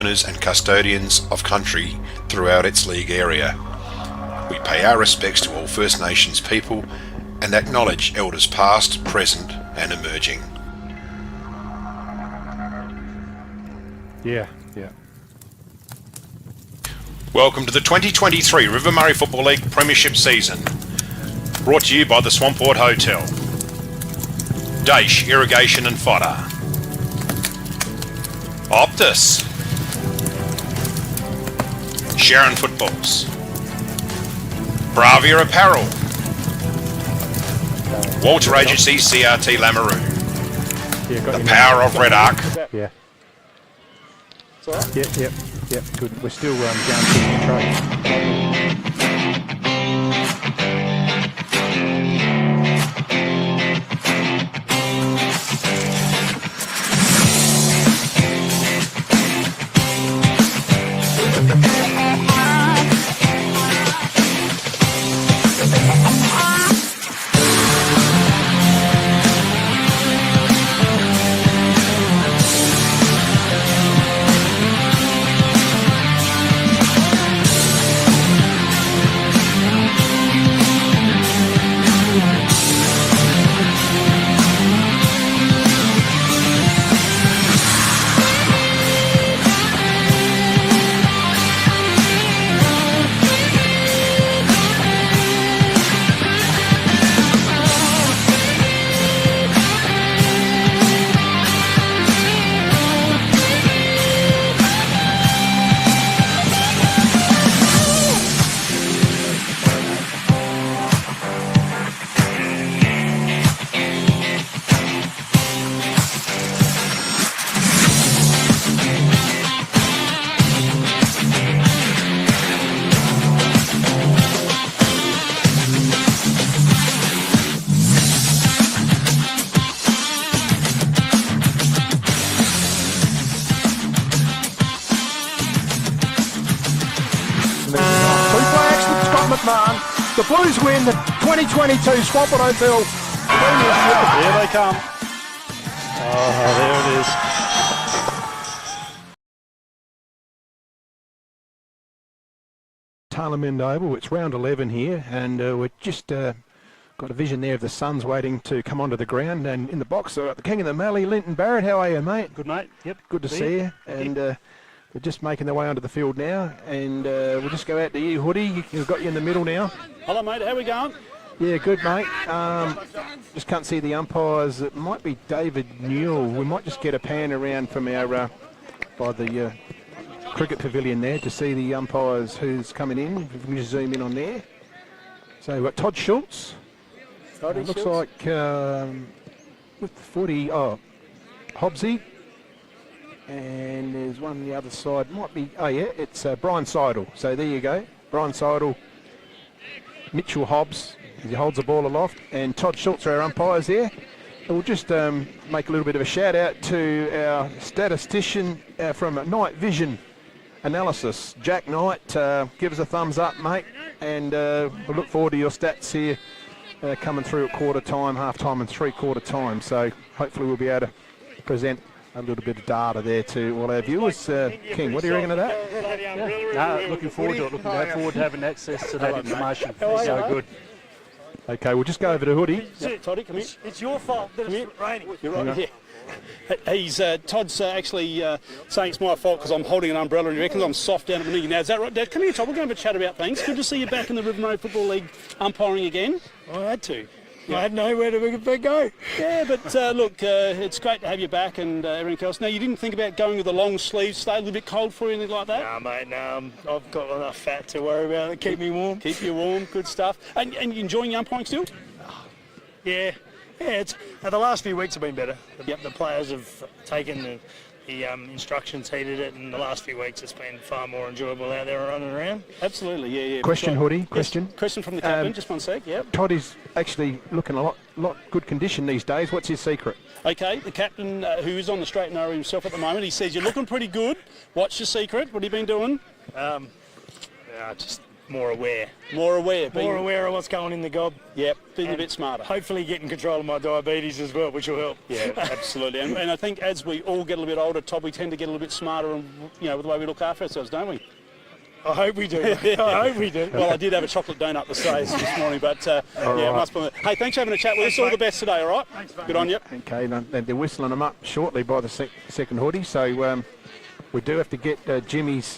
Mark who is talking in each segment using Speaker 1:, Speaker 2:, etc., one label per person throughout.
Speaker 1: owners and custodians of country throughout its league area. We pay our respects to all First Nations people and acknowledge elders past, present and emerging.
Speaker 2: Yeah.
Speaker 1: Welcome to the 2023 River Murray Football League Premiership season. Brought to you by the Swamport Hotel, Daesh Irrigation and Fodder, Optus, Sharon Footballs, Bravia Apparel, Walter Agency CRT Lamoureux, the power of Red Arc.
Speaker 2: Yeah. Yep, good. We're still going through the intro. The Blues win the 2022 Swamport Hotel.
Speaker 3: Here they come. Oh, there it is.
Speaker 2: Parliament Oval, it's round 11 here, and we're just got a vision there of the Suns waiting to come onto the ground, and in the box, the King of the Mallee, Linton Barrett. How are you, mate?
Speaker 3: Good, mate. Yep.
Speaker 2: Good to see you. And they're just making their way onto the field now, and we'll just go out to you, Hoodie. You've got you in the middle now.
Speaker 3: Hello, mate. How we going?
Speaker 2: Yeah, good, mate. Just can't see the umpires. It might be David Newell. We might just get a pan around from our by the cricket pavilion there to see the umpires who's coming in. If we just zoom in on there. So we've got Todd Schultz. It looks like with the footy, Hobbsy. And there's one on the other side. Might be, it's Brian Seidel. So there you go. Brian Seidel, Mitchell Hobbs, as he holds the ball aloft, and Todd Schultz are our umpires there. And we'll just make a little bit of a shout out to our statistician from Night Vision Analysis, Jack Knight. Give us a thumbs up, mate, and we'll look forward to your stats here coming through at quarter time, half time and 3/4 time. So hopefully we'll be able to present a little bit of data there to all our viewers. King, what do you reckon of that?
Speaker 3: Yeah. Looking forward to it. Looking forward to having access to that information. So good.
Speaker 2: Okay, we'll just go over to Hoodie.
Speaker 3: Toddy, come here.
Speaker 4: It's your fault that it's raining.
Speaker 3: You're right. Yeah. Todd's actually saying it's my fault because I'm holding an umbrella and he reckons I'm soft down at the knee. Now, is that right, Dad? Come here, Todd. We're going to have a chat about things. Good to see you back in the River Murray Football League umpiring again.
Speaker 4: I had to. I had nowhere to go.
Speaker 3: Yeah, but look, it's great to have you back and everything else. Now, you didn't think about going with the long sleeves, stay a little bit cold for you, anything like that?
Speaker 4: Nah, mate, I've got enough fat to worry about and keep me warm.
Speaker 3: Keep you warm, good stuff. And you enjoying your umpiring still?
Speaker 4: Yeah. It's the last few weeks have been better. The players have taken the instructions, heeded it, and the last few weeks it's been far more enjoyable out there running around.
Speaker 3: Absolutely, yeah.
Speaker 2: Question, Hoodie,
Speaker 3: Yes,
Speaker 2: question.
Speaker 3: Question from the captain, just one sec, yep.
Speaker 2: Todd is actually looking a lot good condition these days. What's his secret?
Speaker 3: Okay, the captain, who is on the straight and narrow himself at the moment, he says, you're looking pretty good. What's your secret? What have you been doing?
Speaker 4: Just more aware.
Speaker 3: More aware.
Speaker 4: More aware of what's going in the gob.
Speaker 3: Yep, being a bit smarter.
Speaker 4: Hopefully getting control of my diabetes as well, which will help.
Speaker 3: Yeah, absolutely. And I think as we all get a little bit older, Todd, we tend to get a little bit smarter and, with the way we look after ourselves, don't we?
Speaker 4: I hope we do. I hope we do.
Speaker 3: Well, I did have a chocolate donut this morning, but it must be. Hey, thanks for having a chat with us. All the best today, all right?
Speaker 4: Thanks,
Speaker 3: Good on you.
Speaker 2: Okay, they're whistling them up shortly by the second hoodie, so we do have to get Jimmy's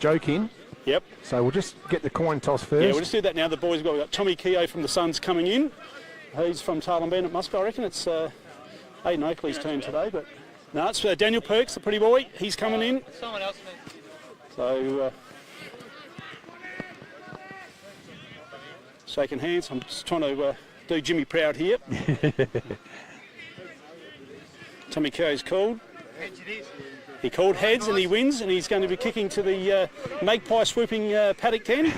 Speaker 2: joke in.
Speaker 3: Yep.
Speaker 2: So we'll just get the coin toss first.
Speaker 3: Yeah, we'll just do that now. The boys, we've got Tommy Keogh from the Suns coming in. He's from Tarlin. It must be, I reckon it's Aiden Oakley's turn today, but no, it's Daniel Perks, the pretty boy. He's coming in.
Speaker 5: Someone else.
Speaker 3: So, shaking hands. I'm just trying to do Jimmy proud here. Tommy Keogh's called. He called heads and he wins, and he's going to be kicking to the magpie swooping paddock 10.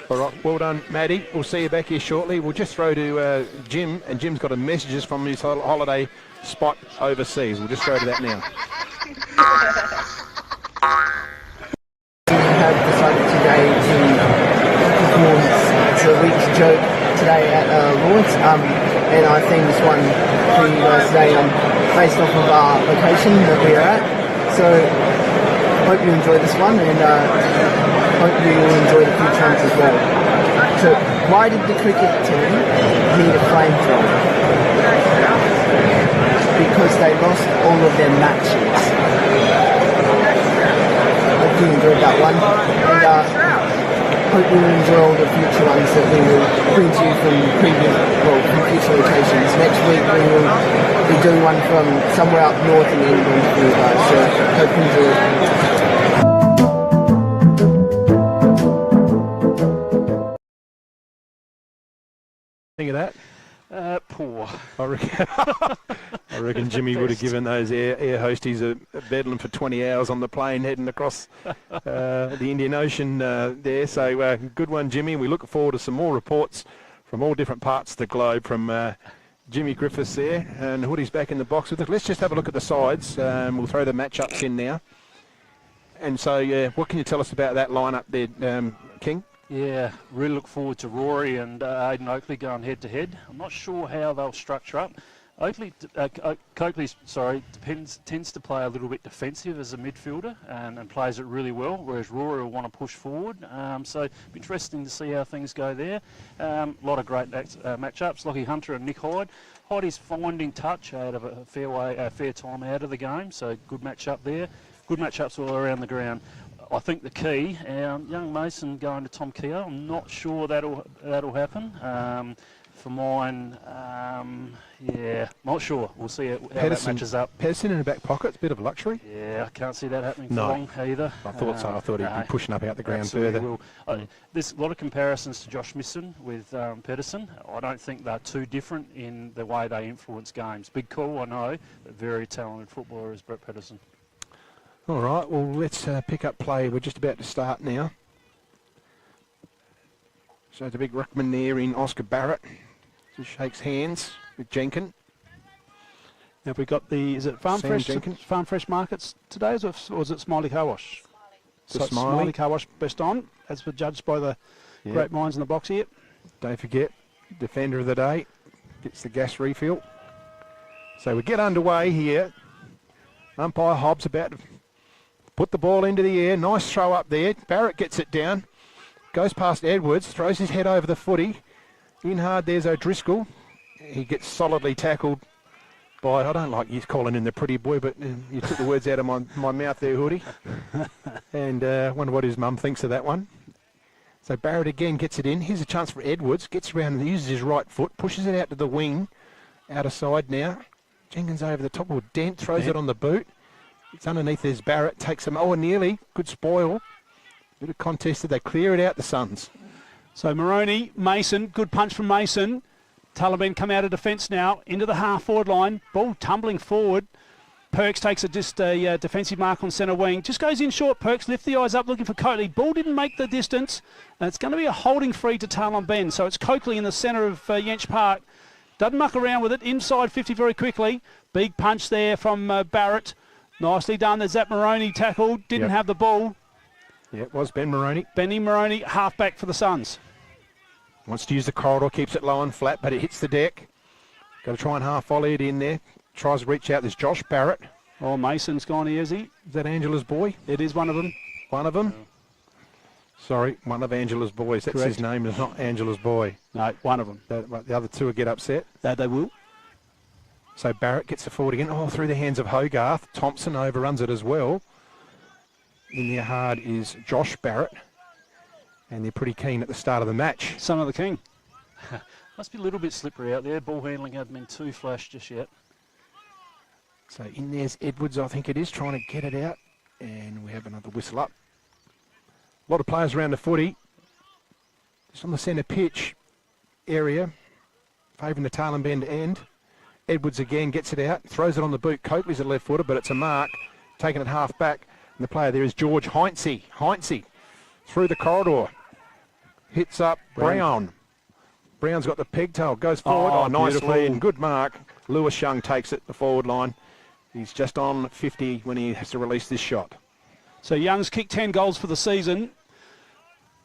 Speaker 2: All right, well done, Maddie. We'll see you back here shortly. We'll just throw to Jim, and Jim's got a messages from his holiday spot overseas. We'll just throw to that now.
Speaker 6: Have decided today to perform a week's joke today at Lord's, and I think this one for you guys today based off of our location that we are at. So hope you enjoy this one, and hope you enjoy the future ones as well. So why did the cricket team need a flamethrower? Because they lost all of their matches. Hope you enjoyed that one, and hope you enjoy all the future ones that we will bring to you from future locations. Next week we will be doing one from somewhere up north in England for you guys, so hope you enjoy it.
Speaker 2: Think of that?
Speaker 3: Poor.
Speaker 2: I reckon Jimmy would have given those air hosties a bedlam for 20 hours on the plane heading across the Indian Ocean there. So good one, Jimmy. We look forward to some more reports from all different parts of the globe from Jimmy Griffiths there. And Hoodie's back in the box with us. Let's just have a look at the sides. We'll throw the matchups in now. And so, what can you tell us about that lineup there, King?
Speaker 7: Yeah, really look forward to Rory and Aiden Oakley going head-to-head. I'm not sure how they'll structure up. Coakley tends to play a little bit defensive as a midfielder and plays it really well, whereas Rory will want to push forward. So it'll be interesting to see how things go there. A lot of great matchups. Lockie Hunter and Nick Hyde. Hyde's finding touch out of a fair time out of the game, so good matchup there. Good matchups all around the ground. I think the key, young Mason going to Tom Keogh, I'm not sure that'll happen. For mine, not sure. We'll see how that matches up.
Speaker 2: Pedersen in the back pocket, it's a bit of luxury.
Speaker 7: Yeah, I can't see that happening for long either.
Speaker 2: I thought so. I thought he'd be pushing up out the ground further.
Speaker 7: There's a lot of comparisons to Josh Misson with Pedersen. I don't think they're too different in the way they influence games. Big call, I know, but very talented footballer is Brett Pedersen.
Speaker 2: All right, well, let's pick up play. We're just about to start now. So the big ruckman there in Oscar Barrett. Just shakes hands with Jenkin.
Speaker 3: Now we got is it Farm Fresh Markets today, or is it Smiley Car Wash? Smiley Car Wash best on, as per judged by the great minds in the box here.
Speaker 2: Don't forget, defender of the day gets the gas refill. So we get underway here. Umpire Hobbs about to put the ball into the air. Nice throw up there. Barrett gets it down. Goes past Edwards. Throws his head over the footy. In hard, there's O'Driscoll. He gets solidly tackled by, I don't like you calling him the pretty boy, but you took the words out of my mouth there, Hoodie. And wonder what his mum thinks of that one. So Barrett again gets it in. Here's a chance for Edwards. Gets around and uses his right foot. Pushes it out to the wing. Out of side now. Jenkins over the top. Dent throws it on the boot. It's underneath, there's Barrett, takes them, nearly, good spoil. Bit of contested, they clear it out, the Suns.
Speaker 3: So Moroney, Mason, good punch from Mason. Taliban come out of defence now, into the half-forward line, ball tumbling forward. Perks takes a defensive mark on centre wing, just goes in short, Perks, lift the eyes up looking for Coakley. Ball didn't make the distance, and it's going to be a holding free to Talon Ben. So it's Coakley in the centre of Yench Park. Doesn't muck around with it, inside 50 very quickly. Big punch there from Barrett. Nicely done. There's that Moroney tackle. Didn't have the ball.
Speaker 2: Yeah, it was Ben Moroney.
Speaker 3: Benny Moroney, halfback for the Suns.
Speaker 2: Wants to use the corridor, keeps it low and flat, but it hits the deck. Got to try and half volley it in there. Tries to reach out. There's Josh Barrett.
Speaker 3: Oh, Mason's gone here, is he?
Speaker 2: Is that Angela's boy?
Speaker 3: It is one of them.
Speaker 2: One of them? Sorry, one of Angela's boys. That's
Speaker 3: Correct.
Speaker 2: his name. It's not Angela's boy.
Speaker 3: No, one of them.
Speaker 2: The other two will get upset.
Speaker 3: They will.
Speaker 2: So Barrett gets the forward again. Oh, through the hands of Hogarth. Thompson overruns it as well. In there hard is Josh Barrett. And they're pretty keen at the start of the match.
Speaker 3: Son of the King.
Speaker 7: Must be a little bit slippery out there. Ball handling hasn't been too flash just yet.
Speaker 2: So in there's Edwards, I think it is, trying to get it out. And we have another whistle up. A lot of players around the footy. Just on the centre pitch area, favouring the tail and bend end. Edwards again gets it out, throws it on the boot. Coakley's a left footer, but it's a mark. Taking it half back. And the player there is George Heinze. Heinze through the corridor. Hits up Brown. Brown's got the pigtail, goes forward. Oh, nice
Speaker 3: beautiful.
Speaker 2: lead. Good mark. Lewis Young takes it, the forward line. He's just on 50 when he has to release this shot.
Speaker 3: So Young's kicked 10 goals for the season.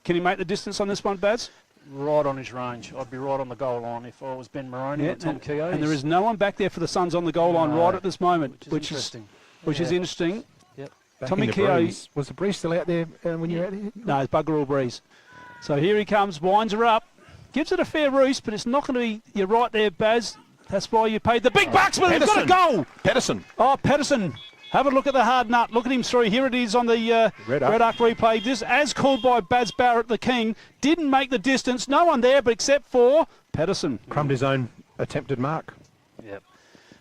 Speaker 3: Can he make the distance on this one, Baz?
Speaker 7: Right on his range. I'd be right on the goal line if I was Ben Moroney or Tom Keogh.
Speaker 3: And there is no one back there for the Suns on the goal line right at this moment,
Speaker 7: which is interesting.
Speaker 3: Which is interesting.
Speaker 7: Yep.
Speaker 3: Tommy Keogh.
Speaker 2: Was the breeze still out there when you were out there?
Speaker 3: No, it's bugger all breeze. So here he comes, winds her up, gives it a fair roost, but it's not going to be, you're right there, Baz. That's why you paid the big bucks, but he's got a goal.
Speaker 2: Pedersen.
Speaker 3: Oh, Pedersen. Have a look at the hard nut. Look at him through. Here it is on the Red Arc replay. This, as called by Baz Barrett, the King, didn't make the distance. No one there, but except for Pedersen.
Speaker 2: Crumbed his own attempted mark.
Speaker 7: Yep.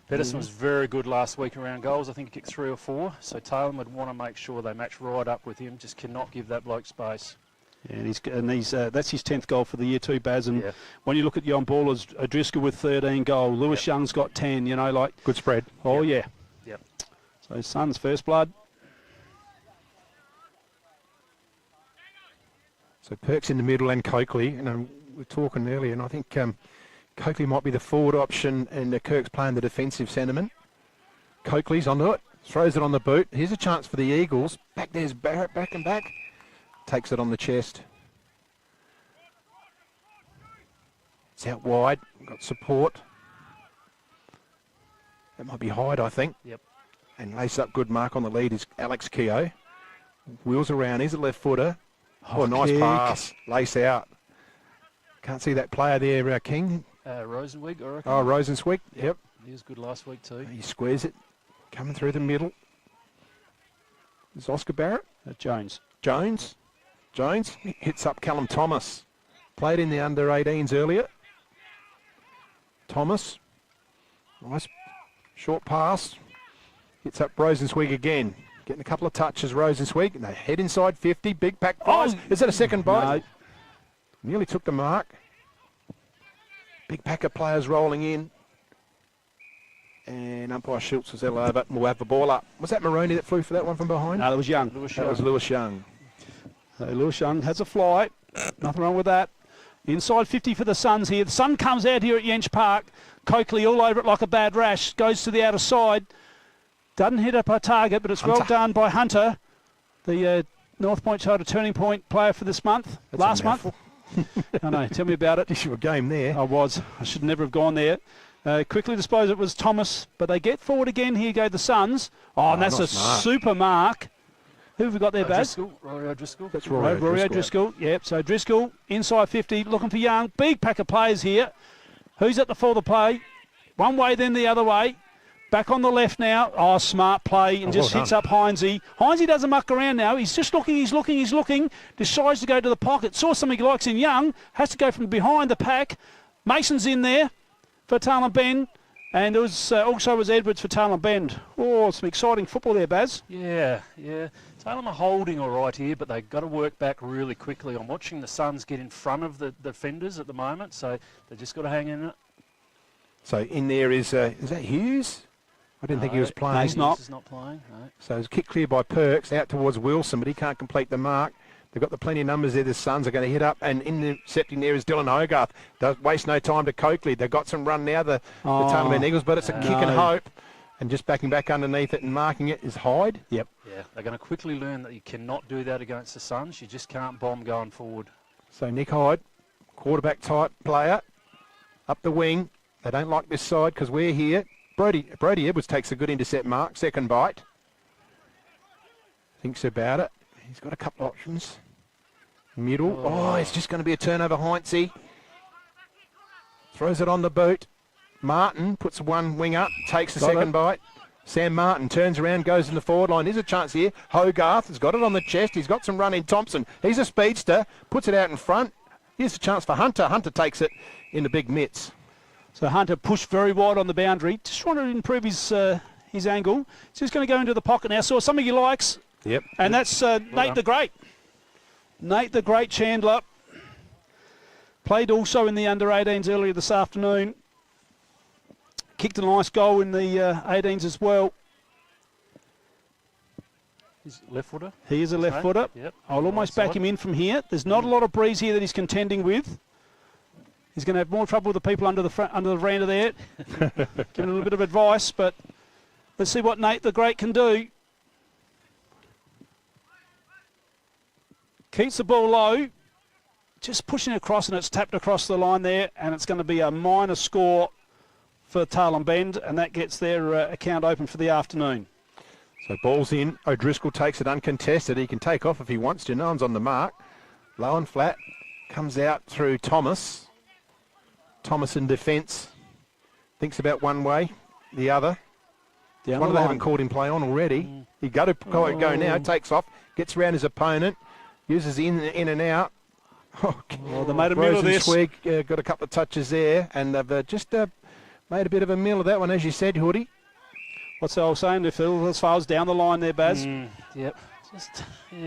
Speaker 7: Pedersen was very good last week around goals. I think he kicked 3 or 4. So Taylor would want to make sure they match right up with him. Just cannot give that bloke space.
Speaker 3: Yeah, and that's his 10th goal for the year too, Baz. And when you look at young ballers, Driscoll with 13 goals, Lewis Young's got 10. You know, like
Speaker 2: good spread.
Speaker 3: Oh yeah.
Speaker 7: Yep.
Speaker 3: So Suns first blood.
Speaker 2: So Perks in the middle and Coakley. And we were talking earlier, and I think Coakley might be the forward option, and Kirk's playing the defensive sentiment. Coakley's onto it, throws it on the boot. Here's a chance for the Eagles. Back there's Barrett, back and back. Takes it on the chest. It's out wide. Got support. That might be Hyde, I think.
Speaker 7: Yep.
Speaker 2: And lace up good mark on the lead is Alex Keogh. Wheels around. He's a left footer. Oh, nice
Speaker 3: kick.
Speaker 2: pass. Lace out. Can't see that player there, King.
Speaker 7: Rosenwig, I reckon.
Speaker 2: Oh, Rosenswig. Yep.
Speaker 7: He was good last week too.
Speaker 2: He squares it. Coming through the middle. Is Oscar Barrett?
Speaker 3: Jones.
Speaker 2: Jones hits up Callum Thomas. Played in the under-18s earlier. Thomas. Nice short pass. Hits up Rosenswig again. Getting a couple of touches, Rosenswig. And they head inside 50. Big pack prize. Is that a second bite?
Speaker 3: No.
Speaker 2: Nearly took the mark. Big pack of players rolling in. And umpire Schultz was over and we'll have the ball up. Was that Moroney that flew for that one from behind?
Speaker 3: No, that was Young.
Speaker 2: That was Lewis Young.
Speaker 3: So Lewis Young has a fly. Nothing wrong with that. Inside 50 for the Suns here. The sun comes out here at Yench Park. Coakley all over it like a bad rash. Goes to the outer side. Doesn't hit up a target, but it's well done by Hunter, the North Point Charter Turning Point player for this month.
Speaker 2: That's
Speaker 3: last month. I know. Tell me about it.
Speaker 2: You were game there.
Speaker 3: I was. I should never have gone there. Quickly disposed it was Thomas, but they get forward again. Here go the Suns. Oh, and that's
Speaker 2: nice
Speaker 3: a
Speaker 2: mark.
Speaker 3: super mark. Who have we got there, Baz?
Speaker 7: Rory O'Driscoll.
Speaker 2: That's
Speaker 3: Rory O'Driscoll. Yep, so Driscoll inside 50, looking for Young. Big pack of players here. Who's at the forward play? One way, then the other way. Back on the left now. Oh, smart play, and just hits up Heinze. Heinze doesn't muck around now. He's just looking, he's looking. Decides to go to the pocket. Saw something he likes in Young. Has to go from behind the pack. Mason's in there for Talent Bend. And it was also was Edwards for Talent Bend. Oh, some exciting football there, Baz.
Speaker 7: Yeah. Taylor are holding all right here, but they've got to work back really quickly. I'm watching the Suns get in front of the defenders at the moment, so they've just got to hang in it.
Speaker 2: So in there is that Hughes? I didn't think he was playing.
Speaker 3: No, he's not.
Speaker 7: He's not playing. No.
Speaker 2: So it's kicked clear by Perks out towards Wilson, but he can't complete the mark. They've got the plenty of numbers there. The Suns are going to hit up, and intercepting there is Dylan Hogarth. Don't waste no time to Coakley. They've got some run now, the Talent Eagles, but it's a kick and hope. And just backing back underneath it and marking it is Hyde. Yep.
Speaker 7: Yeah, they're going to quickly learn that you cannot do that against the Suns. You just can't bomb going forward.
Speaker 2: So Nick Hyde, quarterback type player, up the wing. They don't like this side because we're here. Brody Edwards takes a good intercept mark, second bite. Thinks about it. He's got a couple options. Middle. Oh, it's just going to be a turnover, Heinze. Throws it on the boot. Martin puts one wing up, takes the second bite. Sam Martin turns around, goes in the forward line. There's a chance here. Hogarth has got it on the chest. He's got some run in. Thompson, he's a speedster, puts it out in front. Here's a chance for Hunter. Hunter takes it in the big mitts.
Speaker 3: So Hunter pushed very wide on the boundary. Just trying to improve his angle. He's just going to go into the pocket now. Saw something he likes.
Speaker 2: Yep.
Speaker 3: And that's Nate the Great. Nate the Great Chandler. Played also in the under-18s earlier this afternoon. Kicked a nice goal in the 18s as well.
Speaker 7: He's left footer.
Speaker 3: He is a left footer.
Speaker 7: Yep.
Speaker 3: I'll almost back him in from here. There's not a lot of breeze here that he's contending with. He's going to have more trouble with the people under the veranda there. Giving a little bit of advice, but let's see what Nate the Great can do. Keeps the ball low. Just pushing across, and it's tapped across the line there, and it's going to be a minor score for Tarlin Bend, and that gets their account open for the afternoon.
Speaker 2: So ball's in. O'Driscoll takes it uncontested. He can take off if he wants to. No one's on the mark. Low and flat. Comes out through Thomas. Thomas in defence. Thinks about one way, the other.
Speaker 3: Down
Speaker 2: one
Speaker 3: the
Speaker 2: they
Speaker 3: line.
Speaker 2: haven't called him play on already. He got to go now. Takes off. Gets around his opponent. Uses in and out.
Speaker 3: Oh, they made a meal of this.
Speaker 2: Rosenzweig got a couple of touches there, and they've just made a bit of a meal of that one, as you said, Hoodie.
Speaker 3: What's the old saying? If as far as down the line there, Baz.
Speaker 7: Yep. Just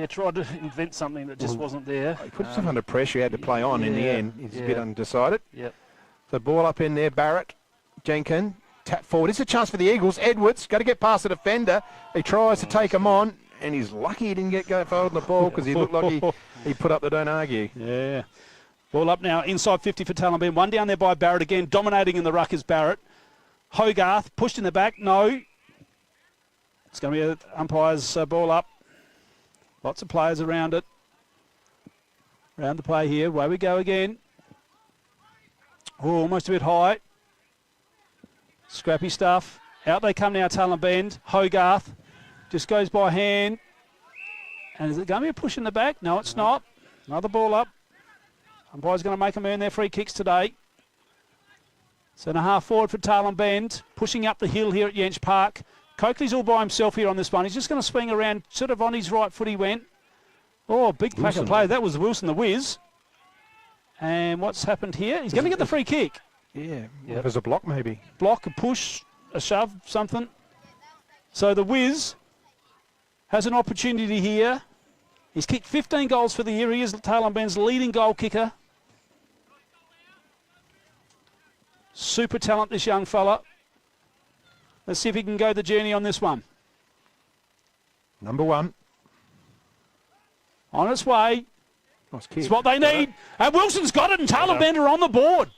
Speaker 7: tried to invent something that just wasn't there.
Speaker 2: He put himself under pressure. He had to play on in the end. He's a bit undecided.
Speaker 7: Yep.
Speaker 2: So ball up in there. Barrett, Jenkins, tap forward. It's a chance for the Eagles. Edwards got to get past the defender. He tries to take him on, and he's lucky he didn't go forward on the ball because he looked like he put up the don't argue.
Speaker 3: Yeah. Ball up now, inside 50 for Tarlin Bend. One down there by Barrett again. Dominating in the ruck is Barrett. Hogarth pushed in the back. No. It's going to be an umpire's ball up. Lots of players around it. Around the play here. Away we go again. Oh, almost a bit high. Scrappy stuff. Out they come now, Tarlin Bend. Hogarth just goes by hand. And is it going to be a push in the back? No, it's not. Another ball up. Umpire's going to make them earn their free kicks today. So and a half forward for Tarlin Bend. Pushing up the hill here at Yench Park. Coakley's all by himself here on this one. He's just going to swing around, sort of on his right foot he went. Oh, big pack of play. That was Wilson the Whiz. And what's happened here? He's going to get the free kick.
Speaker 2: Yeah, there's a block maybe.
Speaker 3: Block, a push, a shove, something. So the Whiz has an opportunity here. He's kicked 15 goals for the year. He is Tarlin Bend's leading goal kicker. Super talent, this young fella. Let's see if he can go the journey on this one.
Speaker 2: Number one.
Speaker 3: On its way.
Speaker 2: Nice kick.
Speaker 3: It's what they need. And Wilson's got it, and Tarlin Bend are on the board.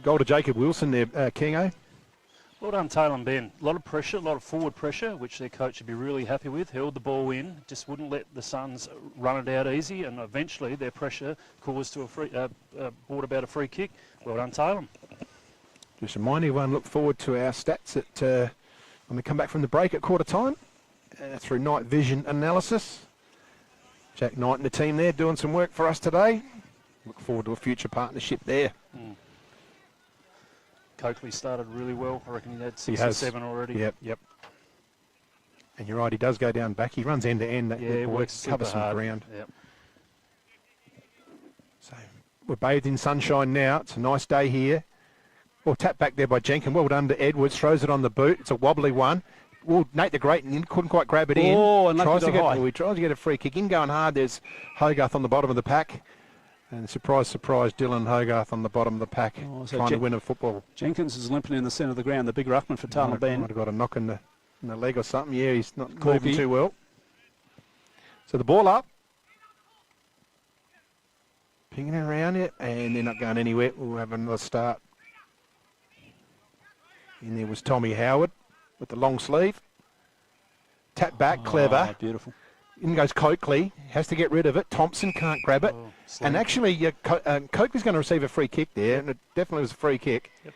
Speaker 2: Goal to Jacob Wilson there, Kingo.
Speaker 7: Well done, Tarlin Bend. A lot of pressure, a lot of forward pressure, which their coach would be really happy with. Held the ball in, just wouldn't let the Suns run it out easy, and eventually their pressure caused to brought about a free kick. Well done, Tarlin.
Speaker 2: Just remind everyone, look forward to our stats when we come back from the break at quarter time through night vision analysis. Jack Knight and the team there doing some work for us today. Look forward to a future partnership there.
Speaker 7: Coakley started really well. I reckon he had 6 or 7 already.
Speaker 2: Yep. And you're right, he does go down back. He runs end to end.
Speaker 7: He works
Speaker 2: cover
Speaker 7: super
Speaker 2: some
Speaker 7: hard.
Speaker 2: ground.
Speaker 7: Yep.
Speaker 2: So we're bathed in sunshine now. It's a nice day here. Well, tap back there by Jenkins. Well done to Edwards. Throws it on the boot. It's a wobbly one. Well, Nate the Great couldn't quite grab it in.
Speaker 3: Oh, and
Speaker 2: tries to
Speaker 3: high.
Speaker 2: get a free kick in going hard. There's Hogarth on the bottom of the pack. And surprise, surprise, Dylan Hogarth on the bottom of the pack trying to win a football.
Speaker 3: Jenkins is limping in the centre of the ground, the big ruckman for Tarlin Bend.
Speaker 2: Might have got a knock in the leg or something. Yeah, he's not moving too well. So the ball up. Pinging around it, and they're not going anywhere. We'll have another start. And there was Tommy Howard. with the long sleeve. Tap back, clever.
Speaker 3: Oh, beautiful.
Speaker 2: In goes Coakley, has to get rid of it. Thompson can't grab it. And actually, Coakley's going to receive a free kick there, and it definitely was a free kick.
Speaker 7: Yep.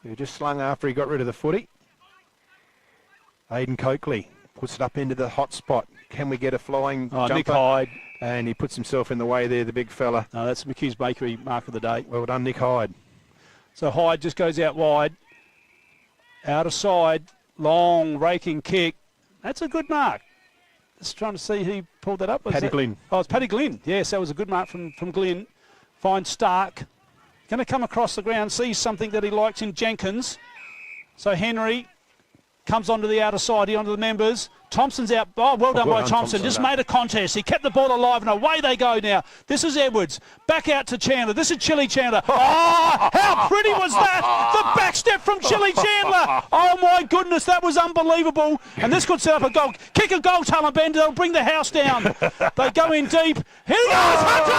Speaker 2: He just slung after he got rid of the footy. Aidan Coakley puts it up into the hot spot. Can we get a flying jumper?
Speaker 3: Nick Hyde.
Speaker 2: And he puts himself in the way there, the big fella.
Speaker 3: No, that's McHugh's Bakery mark of the day.
Speaker 2: Well done, Nick Hyde.
Speaker 3: So Hyde just goes out wide. Out of side. Long raking kick. That's a good mark. Just trying to see who pulled that up.
Speaker 2: Paddy Glynn.
Speaker 3: Oh, it's Paddy Glynn. Yes, that was a good mark from Glynn. Finds Stark. Going to come across the ground, sees something that he likes in Jenkins. So Henry comes onto the outer side, onto the members. Thompson's out. Oh, well done by Thompson. Just made a contest. He kept the ball alive, and away they go now. This is Edwards. Back out to Chandler. This is Chili Chandler. Oh, how pretty was that? The back step from Chili Chandler. Oh, my goodness, that was unbelievable. And this could set up a goal. Kick a goal, Talon Bend. They'll bring the house down. They go in deep. Here he goes, Hunter.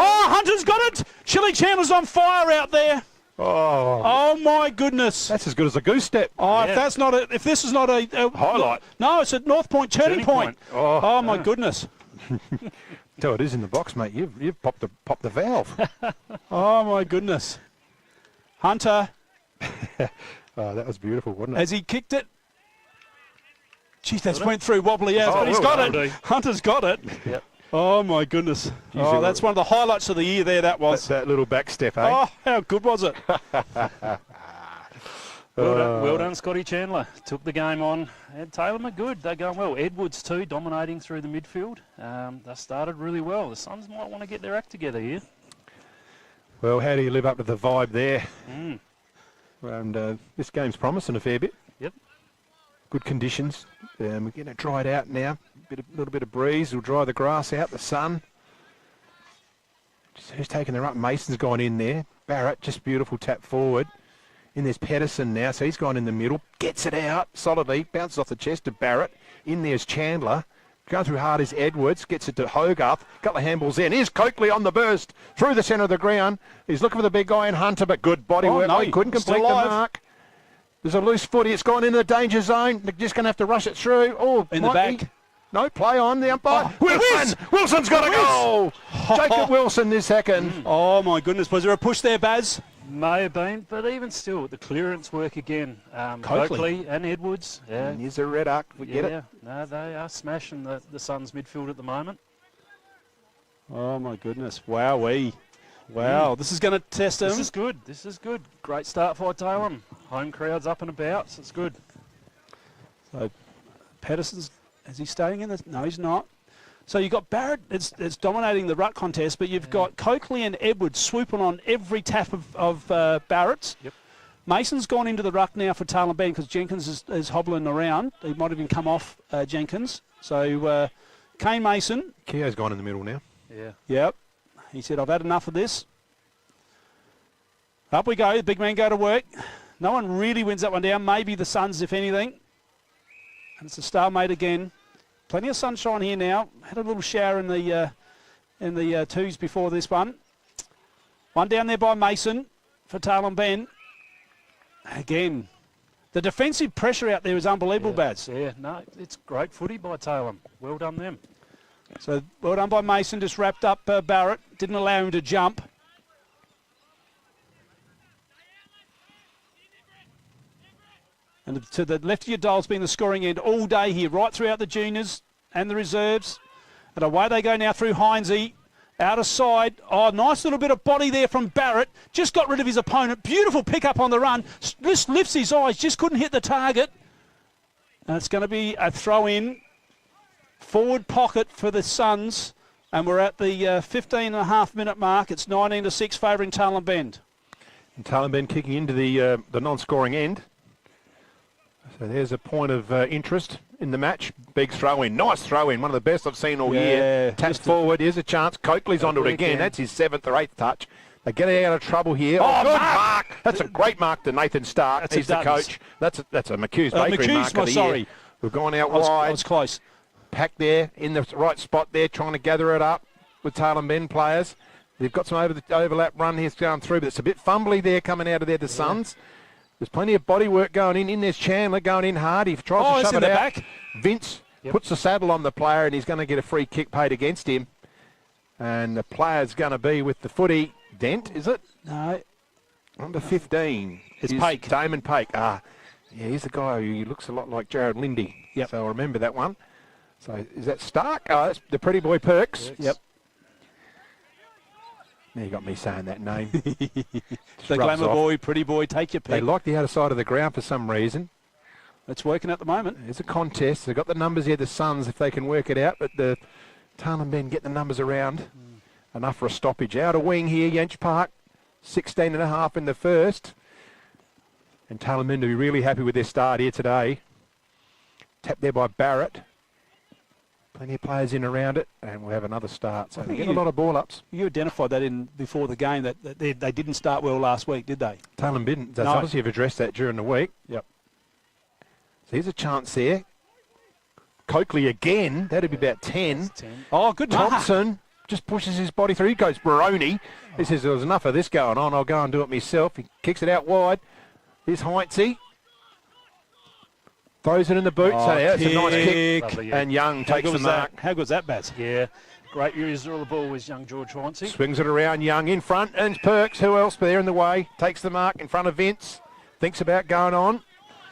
Speaker 3: Oh, Hunter's got it. Chili Chandler's on fire out there. Oh my goodness!
Speaker 2: That's as good as a goose step.
Speaker 3: Oh, if that's not if this is not a
Speaker 2: highlight.
Speaker 3: No, it's at North Point turning point. Oh my goodness!
Speaker 2: So it is in the box, mate. You've popped the valve.
Speaker 3: Oh my goodness! Hunter.
Speaker 2: Oh, that was beautiful, wasn't it?
Speaker 3: Has he kicked it? Geez, that's went through wobbly out, but he's got it. Hunter's got it.
Speaker 2: Yep.
Speaker 3: Oh my goodness! Oh, that's one of the highlights of the year. There, that was
Speaker 2: that little back step. Eh?
Speaker 3: Oh, how good was it?
Speaker 7: Well done, Scotty Chandler. Took the game on. And Taylor good. They're going well. Edwards too, dominating through the midfield. They started really well. The Suns might want to get their act together here.
Speaker 2: Well, how do you live up to the vibe there? And this game's promising a fair bit.
Speaker 7: Yep.
Speaker 2: Good conditions. We're getting it dried out now. Little bit of breeze will dry the grass out, the sun. Who's taking the run? Mason's gone in there. Barrett, just beautiful tap forward. In there's Pedersen now, so he's gone in the middle. Gets it out solidly. Bounces off the chest of Barrett. In there's Chandler. Going through hard is Edwards. Gets it to Hogarth. Couple of handballs in. Here's Coakley on the burst. Through the centre of the ground. He's looking for the big guy in Hunter, but good body work.
Speaker 3: No,
Speaker 2: he couldn't complete the mark. There's a loose footy. It's gone into the danger zone. They're just going to have to rush it through. Oh,
Speaker 3: in the back.
Speaker 2: No, play on the umpire. Wilson's got a goal. Jacob Wilson this second.
Speaker 3: Oh my goodness, was there a push there, Baz?
Speaker 7: May have been, but even still, the clearance work again. Coakley and Edwards. Yeah.
Speaker 2: And here's a red arc. We get it.
Speaker 7: No, they are smashing the Suns midfield at the moment.
Speaker 3: Oh my goodness, wowee. Wow, this is going to test them.
Speaker 7: This is good. This is good. Great start for Taylor. Home crowd's up and about, so it's good.
Speaker 3: So Pedersen's. Is he staying in this? No, he's not. So you've got Barrett it's dominating the ruck contest, but you've got Coakley and Edwards swooping on every tap of Barrett's.
Speaker 7: Yep.
Speaker 3: Mason's gone into the ruck now for Talon Bend because Jenkins is hobbling around. He might even come off Jenkins. So Kane Mason.
Speaker 2: Keogh's gone in the middle now.
Speaker 7: Yeah.
Speaker 3: Yep. He said, I've had enough of this. Up we go. The big men go to work. No one really wins that one down. Maybe the Suns, if anything. And it's a stalemate again. Plenty of sunshine here now. Had a little shower in the twos before this one. One down there by Mason for Talon Bend. Again, the defensive pressure out there is unbelievable, Baz.
Speaker 7: Yeah, no, it's great footy by Taylor. Well done them.
Speaker 3: So well done by Mason. Just wrapped up Barrett. Didn't allow him to jump. And to the left of your dial's been the scoring end all day here, right throughout the juniors and the reserves. And away they go now through Heinze. Out of side. Oh, nice little bit of body there from Barrett. Just got rid of his opponent. Beautiful pick up on the run. Just lifts his eyes. Just couldn't hit the target. And it's going to be a throw in. Forward pocket for the Suns. And we're at the 15.5-minute mark. It's 19-6 favouring Talon Bend.
Speaker 2: And Talon Bend kicking into the non-scoring end. So there's a point of interest in the match. Big throw-in. Nice throw-in. One of the best I've seen all year. Taps forward. Here's a chance. Coakley's onto it again. That's his 7th or 8th touch. They're getting out of trouble here. Oh, good mark. That's a great mark to Nathan Stark. He's the coach. That's a McHugh's Bakery mark of the year. We've gone out wide.
Speaker 3: I was close.
Speaker 2: Pack there in the right spot there, trying to gather it up with Talon Bend players. They've got some overlap run here going through, but it's a bit fumbly there coming out of there, the Suns. There's plenty of body work going in. There's Chandler going in hard. He tries to shove it out.
Speaker 3: Back.
Speaker 2: Vince puts the saddle on the player, and he's going to get a free kick paid against him. And the player's going to be with the footy. Dent, is it?
Speaker 3: No.
Speaker 2: Number 15.
Speaker 3: It's Pake.
Speaker 2: Damon Pake. Yeah, he's the guy who looks a lot like Jared Lindy.
Speaker 3: Yep.
Speaker 2: So I remember that one. So is that Stark? Oh, that's the pretty boy Perks.
Speaker 3: Yep.
Speaker 2: Now you got me saying that name.
Speaker 3: The glamour boy, pretty boy, take your pick.
Speaker 2: They like the outer side of the ground for some reason.
Speaker 3: It's working at the moment.
Speaker 2: It's a contest. They've got the numbers here, the Suns, if they can work it out. But the Tarnum men get the numbers around. Enough for a stoppage. Out of wing here, Yench Park. 16.5 in the first. And Tarnum men to be really happy with their start here today. Tapped there by Barrett. Plenty of players in around it, and we'll have another start. So they get a lot of ball ups.
Speaker 3: You identified that in before the game that they didn't start well last week, did they?
Speaker 2: Tarnum didn't. They
Speaker 3: No.
Speaker 2: obviously have addressed that during the week.
Speaker 3: Yep.
Speaker 2: So here's a chance there. Coakley again. That'd be about 10.
Speaker 7: 10.
Speaker 3: Oh, good mark.
Speaker 2: Thompson just pushes his body through. He goes Baroni. He says, there's enough of this going on. I'll go and do it myself. He kicks it out wide. Here's Heinze. Throws it in the boot. So yeah, it's a nice kick.
Speaker 7: Lovely, yeah.
Speaker 2: And Young takes the mark.
Speaker 3: How good's that, Baz?
Speaker 7: Yeah, great user of the ball was young George Heinze.
Speaker 2: Swings it around. Young in front. And Perks. Who else there in the way? Takes the mark in front of Vince. Thinks about going on.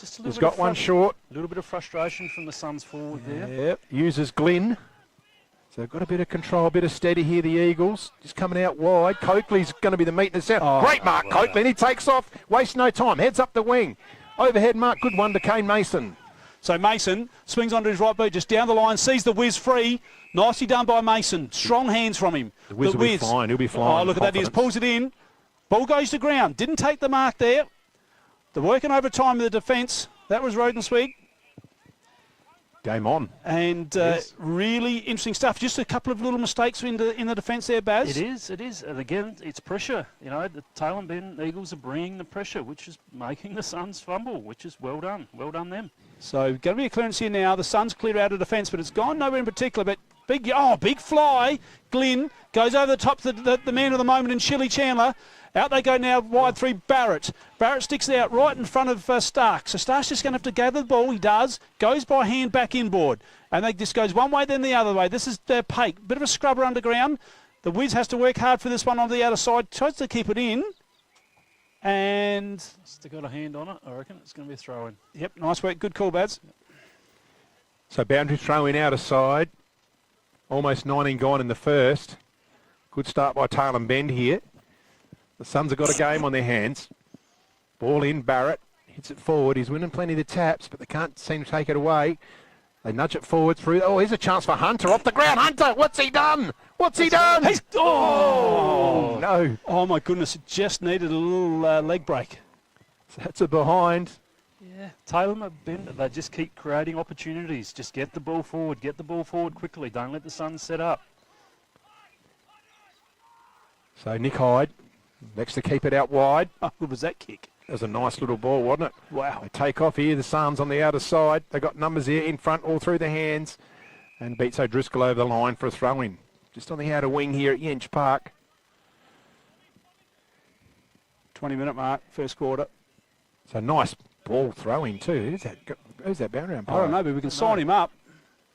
Speaker 7: Just a little
Speaker 2: He's
Speaker 7: bit
Speaker 2: got
Speaker 7: of
Speaker 2: one short.
Speaker 7: A little bit of frustration from the Suns forward there.
Speaker 2: Yep. Uses Glynn. So got a bit of control, a bit of steady here, the Eagles. Just coming out wide. Coakley's going to be the meat in the south.
Speaker 3: Oh,
Speaker 2: great mark, Coakley. And he takes off. Wastes no time. Heads up the wing. Overhead mark. Good one to Kane Mason.
Speaker 3: So Mason swings onto his right boot, just down the line, sees the whiz free. Nicely done by Mason. Strong hands from him.
Speaker 2: The whiz will be flying. He'll be flying.
Speaker 3: Oh, look at that. He just pulls it in. Ball goes to ground. Didn't take the mark there. They're working overtime in the defence. That was Rodenswig.
Speaker 2: Game on.
Speaker 3: And really interesting stuff. Just a couple of little mistakes in the defence there, Baz.
Speaker 7: It is. And again, it's pressure. You know, the Tail and Ben Eagles are bringing the pressure, which is making the Suns fumble, which is well done. Well done them.
Speaker 3: So going to be a clearance here now. The Suns clear out of defence, but it's gone nowhere in particular. But big fly. Glynn goes over the top to the man of the moment in Shilly Chandler. Out they go now, wide three, Barrett. Barrett sticks it out right in front of Stark. So Stark's just going to have to gather the ball. He does. Goes by hand back inboard. And they just goes one way, then the other way. This is Pake. Bit of a scrubber underground. The Wiz has to work hard for this one on the outer side. Tries to keep it in. And...
Speaker 7: Still got a hand on it, I reckon. It's going to be a throw-in.
Speaker 3: Yep, nice work. Good call, Baz.
Speaker 2: So boundary throw in outer side. Almost 19 gone in the first. Good start by Tail and Bend here. The Suns have got a game on their hands. Ball in, Barrett. Hits it forward. He's winning plenty of the taps, but they can't seem to take it away. They nudge it forward through. Oh, here's a chance for Hunter. Off the ground. Hunter, what's he done? What's he done? Oh, no.
Speaker 3: Oh, my goodness. It just needed a little leg break.
Speaker 2: So that's a behind.
Speaker 7: Yeah, Taylor and Ben, they just keep creating opportunities. Just get the ball forward. Get the ball forward quickly. Don't let the Suns set up.
Speaker 2: So Nick Hyde next to keep it out wide.
Speaker 3: How good was that kick?
Speaker 2: That was a nice little ball, wasn't it?
Speaker 3: Wow.
Speaker 2: They take off here. The Suns on the outer side. They got numbers here in front, all through the hands. And beats O'Driscoll over the line for a throw-in. Just on the outer wing here at Yench Park.
Speaker 3: 20-minute mark, first quarter.
Speaker 2: So nice ball throwing too. Who's that boundary umpire?
Speaker 3: I don't know, but we can sign him up.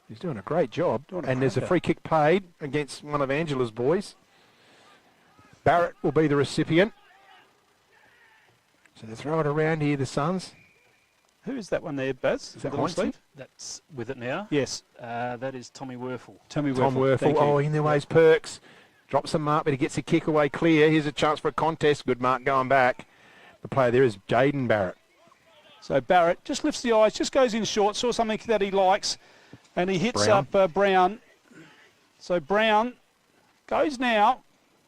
Speaker 2: He's doing a great job.
Speaker 3: And
Speaker 2: there's a free kick paid against one of Angela's boys. Barrett will be the recipient. So they throw it around here, the Suns.
Speaker 3: Who is that one there, Baz?
Speaker 2: Is that
Speaker 3: Little
Speaker 2: Heinze?
Speaker 3: Steve?
Speaker 7: That's with it now.
Speaker 3: Yes.
Speaker 7: That is Tommy Werfel.
Speaker 2: Tom Werfel. Oh, in their ways, Perks. Drops the mark, but he gets a kick away clear. Here's a chance for a contest. Good mark going back. The player there is Jaden Barrett.
Speaker 3: So Barrett just lifts the eyes, just goes in short, saw something that he likes, and he hits up Brown. So Brown goes now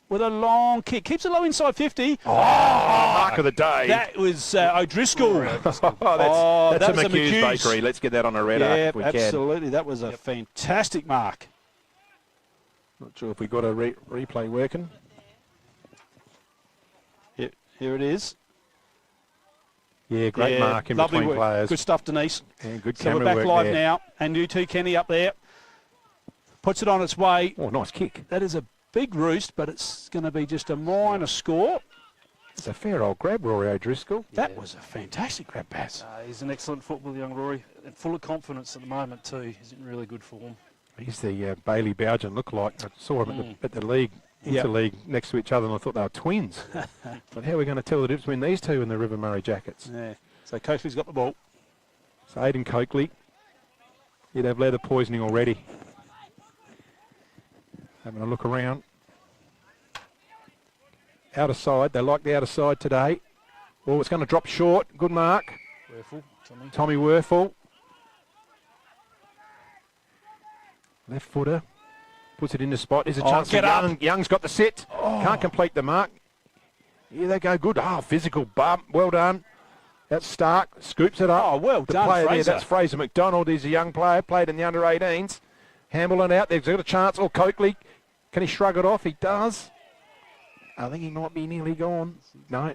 Speaker 3: with a long kick. Keeps it low inside 50.
Speaker 2: Oh, mark of the day.
Speaker 3: That was O'Driscoll.
Speaker 2: That's
Speaker 3: that
Speaker 2: a
Speaker 3: was
Speaker 2: McHugh's Bakery. Let's get that on a red arc if we can.
Speaker 3: Absolutely. That was a fantastic mark.
Speaker 2: Not sure if we got a replay working.
Speaker 3: Here it is.
Speaker 2: Yeah, great mark in
Speaker 3: lovely
Speaker 2: between
Speaker 3: work.
Speaker 2: players.
Speaker 3: Good stuff, Denise.
Speaker 2: Yeah, good
Speaker 3: So
Speaker 2: camera
Speaker 3: we're back
Speaker 2: work
Speaker 3: live
Speaker 2: there.
Speaker 3: now, and you too, Kenny, up there. Puts it on its way.
Speaker 2: Oh, nice kick.
Speaker 3: That is a big roost, but it's going to be just a minor score.
Speaker 2: It's a fair old grab, Rory O'Driscoll. That
Speaker 7: Yeah.
Speaker 2: was a fantastic grab, Baz.
Speaker 7: He's an excellent footballer, young Rory, and full of confidence at the moment too. He's in really good form.
Speaker 2: He's the Bailey Bowden lookalike. I saw him at the league, interleague, next to each other, and I thought they were twins. But how are we going to tell the difference between these two in the River Murray jackets?
Speaker 3: Yeah. So Coakley's got the ball.
Speaker 2: So Aidan Coakley, he'd have leather poisoning already. Having a look around. Outer side, they like the outer side today. Oh, it's going to drop short. Good mark.
Speaker 7: Werfel,
Speaker 2: Tommy Werfel. Left footer. Puts it in the spot. There's a chance for Young. Young's got the sit. Can't complete the mark. Here they go. Good. Physical bump. Well done. That's Stark. Scoops it up.
Speaker 3: Oh, well
Speaker 2: the
Speaker 3: done,
Speaker 2: player
Speaker 3: Fraser.
Speaker 2: there, that's Fraser McDonald. He's a young player. Played in the under-18s. Hambleton out there. He's got a chance. Coakley. Can he shrug it off? He does. I think he might be nearly gone. No.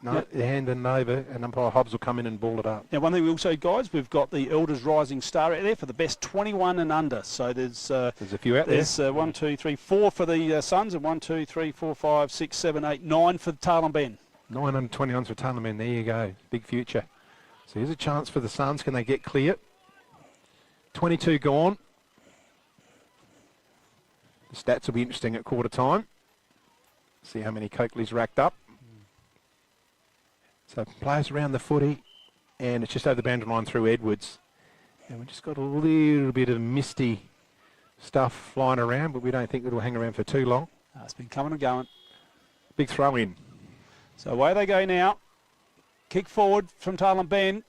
Speaker 2: No, they're handing over, and umpire Hobbs will come in and ball it up.
Speaker 3: Now, one thing we also, guys, we've got the Elders Rising Star out there for the best 21 and under. So there's
Speaker 2: a few out there.
Speaker 3: There's 1, 2, 3, 4 for the Suns, and 1, 2, 3, 4, 5, 6, 7, 8, 9 for the Tarlin Ben.
Speaker 2: 921 for Tarlin. There you go. Big future. So here's a chance for the Suns. Can they get clear? 22 gone. The stats will be interesting at quarter time. See how many Coakley's racked up. So players around the footy, and it's just over the boundary line through Edwards. And we've just got a little bit of misty stuff flying around, but we don't think it'll hang around for too long.
Speaker 3: It's been coming and going.
Speaker 2: Big throw in.
Speaker 3: So away they go now. Kick forward from Tarlin Ben.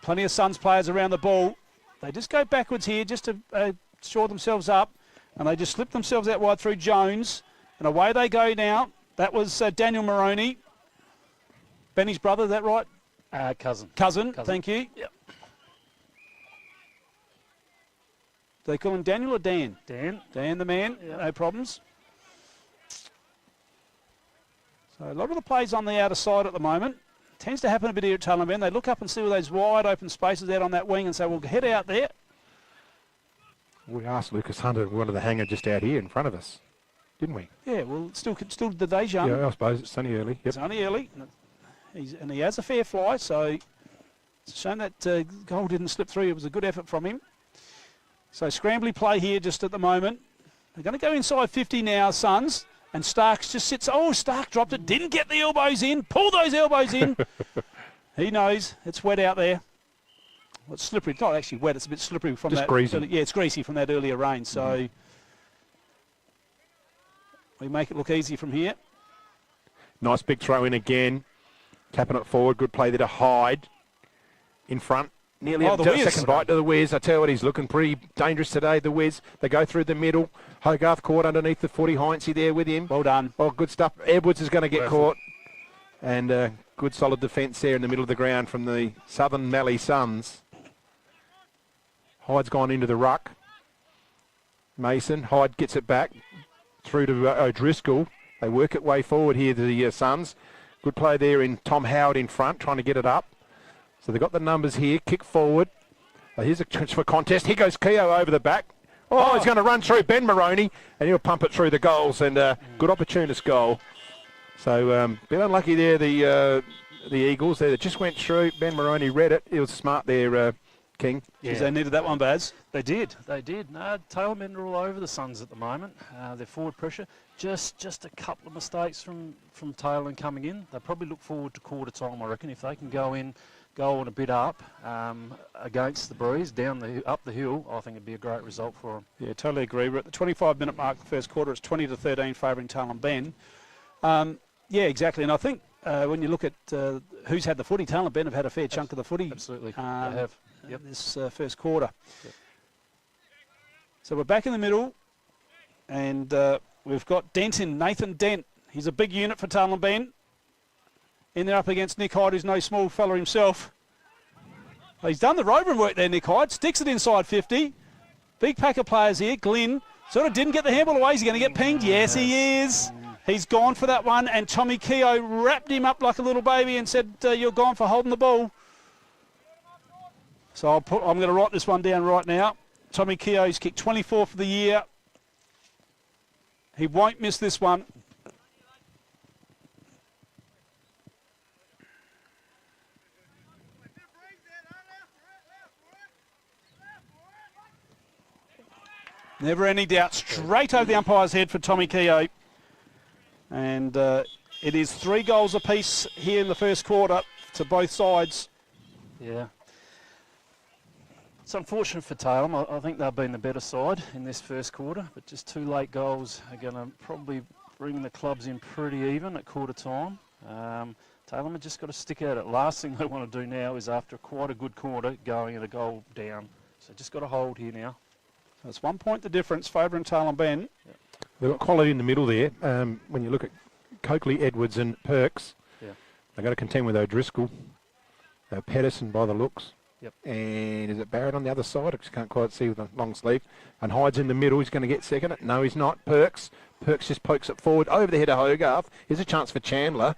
Speaker 3: Plenty of Suns players around the ball. They just go backwards here just to shore themselves up, and they just slip themselves out wide through Jones. And away they go now. That was Daniel Moroney. Benny's brother, is that right? Cousin, thank you.
Speaker 7: Yep.
Speaker 3: Do they call him Daniel or Dan?
Speaker 7: Dan.
Speaker 3: Dan the man,
Speaker 7: Yep.
Speaker 3: No problems. So a lot of the plays on the outer side at the moment. Tends to happen a bit here at Tarlin Ben. They look up and see all those wide open spaces out on that wing and say, we'll head out there.
Speaker 2: We asked Lucas Hunter, we wanted the hanger just out here in front of us, didn't we?
Speaker 3: Yeah, well, still the day's young.
Speaker 2: Yeah, I suppose it's only early. Yep.
Speaker 3: It's only early. And he has a fair fly, so it's a shame that goal didn't slip through. It was a good effort from him. So scrambly play here just at the moment. They're going to go inside 50 now, Suns. And Starks just sits. Oh, Stark dropped it. Didn't get the elbows in. Pull those elbows in. He knows it's wet out there. Well, it's slippery. It's not actually wet. It's a bit slippery from
Speaker 2: just
Speaker 3: that.
Speaker 2: Greasy.
Speaker 3: Yeah, it's greasy from that earlier rain. So we make it look easy from here.
Speaker 2: Nice big throw in again. Tapping it forward. Good play there to Hyde. In front. Nearly a second bite to the Wiz. I tell you what, he's looking pretty dangerous today, the Wiz. They go through the middle. Hogarth caught underneath the footy. Heinze there with him.
Speaker 3: Well done.
Speaker 2: Oh, good stuff. Edwards is going to get caught. And good solid defence there in the middle of the ground from the Southern Mallee Suns. Hyde's gone into the ruck. Mason. Hyde gets it back through to O'Driscoll. They work it way forward here, the Suns. Good play there in Tom Howard in front, trying to get it up. So they've got the numbers here. Kick forward. Here's a chance for contest. Here goes Keogh over the back. Oh, he's going to run through Ben Moroney, and he'll pump it through the goals. And good opportunist goal. So a bit unlucky there, the Eagles. They just went through. Ben Moroney read it. He was smart there, King.
Speaker 3: Because they needed that one, Baz.
Speaker 7: They did. No, tailmen are all over the Suns at the moment. Their forward pressure. Just a couple of mistakes from Tailmen coming in. They probably look forward to quarter time, I reckon. If they can go on a bit up against the breeze, up the hill, I think it'd be a great result for them.
Speaker 3: Yeah, totally agree. We're at the 25-minute mark of the first quarter. It's 20-13 favouring Tarlin Ben. Yeah, exactly. And I think when you look at who's had the footy, Tarlin Ben have had a fair chunk of the footy.
Speaker 7: Absolutely, they have.
Speaker 3: Yep. This first quarter. Yep. So we're back in the middle, and we've got Nathan Dent. He's a big unit for Tarlin Ben. In there up against Nick Hyde, who's no small fella himself. Well, he's done the roving work there, Nick Hyde. Sticks it inside 50. Big pack of players here. Glynn sort of didn't get the handball away. Is he going to get pinged? Yes, he is. He's gone for that one, and Tommy Keogh wrapped him up like a little baby and said, you're gone for holding the ball. So I'm going to write this one down right now. Tommy Keogh's kicked 24 for the year. He won't miss this one. Never any doubt. Straight over the umpire's head for Tommy Keogh. And it is 3 goals apiece here in the first quarter to both sides.
Speaker 7: Yeah. It's unfortunate for Taylor. I think they've been the better side in this first quarter, but just 2 late goals are going to probably bring the clubs in pretty even at quarter time. Taylor have just got to stick at it. Last thing they want to do now is, after quite a good quarter, going at a goal down. So just got to hold here now.
Speaker 3: So it's 1 point the difference, favouring Taylor Ben.
Speaker 7: Yep.
Speaker 2: They've got quality in the middle there. When you look at Coakley, Edwards and Perks, they've got to contend with O'Driscoll. Pedersen by the looks.
Speaker 7: Yep.
Speaker 2: And is it Barrett on the other side? I just can't quite see with the long sleeve. And Hyde's in the middle. He's going to get second. No, he's not. Perks just pokes it forward over the head of Hogarth. Here's a chance for Chandler.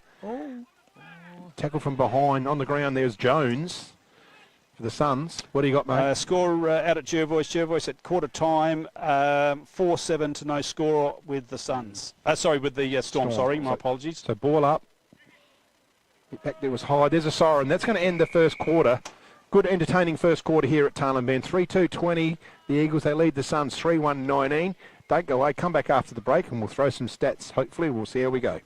Speaker 2: Tackle from behind. On the ground there's Jones for the Suns. What do you got, mate?
Speaker 3: Score out at Jervois. Jervois at quarter time. 4-7 to no score with the Suns. With the Storm. Sorry, my apologies.
Speaker 2: So ball up. Back there was Hyde. There's a siren. That's going to end the first quarter. Good entertaining first quarter here at Taylor Ben. 3-2-20. The Eagles, they lead the Suns 3-1-19. Don't go away. Come back after the break and we'll throw some stats. Hopefully we'll see how we go.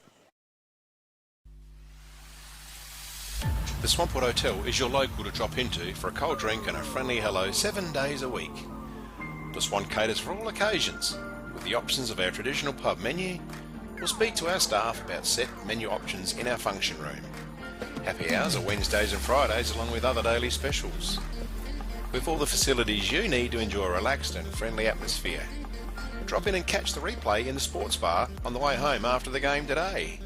Speaker 1: The Swampwood Hotel is your local to drop into for a cold drink and a friendly hello 7 days a week. The Swan caters for all occasions with the options of our traditional pub menu. We'll speak to our staff about set menu options in our function room. Happy hours are Wednesdays and Fridays along with other daily specials. With all the facilities you need to enjoy a relaxed and friendly atmosphere. Drop in and catch the replay in the sports bar on the way home after the game today.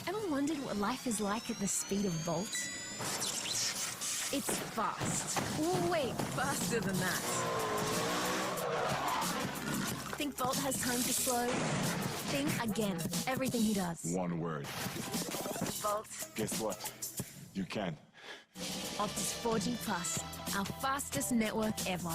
Speaker 5: Ever wondered what life is like at the speed of Volt? It's fast. Oh, wait, faster than that. Think Volt has time to slow? Think again. Everything he does.
Speaker 8: One word.
Speaker 5: Volt.
Speaker 8: Guess what? You can.
Speaker 5: Optus 4G Plus, our fastest network ever.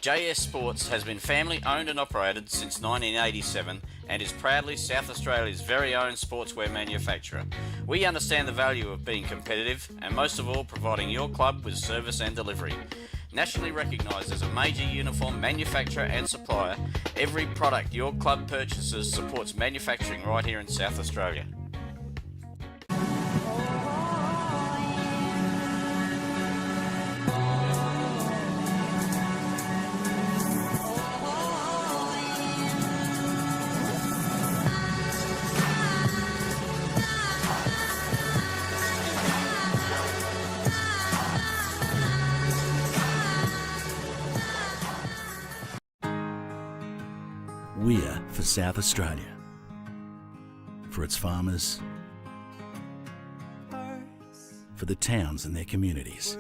Speaker 9: JS Sports has been family owned and operated since 1987 and is proudly South Australia's very own sportswear manufacturer. We understand the value of being competitive and most of all providing your club with service and delivery. Nationally recognised as a major uniform manufacturer and supplier, every product your club purchases supports manufacturing right here in South Australia.
Speaker 10: We're for South Australia, for its farmers, for the towns and their communities,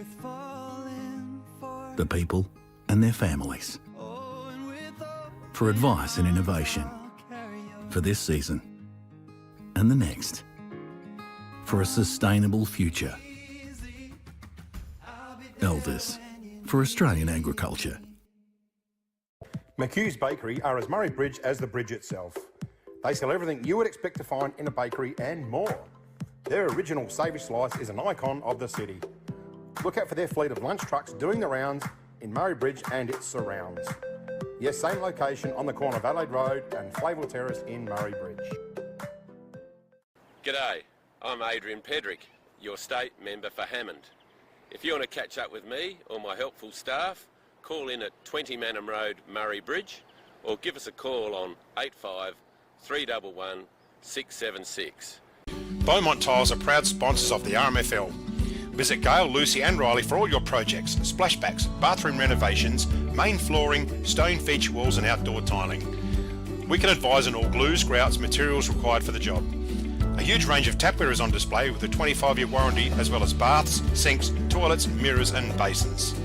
Speaker 10: the people and their families, for advice and innovation, for this season and the next, for a sustainable future. Elders, for Australian agriculture.
Speaker 11: McHugh's Bakery are as Murray Bridge as the bridge itself. They sell everything you would expect to find in a bakery and more. Their original savoury slice is an icon of the city. Look out for their fleet of lunch trucks doing the rounds in Murray Bridge and its surrounds. Yes, same location on the corner of Adelaide Road and Flavell Terrace in Murray Bridge.
Speaker 12: G'day, I'm Adrian Pedrick, your state member for Hammond. If you want to catch up with me or my helpful staff, call in at 20 Manham Road, Murray Bridge, or give us a call on 85 311 676.
Speaker 1: Beaumont Tiles are proud sponsors of the RMFL. Visit Gail, Lucy and Riley for all your projects, splashbacks, bathroom renovations, main flooring, stone feature walls and outdoor tiling. We can advise on all glues, grouts, materials required for the job. A huge range of tapware is on display with a 25-year warranty, as well as baths, sinks, toilets, mirrors and basins.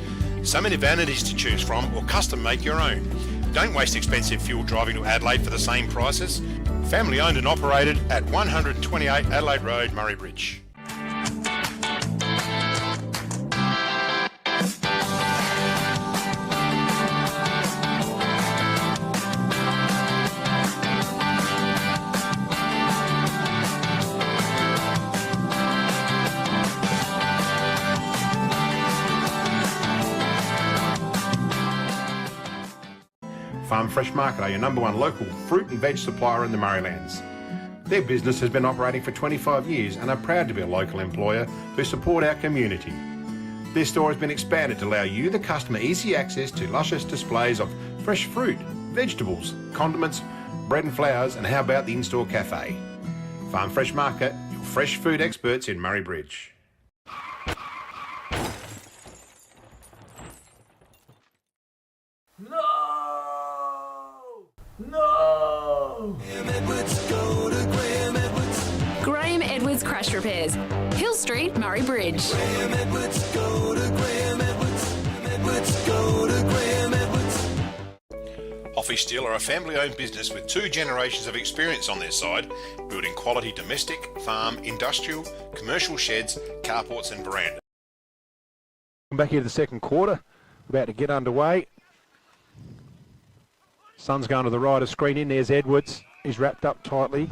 Speaker 1: So many vanities to choose from, or custom make your own. Don't waste expensive fuel driving to Adelaide for the same prices. Family owned and operated at 128 Adelaide Road, Murray Bridge.
Speaker 11: Farm Fresh Market are your #1 local fruit and veg supplier in the Murraylands. Their business has been operating for 25 years and are proud to be a local employer who support our community. Their store has been expanded to allow you, the customer, easy access to luscious displays of fresh fruit, vegetables, condiments, bread and flowers, and how about the in-store cafe? Farm Fresh Market, your fresh food experts in Murray Bridge.
Speaker 13: Graham Edwards Crash Repairs, Hill Street, Murray Bridge.
Speaker 1: Hoffy Steel are a family-owned business with 2 generations of experience on their side, building quality domestic, farm, industrial, commercial sheds, carports and verandas.
Speaker 2: Back here to the second quarter, about to get underway. Sun's going to the right of screen in. There's Edwards. He's wrapped up tightly.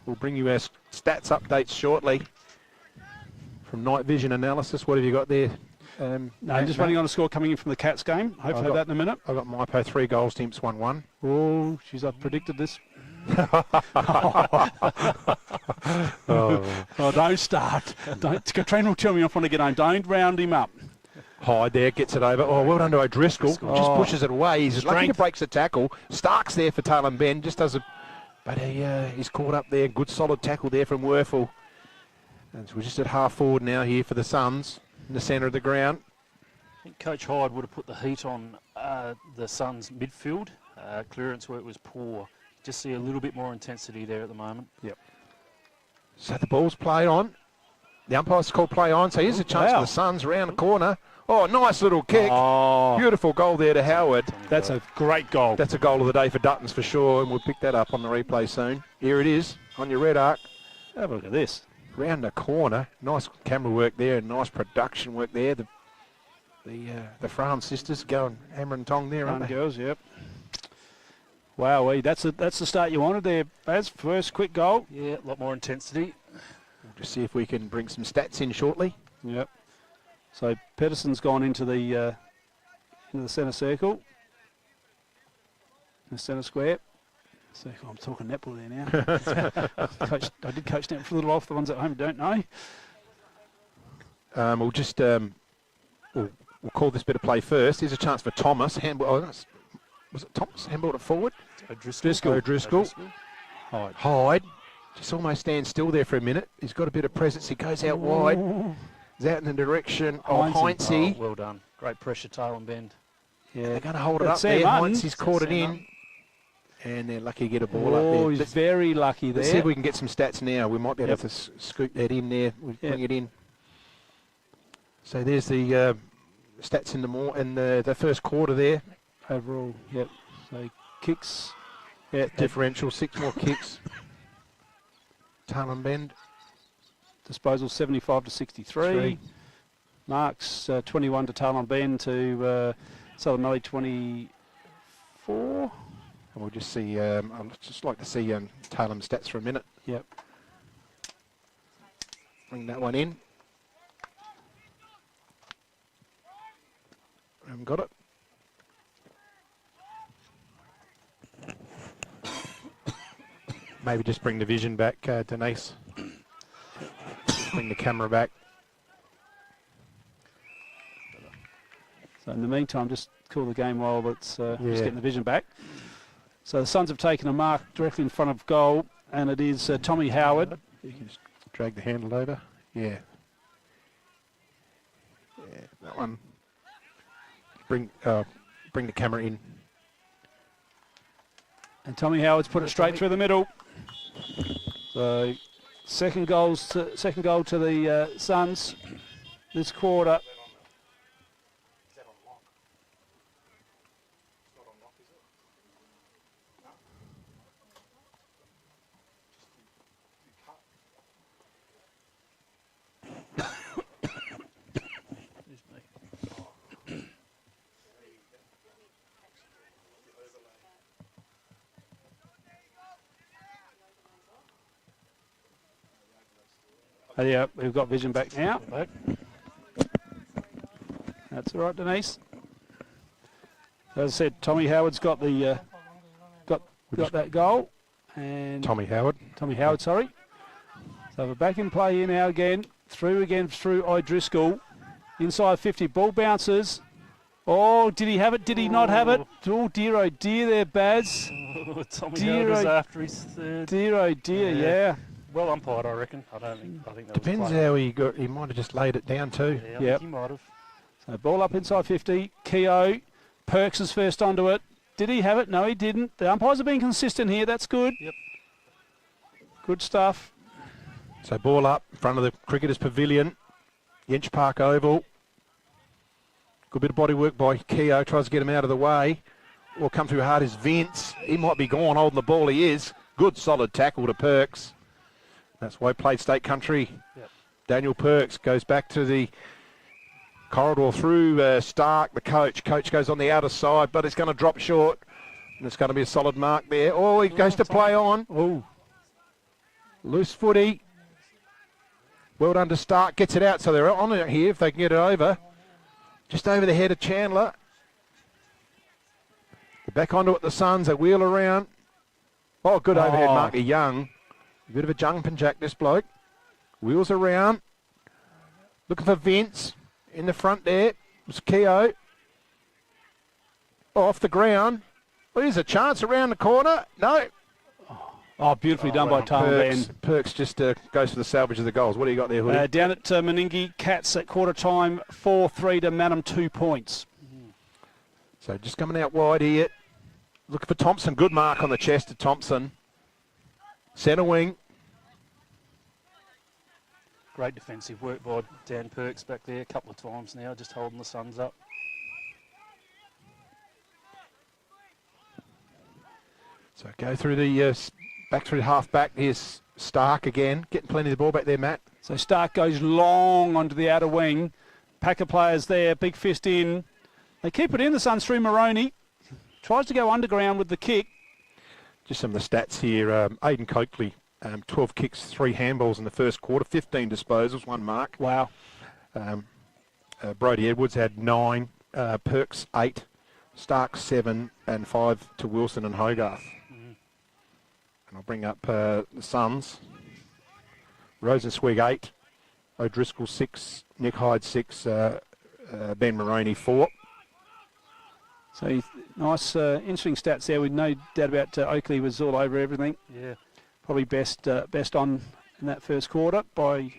Speaker 2: We'll bring you our stats updates shortly from Night Vision Analysis. What have you got there?
Speaker 3: No, just running on a score coming in from the Cats game. Hope to have that in a minute.
Speaker 2: I've got Mypo 3 goals, Timps 1-1.
Speaker 3: Oh, she's I've predicted this. Oh, don't start. Katrina will tell me off when I get home. Don't round him up.
Speaker 2: Hyde there, gets it over. Oh, well done to O'Driscoll. Just pushes it away. He's lucky to breaks the tackle. Stark's there for Talon Ben. Just does a... But he's caught up there. Good solid tackle there from Werfel. And so we're just at half forward now here for the Suns in the centre of the ground.
Speaker 7: I think Coach Hyde would have put the heat on the Suns midfield. Clearance work was poor. Just see a little bit more intensity there at the moment.
Speaker 2: Yep. So the ball's played on. The umpire's called play on. So here's a chance for the Suns round the corner. Oh, nice little kick.
Speaker 3: Oh.
Speaker 2: Beautiful goal there to Howard.
Speaker 3: That's a great goal.
Speaker 2: That's a goal of the day for Duttons for sure, and we'll pick that up on the replay soon. Here it is on your red arc.
Speaker 3: Have a look at this.
Speaker 2: Round the corner. Nice camera work there and nice production work there. The Fran sisters going hammer and tong there, aren't they?
Speaker 3: Girls, yep. Wow, that's the start you wanted there, Baz. First quick goal.
Speaker 7: Yeah, a lot more intensity.
Speaker 2: We'll just see if we can bring some stats in shortly.
Speaker 3: Yep. So Pedersen's gone into the centre circle. The centre square. Circle. I'm talking netball there now. I did coach netball for a little while. For the ones at home don't know.
Speaker 2: We'll just we'll call this bit of play first. Here's a chance for Thomas. Handball. Was it Thomas? Handball it forward. O'Driscoll. Hyde. Just almost stands still there for a minute. He's got a bit of presence. He goes out wide. He's out in the direction of Heinze.
Speaker 7: Oh, well done. Great pressure, tail and bend.
Speaker 2: Yeah, they're going to hold it up there. Heinze's caught it in. And they're lucky to get a ball up there.
Speaker 3: Oh, he's very lucky there.
Speaker 2: Let's see if we can get some stats now. We might be able to scoop that in there. We'll bring it in. So there's the stats in the first quarter there.
Speaker 3: Overall, yep. So kicks.
Speaker 2: Yeah, differential, 6 more kicks. Talon Bend.
Speaker 3: Disposal 75 to 63. Marks 21 to Talon Bend to Southern Mallee 24.
Speaker 2: And we'll just see, I'd just like to see Talon stats for a minute.
Speaker 3: Yep.
Speaker 2: Bring that one in. Haven't got it. Maybe just bring the vision back, Denise. Bring the camera back.
Speaker 3: So in the meantime, just call the game while it's just getting the vision back. So the Suns have taken a mark directly in front of goal, and it is Tommy Howard.
Speaker 2: You can just drag the handle over. Yeah. Yeah, that one. Bring the camera in.
Speaker 3: And Tommy Howard's put it straight through the middle. So second goal to the Suns this quarter. Oh, yeah, we've got vision back now. That's all right, Denise. As I said, Tommy Howard's got the got that goal, and
Speaker 2: Tommy Howard,
Speaker 3: sorry. So we're back in play here now again through O'Driscoll, inside 50, ball bounces. Oh, did he have it? Did he not have it? Oh dear, there, Baz.
Speaker 7: Tommy Howard is after his third.
Speaker 3: Dear, oh dear, yeah.
Speaker 7: Well umpired, I reckon. I think that
Speaker 2: depends
Speaker 7: was
Speaker 2: how he got. He might have just laid it down too.
Speaker 7: Yeah, I think he might have.
Speaker 3: So ball up inside 50. Keogh, Perks is first onto it. Did he have it? No, he didn't. The umpires are being consistent here. That's good.
Speaker 7: Yep.
Speaker 3: Good stuff.
Speaker 2: So ball up in front of the Cricketers' Pavilion, Inch Park Oval. Good bit of body work by Keogh. Tries to get him out of the way. Or come through hard is Vince. He might be gone holding the ball. He is. Good solid tackle to Perks. That's why he played State Country.
Speaker 7: Yep.
Speaker 2: Daniel Perks goes back to the corridor through Stark, the coach. Coach goes on the outer side, but it's going to drop short. And it's going to be a solid mark there. Oh, he goes to play on.
Speaker 3: Oh.
Speaker 2: Loose footy. Well done to Stark. Gets it out, so they're on it here if they can get it over. Just over the head of Chandler. They're back onto it, the Suns. They wheel around. Oh, good overhead mark of Young. A bit of a jumping jack, this bloke. Wheels around. Looking for Vince. In the front there. It's Keogh. Off the ground. Well, here's a chance around the corner. No.
Speaker 3: Oh, beautifully done by Tom Van.
Speaker 2: Perks just goes for the salvage of the goals. What do you got there, Hoodie?
Speaker 3: Down at Meningie, Cats at quarter time, 4-3 to Madam, 2 points.
Speaker 2: So just coming out wide here. Looking for Thompson. Good mark on the chest of Thompson. Centre wing.
Speaker 7: Great defensive work by Dan Perks back there a couple of times now, just holding the Suns up.
Speaker 2: So go through the back through half back. Here's Stark again, getting plenty of the ball back there, Matt.
Speaker 3: So Stark goes long onto the outer wing. Pack of players there, big fist in. They keep it in, the Suns through Moroney. Tries to go underground with the kick.
Speaker 2: Just some of the stats here. Aidan Coakley, 12 kicks, 3 handballs in the first quarter, 15 disposals, 1 mark.
Speaker 3: Wow.
Speaker 2: Brodie Edwards had 9, Perks 8, Stark 7, and 5 to Wilson and Hogarth. And I'll bring up the Suns. Rosenswig 8, O'Driscoll 6, Nick Hyde 6, Ben Moroney 4.
Speaker 3: So nice, interesting stats there. With no doubt about Oakley was all over everything.
Speaker 7: Yeah.
Speaker 3: Probably best on in that first quarter by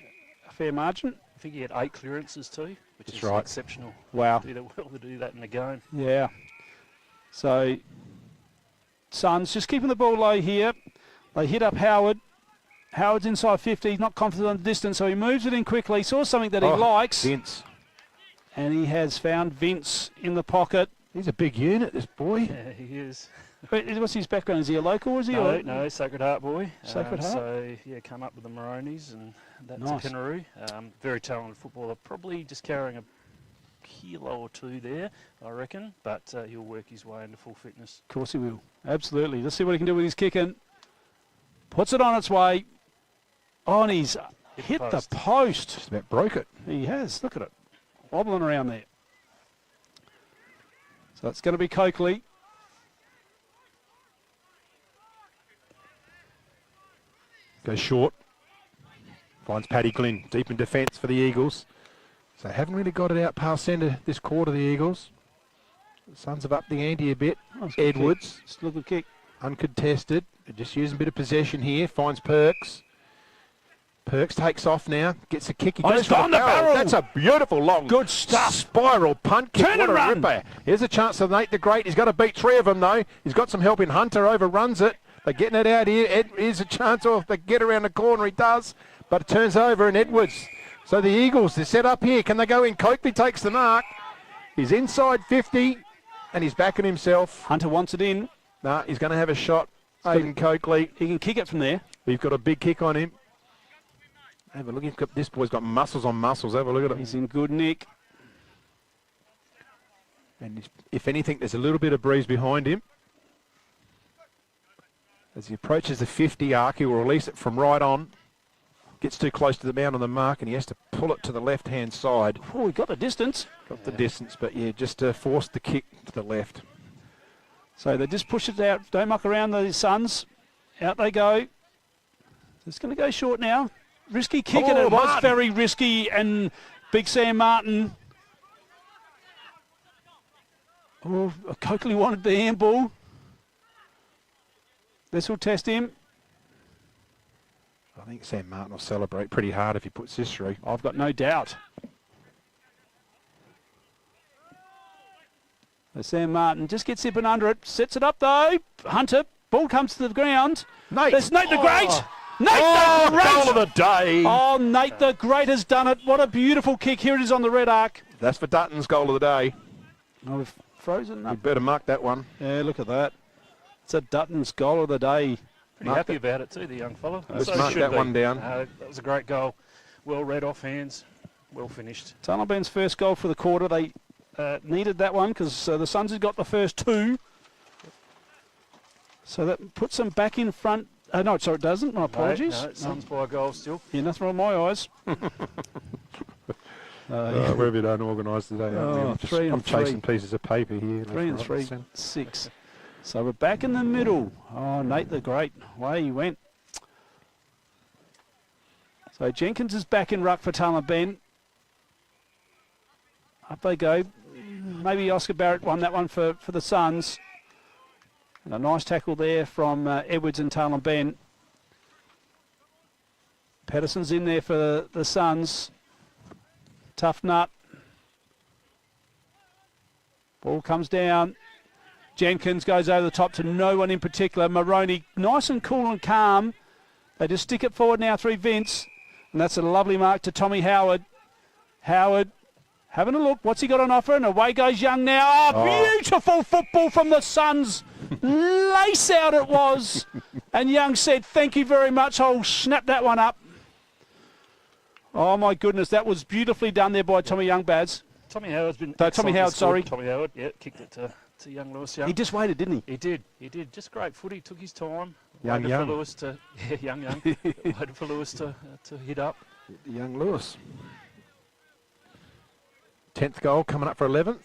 Speaker 3: a fair margin.
Speaker 7: I think he had 8 clearances too, which
Speaker 2: That's
Speaker 7: is
Speaker 2: right.
Speaker 7: exceptional.
Speaker 3: Wow.
Speaker 7: To do that in a game.
Speaker 3: Yeah. So Suns just keeping the ball low here. They hit up Howard. Howard's inside 50. He's not confident on the distance, so he moves it in quickly. Saw something that he likes.
Speaker 2: Vince.
Speaker 3: And he has found Vince in the pocket.
Speaker 2: He's a big unit, this boy.
Speaker 7: Yeah, he is.
Speaker 3: What's his background? Is he a local or is he?
Speaker 7: No, Sacred Heart boy.
Speaker 3: Sacred Heart?
Speaker 7: So, yeah, come up with the Maronis and that's
Speaker 3: Nice.
Speaker 7: a Penaroo. Very talented footballer. Probably just carrying a kilo or 2 there, I reckon. But he'll work his way into full fitness.
Speaker 3: Of course he will. Absolutely. Let's see what he can do with his kicking. Puts it on its way. Oh, and he's hit the post.
Speaker 2: Just about broke it.
Speaker 3: He has. Look at it. Wobbling around there. So it's going to be Coakley.
Speaker 2: Goes short. Finds Paddy Glynn deep in defence for the Eagles. So haven't really got it out past centre this quarter, the Eagles. The Suns have upped the ante a bit. Edwards.
Speaker 3: Still a good kick.
Speaker 2: Uncontested. They're just using a bit of possession here. Finds Perks. Perks takes off now. Gets a kick. He goes
Speaker 3: it's on the barrel.
Speaker 2: That's a beautiful long
Speaker 3: Good stuff.
Speaker 2: spiral punt kick.
Speaker 3: Turn
Speaker 2: What
Speaker 3: and
Speaker 2: a
Speaker 3: run.
Speaker 2: ripper. Here's a chance for Nate the Great. He's got to beat 3 of them though. He's got some help in Hunter. Overruns it. They're getting it out here. Here's a chance. Or if they get around the corner, he does. But it turns over and Edwards. So the Eagles, they're set up here. Can they go in? Coakley takes the mark. He's inside 50 and he's backing himself.
Speaker 3: Hunter wants it in.
Speaker 2: Nah, he's going to have a shot. Aidan Coakley.
Speaker 3: He can kick it from there.
Speaker 2: We've got a big kick on him. Have a look. This boy's got muscles on muscles. Have a look at it.
Speaker 3: He's in good nick.
Speaker 2: And if anything, there's a little bit of breeze behind him. As he approaches the 50 arc, he will release it from right on. Gets too close to the mound on the mark, and he has to pull it to the left-hand side.
Speaker 3: Oh, he got the distance.
Speaker 2: Got the distance, but yeah, just forced the kick to the left.
Speaker 3: So they just push it out. Don't muck around the Suns. Out they go. It's going to go short now. Risky kick, and it was very risky. And Big Sam Martin. Oh, Coakley wanted the handball. This will test him.
Speaker 2: I think Sam Martin will celebrate pretty hard if he puts this through.
Speaker 3: I've got no doubt. So Sam Martin just gets zipping under it. Sets it up though. Hunter. Ball comes to the ground.
Speaker 2: Nate.
Speaker 3: There's Nate the Great. Nate the Great.
Speaker 2: Goal of the day.
Speaker 3: Oh, Nate the Great has done it. What a beautiful kick. Here it is on the red arc.
Speaker 2: That's for Dutton's goal of the day.
Speaker 3: Oh, we've frozen up.
Speaker 2: You better mark that one.
Speaker 3: Yeah, look at that. It's a Dutton's goal of the day.
Speaker 7: Pretty happy about it too, the young fella.
Speaker 2: Let's mark that one down.
Speaker 7: That was a great goal. Well read off hands. Well finished.
Speaker 3: Taliban's first goal for the quarter. They needed that one because the Suns had got the first two. So that puts them back in front. No, sorry, it doesn't. My apologies.
Speaker 7: No, Suns by a goal still.
Speaker 3: Yeah, nothing wrong with my eyes.
Speaker 2: Where have you done organised today? I'm chasing pieces of paper here.
Speaker 3: 3 and 3, 6. So we're back in the middle. Oh, Nate the Great. Away he went. So Jenkins is back in ruck for Taliban. Up they go. Maybe Oscar Barrett won that one for the Suns. And a nice tackle there from Edwards and Taliban. Pedersen's in there for the Suns. Tough nut. Ball comes down. Jenkins goes over the top to no one in particular. Maroney, nice and cool and calm. They just stick it forward now through Vince. And that's a lovely mark to Tommy Howard. Howard having a look. What's he got on offer? And away goes Young now. Oh, beautiful football from the Suns. Lace out it was. And Young said, thank you very much. I'll snap that one up. Oh, my goodness. That was beautifully done there by Tommy Young, Baz.
Speaker 7: Tommy Howard's been...
Speaker 3: Tommy Howard, sorry.
Speaker 7: Tommy Howard, yeah, kicked it to young Lewis Young.
Speaker 3: He just waited, didn't he?
Speaker 7: He did. Just great footy. Took his time.
Speaker 2: Young.
Speaker 7: For Lewis to... Yeah, Young. Waited for Lewis to hit up.
Speaker 2: Young Lewis. 10th goal coming up for 11th.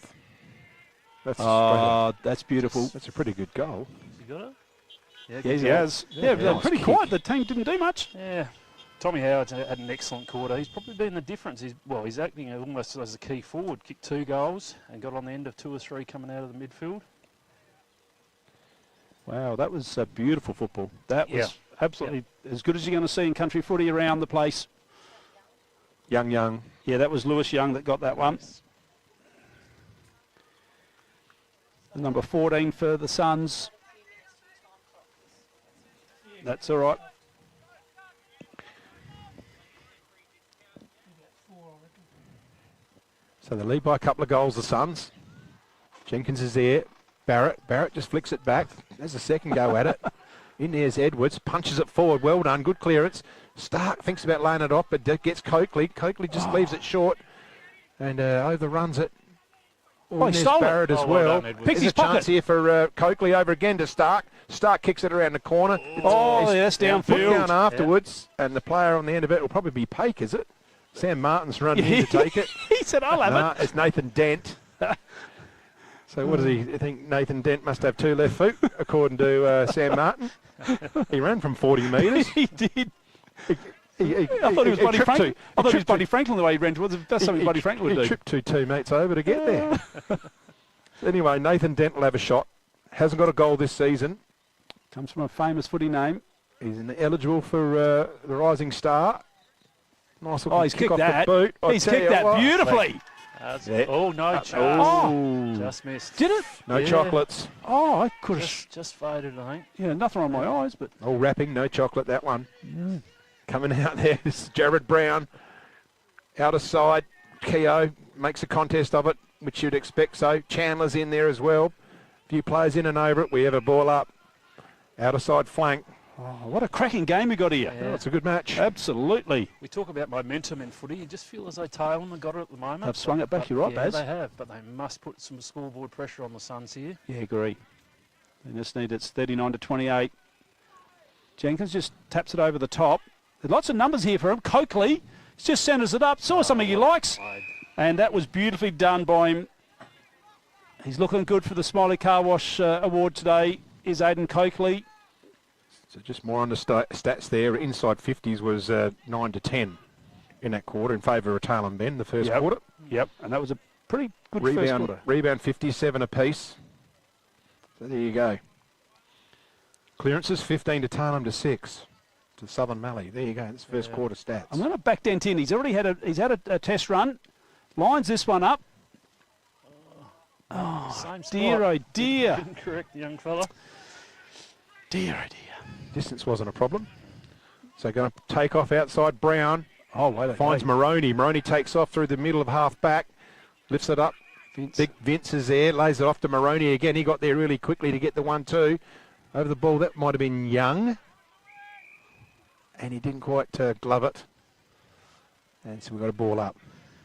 Speaker 3: That's beautiful.
Speaker 2: That's a pretty good goal.
Speaker 7: Has he got it?
Speaker 3: Yeah, he has. Yeah, they're pretty quiet. The team didn't do much.
Speaker 7: Yeah. Tommy Howard's had an excellent quarter. He's probably been the difference. He's acting almost as a key forward. Kicked 2 goals and got on the end of 2 or 3 coming out of the midfield.
Speaker 3: Wow, that was beautiful football. That was absolutely as good as you're going to see in country footy around the place.
Speaker 2: Young.
Speaker 3: Yeah, that was Lewis Young that got that one. Number 14 for the Suns. That's all right.
Speaker 2: So they lead by a couple of goals, the Suns. Jenkins is there. Barrett just flicks it back. There's a second go at it. In there's Edwards, punches it forward. Well done, good clearance. Stark thinks about laying it off, but gets Coakley. Coakley just leaves it short and overruns it.
Speaker 3: Oh, he stole
Speaker 2: Barrett
Speaker 3: it.
Speaker 2: as well.
Speaker 3: Picks his
Speaker 2: pocket. Chance here for Coakley over again to Stark. Stark kicks it around the corner.
Speaker 3: That's downfield.
Speaker 2: Put down afterwards, and the player on the end of it will probably be Pake, is it? Sam Martin's running in to take it.
Speaker 3: He said, I'll have it.
Speaker 2: It's Nathan Dent. So what does he think? Nathan Dent must have 2 left feet, according to Sam Martin. He ran from 40 metres.
Speaker 3: He did. I thought it was Buddy Franklin. I thought it was Buddy Franklin the way he ran towards it. That's something Buddy Franklin would do.
Speaker 2: He tripped 2 teammates over to get there. Anyway, Nathan Dent will have a shot. Hasn't got a goal this season.
Speaker 3: Comes from a famous footy name.
Speaker 2: He's eligible for the Rising Star. Nice looking
Speaker 3: he's
Speaker 2: kick
Speaker 3: kicked
Speaker 2: off
Speaker 3: that.
Speaker 2: the boot.
Speaker 3: He's kicked that beautifully.
Speaker 7: No chance. Just missed.
Speaker 3: Did it?
Speaker 2: No chocolates.
Speaker 3: Oh, I could have.
Speaker 7: Just faded, I think.
Speaker 3: Yeah, nothing on my eyes, but.
Speaker 2: All wrapping, no chocolate, that one. Coming out there, this is Jared Brown. Outer side, Keogh makes a contest of it, which you'd expect so. Chandler's in there as well. A few players in and over it. We have a ball up. Outer side flank.
Speaker 3: Oh, what a cracking game we got here.
Speaker 2: Yeah. It's a good match.
Speaker 3: Absolutely.
Speaker 7: We talk about momentum in footy. You just feel as though Tailem have got it at the moment.
Speaker 3: They've swung it back, you're right, Baz.
Speaker 7: They have, but they must put some scoreboard pressure on the Suns here.
Speaker 3: Yeah, agree. They just need it's 39 to 28. Jenkins just taps it over the top. There's lots of numbers here for him. Coakley just centres it up. Saw something he likes. And that was beautifully done by him. He's looking good for the Smiley Car Wash award today, is Aidan Coakley.
Speaker 2: So just more on the stats there. Inside 50s was 9 to 10 in that quarter in favour of Tailem Bend, the first quarter.
Speaker 3: Yep, and that was a pretty good first quarter.
Speaker 2: Rebound 57 apiece. So there you go. Clearances 15 to Tailem to 6 to Southern Mallee. There you go. That's first quarter stats.
Speaker 3: I'm going to back Dent in. He's already had a test run. Lines this one up. Oh,
Speaker 7: Same spot.
Speaker 3: dear, oh dear.
Speaker 7: Didn't correct the young fella.
Speaker 3: Dear, oh dear.
Speaker 2: Distance wasn't a problem. So going to take off outside Brown.
Speaker 3: Oh, wait.
Speaker 2: Finds Moroney. Moroney takes off through the middle of half back. Lifts it up. Big Vince is there. Lays it off to Moroney again. He got there really quickly to get the 1-2. Over the ball. That might have been Young. And he didn't quite glove it. And so we've got a ball up.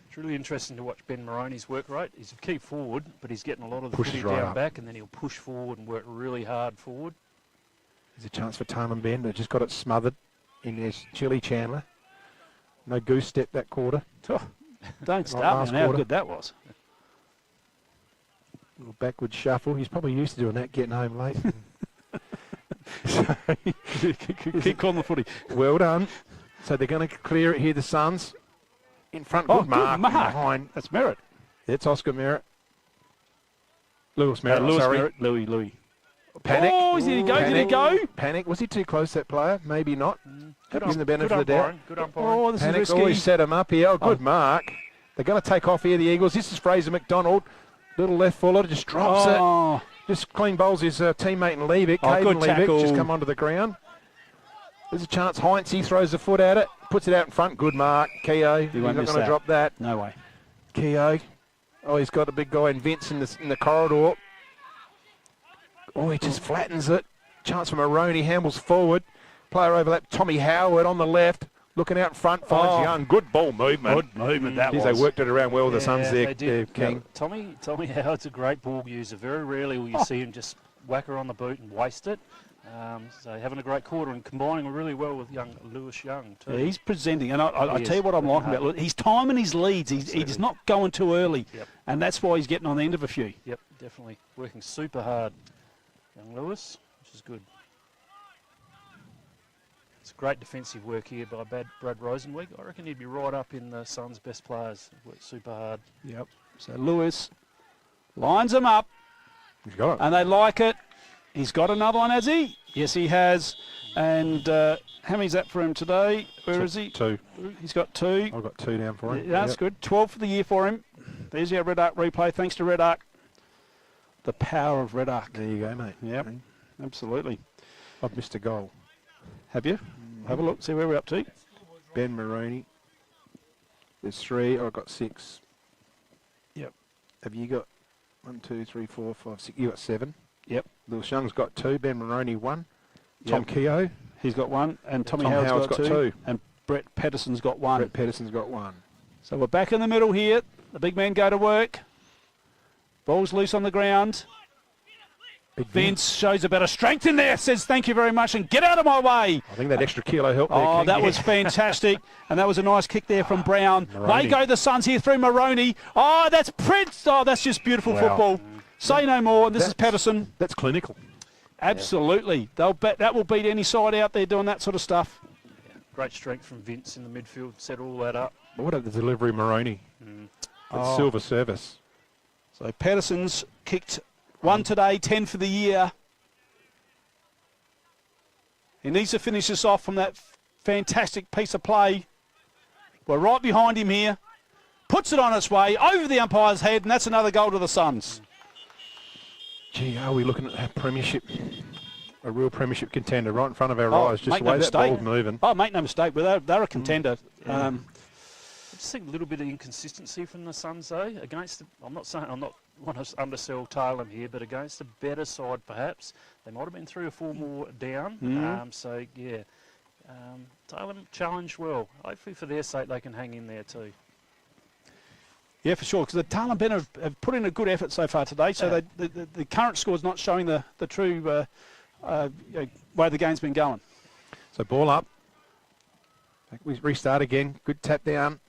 Speaker 7: It's really interesting to watch Ben Moroney's work rate. He's a key forward, but he's getting a lot of the
Speaker 2: Pushes
Speaker 7: footy
Speaker 2: right
Speaker 7: down
Speaker 2: up.
Speaker 7: back, and then he'll push forward and work really hard forward.
Speaker 2: There's a chance for Tailem Bend. They just got it smothered in there. Chili Chandler. No goose step that quarter.
Speaker 3: Oh, don't
Speaker 2: Like
Speaker 3: start
Speaker 2: last
Speaker 3: me on how
Speaker 2: quarter.
Speaker 3: good that was.
Speaker 2: Little backward shuffle. He's probably used to doing that, getting home late.
Speaker 3: Keep calling the footy.
Speaker 2: Well done. So they're going to clear it here, the Suns. In front, good mark.
Speaker 3: Good mark.
Speaker 2: Behind.
Speaker 3: That's Merritt.
Speaker 2: It's Oscar Merritt. Lewis Merritt, sorry.
Speaker 3: Merritt, Louis.
Speaker 2: Panic.
Speaker 3: Oh, did he go?
Speaker 2: Panic.
Speaker 3: Did he go?
Speaker 2: Panic. Was he too close, that player? Maybe not. Using the benefit
Speaker 7: good
Speaker 2: of the doubt.
Speaker 7: umpiring. Good umpiring.
Speaker 3: Oh, this
Speaker 2: Panic
Speaker 3: is risky.
Speaker 2: always set him up here. Oh, good mark. They're going to take off here, the Eagles. This is Fraser McDonald. Little left fuller, just drops it. Just clean bowls his teammate and leave it.
Speaker 3: Oh, good
Speaker 2: Caden
Speaker 3: tackle.
Speaker 2: Levick just come onto the ground. There's a chance. Heinz, he throws the foot at it. Puts it out in front. Good mark. Keogh. He's not going to drop that.
Speaker 3: No way.
Speaker 2: Keogh. Oh, he's got a big guy in Vince in the corridor. Oh, he just flattens it. Chance for Moroney. Hambles forward. Player overlap. Tommy Howard on the left. Looking out in front. Finds Young. Good ball movement.
Speaker 3: Good movement that was.
Speaker 2: They worked it around well with the Suns there,
Speaker 7: they did.
Speaker 2: King.
Speaker 7: Tommy Howard's a great ball user. Very rarely will you see him just whack her on the boot and waste it. So having a great quarter and combining really well with young Lewis Young too.
Speaker 3: Yeah, he's presenting, and I tell you what I'm liking about Lewis. He's timing his leads. He's not going too early, and that's why he's getting on the end of a few.
Speaker 7: Yep, definitely. Working super hard. Young Lewis, which is good. It's great defensive work here by Brad Rosenweg. I reckon he'd be right up in the Suns' best players. Worked super hard.
Speaker 3: Yep. So Lewis lines them up,
Speaker 2: He's got it.
Speaker 3: and they like it. He's got another one, has he? Yes, he has. And how many's that for him today? Where is he?
Speaker 2: 2.
Speaker 3: He's got 2.
Speaker 2: I've got 2 down for him.
Speaker 3: Yeah, that's good. 12 for the year for him. There's your Red Arc replay. Thanks to Red Arc. The power of Red Arc.
Speaker 2: There you go, mate.
Speaker 3: Yep, absolutely.
Speaker 2: I've missed a goal.
Speaker 3: Have you? Have a look, see where we're up to.
Speaker 2: Ben Moroney. There's 3. I've got 6.
Speaker 3: Yep.
Speaker 2: Have you got 1, 2, 3, 4, 5, 6? You got 7.
Speaker 3: Yep.
Speaker 2: Lewis Young's got 2. Ben Moroney 1. Tom
Speaker 3: Yep.
Speaker 2: Keogh.
Speaker 3: He's got 1, and Tommy
Speaker 2: Tom
Speaker 3: Howard's
Speaker 2: Howard's
Speaker 3: got
Speaker 2: got
Speaker 3: 2,
Speaker 2: 2.
Speaker 3: and Brett Patterson's got 1.
Speaker 2: Brett Patterson's got 1.
Speaker 3: So we're back in the middle here. The big men go to work. Ball's loose on the ground. Vince shows a bit of strength in there, says thank you very much and get out of my way.
Speaker 2: I think that extra kilo helped there,
Speaker 3: Oh,
Speaker 2: King.
Speaker 3: that was fantastic. And that was a nice kick there from Brown.
Speaker 2: Moroney.
Speaker 3: They go the Suns here through Moroney. Oh, that's Prince. Oh, that's just beautiful
Speaker 2: Wow.
Speaker 3: football. Say no more. And this is Patterson.
Speaker 2: That's clinical.
Speaker 3: Absolutely. They'll bet that will beat any side out there doing that sort of stuff.
Speaker 7: Great strength from Vince in the midfield. Set all that up.
Speaker 2: But what about the delivery, Moroney? That's silver service.
Speaker 3: So Patterson's kicked 1 today, 10 for the year. He needs to finish this off from that fantastic piece of play. We're right behind him here. Puts it on its way, over the umpire's head, and that's another goal to the Suns.
Speaker 2: Gee, are we looking at a premiership, a real premiership contender right in front of our
Speaker 3: Oh,
Speaker 2: eyes, just
Speaker 3: make
Speaker 2: the
Speaker 3: no
Speaker 2: way that
Speaker 3: mistake.
Speaker 2: ball's moving.
Speaker 3: Oh, make no mistake, but they're a contender.
Speaker 7: I just think a little bit of inconsistency from the Suns, though. Against, I'm not want to undersell Tailem here, but against a better side, perhaps they might have been 3 or 4 more down. So yeah, Tailem challenged well. Hopefully, for their sake, they can hang in there too.
Speaker 3: Yeah, for sure, because the Tailem Ben have put in a good effort so far today. So the current score is not showing the true way the game's been going.
Speaker 2: So ball up. We restart again. Good tap down.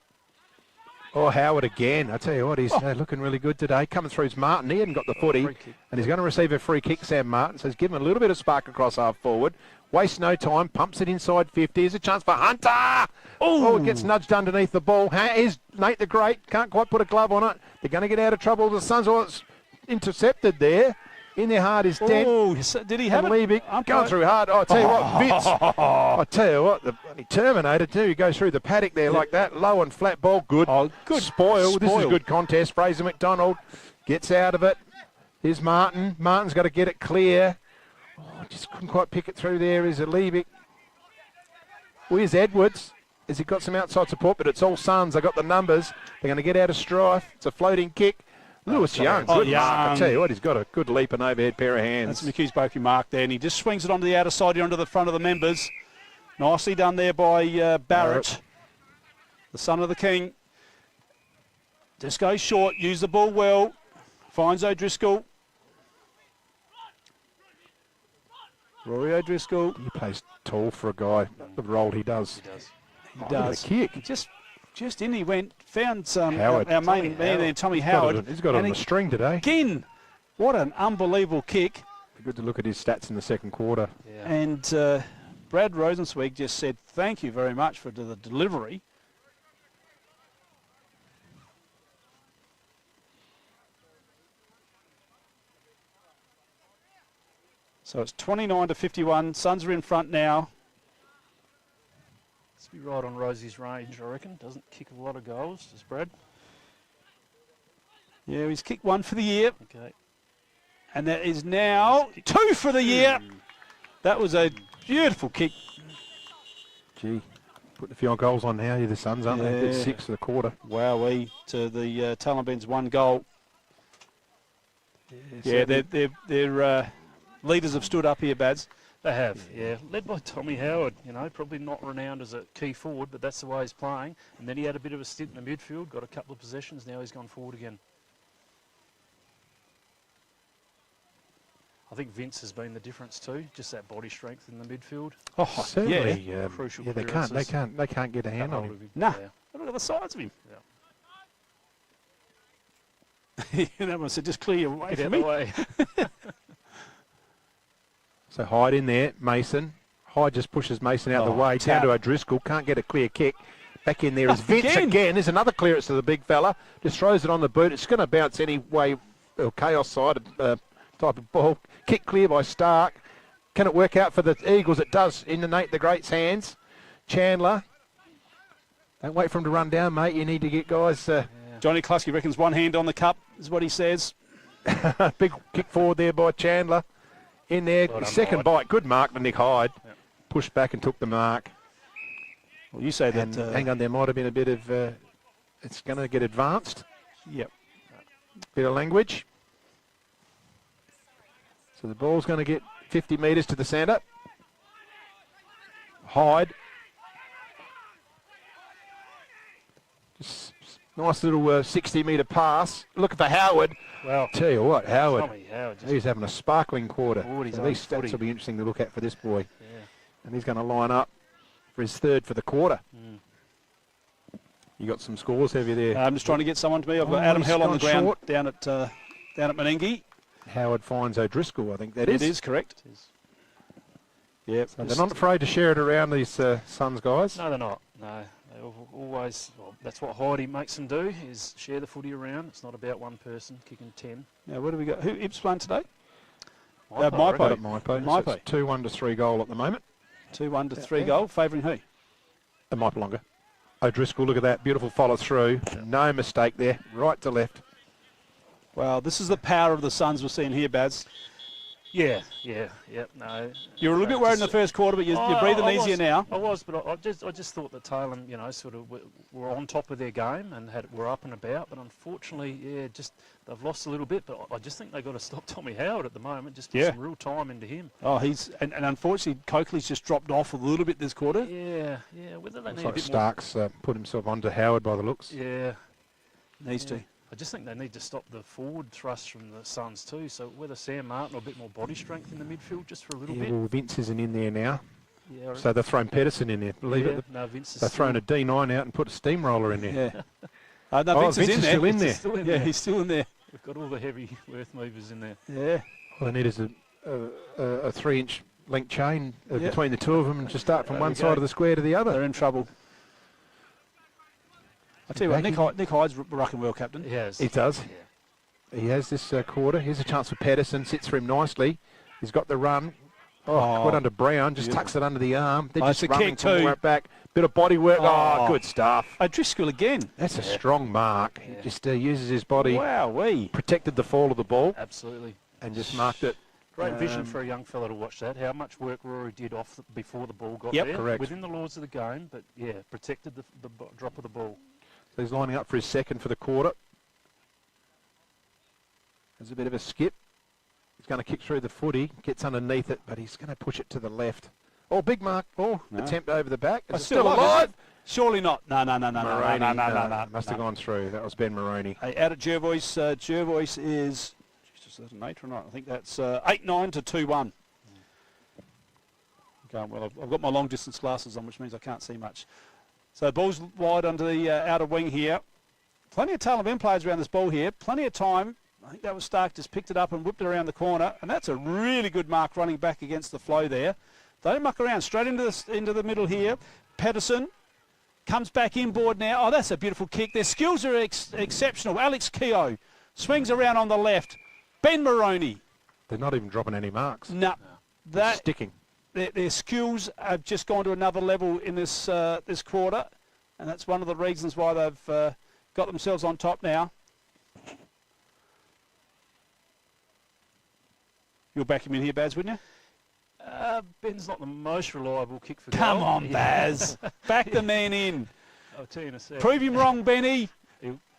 Speaker 2: Oh, Howard again. I tell you what, he's looking really good today. Coming through is Martin. He hadn't got the footy, and he's going to receive a free kick, Sam Martin. So he's given a little bit of spark across half forward. Wastes no time, pumps it inside 50. Here's a chance for Hunter. Oh, it gets nudged underneath the ball. Here's Nate the Great. Can't quite put a glove on it. They're going to get out of trouble. The Suns, it's intercepted there. In their heart is dead.
Speaker 3: Oh, did he have
Speaker 2: it? Going through hard. Oh, I tell you what, Vince. I tell you what, the bloody Terminator too. He goes through the paddock there like that. Low and flat ball. Good.
Speaker 3: Oh, good.
Speaker 2: Spoil. This is a good contest. Fraser McDonald gets out of it. Here's Martin. Martin's got to get it clear. Oh, just couldn't quite pick it through there. Is Alevic. Where's Edwards? Has he got some outside support? But it's all Suns. They got the numbers. They're going to get out of strife. It's a floating kick. Lewis Young, good mark. I tell you what, he's got a good leap and overhead pair of hands.
Speaker 3: That's McHugh's Boki mark there, and he just swings it onto the outer side here onto the front of the members. Nicely done there by Barrett, the son of the king. Just goes short, use the ball well, finds O'Driscoll. Rory O'Driscoll.
Speaker 2: He plays tall for a guy, the role he does.
Speaker 3: He does.
Speaker 2: Kick.
Speaker 3: Just in he went, found our main man there, Tommy
Speaker 2: Howard. He's got it on the string today.
Speaker 3: Again, what an unbelievable kick.
Speaker 2: Be good to look at his stats in the second quarter.
Speaker 3: Yeah. And Brad Rosenzweig just said, thank you very much for the delivery. So it's 29-51. Suns are in front now.
Speaker 7: Be right on Rosie's range, I reckon. Doesn't kick a lot of goals, does Brad?
Speaker 3: Yeah, he's kicked one for the year.
Speaker 7: Okay.
Speaker 3: And that is now 2 for the year. That was a beautiful kick.
Speaker 2: Gee, putting a few goals on now. You're the Suns, aren't they? It's 6 for the quarter.
Speaker 3: Wowee, to the Taliban's 1 goal. Yeah, their leaders have stood up here, Bads.
Speaker 7: They have, yeah. Led by Tommy Howard, probably not renowned as a key forward, but that's the way he's playing. And then he had a bit of a stint in the midfield, got a couple of possessions, now he's gone forward again. I think Vince has been the difference too, just that body strength in the midfield.
Speaker 2: Oh, certainly.
Speaker 7: Yeah, crucial.
Speaker 2: Yeah, they can't get a hand on him.
Speaker 3: Nah, look at the sides of him. Yeah. That one said, just clear your way for me.
Speaker 2: So Hyde in there, Mason. Hyde just pushes Mason out of the way. Down to O'Driscoll, can't get a clear kick. Back in there is Vince again. There's another clearance to the big fella. Just throws it on the boot. It's going to bounce anyway. Chaos side type of ball. Kick clear by Stark. Can it work out for the Eagles? It does in the Nate the Great's hands. Chandler. Don't wait for him to run down, mate. You need to get guys.
Speaker 3: Johnny Klusky reckons one hand on the cup is what he says.
Speaker 2: Big kick forward there by Chandler. In there, second bite. Good mark to Nick Hyde. Yep. Pushed back and took the mark.
Speaker 3: Well, you say that.
Speaker 2: Hang on, there might have been a bit of. It's going to get advanced.
Speaker 3: Yep.
Speaker 2: Bit of language. So the ball's going to get 50 metres to the centre. Hyde. Just nice little 60-metre pass. Look for Howard.
Speaker 7: Well,
Speaker 2: tell you what, Howard,
Speaker 7: Howard
Speaker 2: he's having a sparkling quarter. So these stats will be interesting to look at for this boy.
Speaker 7: Yeah.
Speaker 2: And he's going to line up for his third for the quarter. You got some scores, have you there?
Speaker 3: I'm just trying to get someone to me. I've got Adam Hell on the ground down at Meningie.
Speaker 2: Howard finds O'Driscoll, I think that is.
Speaker 3: It is correct.
Speaker 2: Yep. So they're not afraid to share it around, these Suns guys.
Speaker 7: No, they're not. No, they always. Well, that's what Heidi makes them do: is share the footy around. It's not about one person kicking 10.
Speaker 3: Now, what do we got? Who Ips playing today?
Speaker 2: Maipo.
Speaker 3: Maipo.
Speaker 2: So it's 2-1 to 3 goal at the moment.
Speaker 3: 2-1 to 3 goal. Favouring who?
Speaker 2: Maipo longer. O'Driscoll, look at that beautiful follow through. No mistake there, right to left.
Speaker 3: Well, this is the power of the Suns we're seeing here, Baz.
Speaker 7: No.
Speaker 3: You were a little bit worried in the first quarter, but you're breathing easier now.
Speaker 7: I was, but I just thought that Taylor, sort of were on top of their game and were up and about. But unfortunately, they've lost a little bit. But I just think they've got to stop Tommy Howard at the moment. Just put some real time into him.
Speaker 3: Oh, and unfortunately, Coakley's just dropped off a little bit this quarter.
Speaker 7: Yeah. Whether they
Speaker 2: looks
Speaker 7: need
Speaker 2: like
Speaker 7: a bit
Speaker 2: Stark's put himself onto Howard by the looks.
Speaker 7: Yeah.
Speaker 3: Needs to.
Speaker 7: I just think they need to stop the forward thrust from the Suns too. So whether Sam Martin or a bit more body strength in the midfield just for a little bit.
Speaker 2: Well, Vince isn't in there now.
Speaker 7: Yeah,
Speaker 2: so they've thrown Pedersen in there. Believe it.
Speaker 7: No, Vince is
Speaker 2: they've thrown a D9 out and put a steamroller in there.
Speaker 3: Yeah. No, Vince is
Speaker 2: Vince
Speaker 3: in
Speaker 2: is
Speaker 3: there.
Speaker 2: still in there.
Speaker 3: Yeah, he's still in there.
Speaker 7: We've got all the heavy earth movers in there.
Speaker 3: Yeah.
Speaker 2: All they need is a 3-inch link chain between the two of them and just start from one side of the square to the other.
Speaker 3: They're in trouble. I tell you what, Nick Hyde's rocking well, captain.
Speaker 7: He has.
Speaker 2: He does. Yeah. He has this quarter. Here's a chance for Patterson. Sits for him nicely. He's got the run. Went under Brown. Just tucks it under the arm. They're just running from right back. Bit of body work. Good stuff.
Speaker 3: O'Driscoll again.
Speaker 2: That's a strong mark. He just uses his body.
Speaker 3: Wow-wee.
Speaker 2: Protected the fall of the ball.
Speaker 7: Absolutely.
Speaker 2: And just marked it.
Speaker 7: Great vision for a young fella to watch that. How much work Rory did before the ball got
Speaker 2: there.
Speaker 7: Correct. Within the laws of the game, but yeah, protected the drop of the ball.
Speaker 2: So he's lining up for his second for the quarter. There's a bit of a skip. He's going to kick through the footy, gets underneath it, but he's going to push it to the left. Oh, big mark. Attempt over the back. Is it still alive?
Speaker 3: Surely not. No.
Speaker 2: Must have gone through. That was Ben Maroney.
Speaker 3: Hey, out at Jervois. Jervois is, is that an 8 or not? I think that's 8-9 to 2-1. Going well. I've got my long distance glasses on, which means I can't see much. So ball's wide under the outer wing here. Plenty of Taliban players around this ball here. Plenty of time. I think that was Stark, just picked it up and whipped it around the corner. And that's a really good mark running back against the flow there. They don't muck around. Straight into the middle here. Patterson comes back inboard now. Oh, that's a beautiful kick. Their skills are exceptional. Alex Keogh swings around on the left. Ben Maroney.
Speaker 2: They're not even dropping any marks.
Speaker 3: No.
Speaker 2: They're sticking.
Speaker 3: Their skills have just gone to another level in this this quarter, and that's one of the reasons why they've got themselves on top now. You'll back him in here, Baz, wouldn't you?
Speaker 7: Ben's not the most reliable kick for
Speaker 3: Come
Speaker 7: goal.
Speaker 3: on, Baz. Back the man in.
Speaker 7: I'll tell you in a sec.
Speaker 3: Prove him wrong, Benny.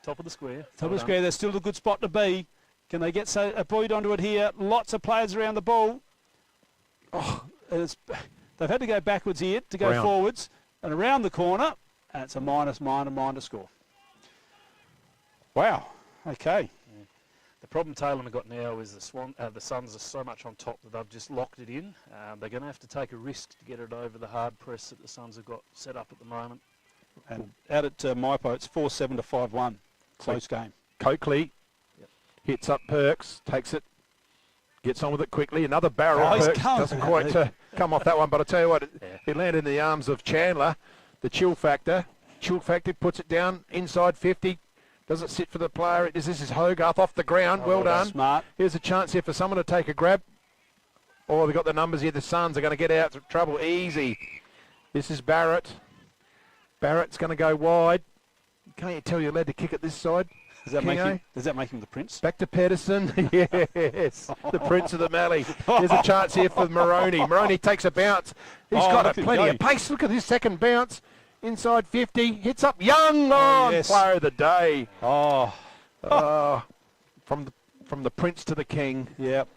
Speaker 7: Top of the square.
Speaker 3: Top of the square. There's still a good spot to be. Can they get a buoyed onto it here? Lots of players around the ball. They've had to go backwards here to go forwards and around the corner. And it's a minor score. Wow. Okay.
Speaker 7: Yeah. The problem Taylor have got now is the Suns are so much on top that they've just locked it in. They're going to have to take a risk to get it over the hard press that the Suns have got set up at the moment.
Speaker 3: And out at Maipo, it's 4-7 to 5-1. Close game.
Speaker 2: Coakley hits up Perks, takes it, gets on with it quickly. Another barrel. Perks doesn't quite come off that one, but I tell you what, it landed in the arms of Chandler. The chill factor. Chill factor puts it down inside 50. Doesn't sit for the player. This is Hogarth off the ground. Well done.
Speaker 3: Smart.
Speaker 2: Here's a chance here for someone to take a grab. Oh, they've got the numbers here. The Suns are going to get out of trouble easy. This is Barrett. Barrett's going to go wide. Can't you tell you're allowed to kick it this side?
Speaker 3: Does that make him the Prince?
Speaker 2: Back to Pedersen. Yes, the Prince of the Mallee. There's a chance here for Maroney. Maroney takes a bounce. He's got plenty of pace. Look at his second bounce. Inside 50. Hits up Young. Player of the day. From the Prince to the King.
Speaker 3: Yep.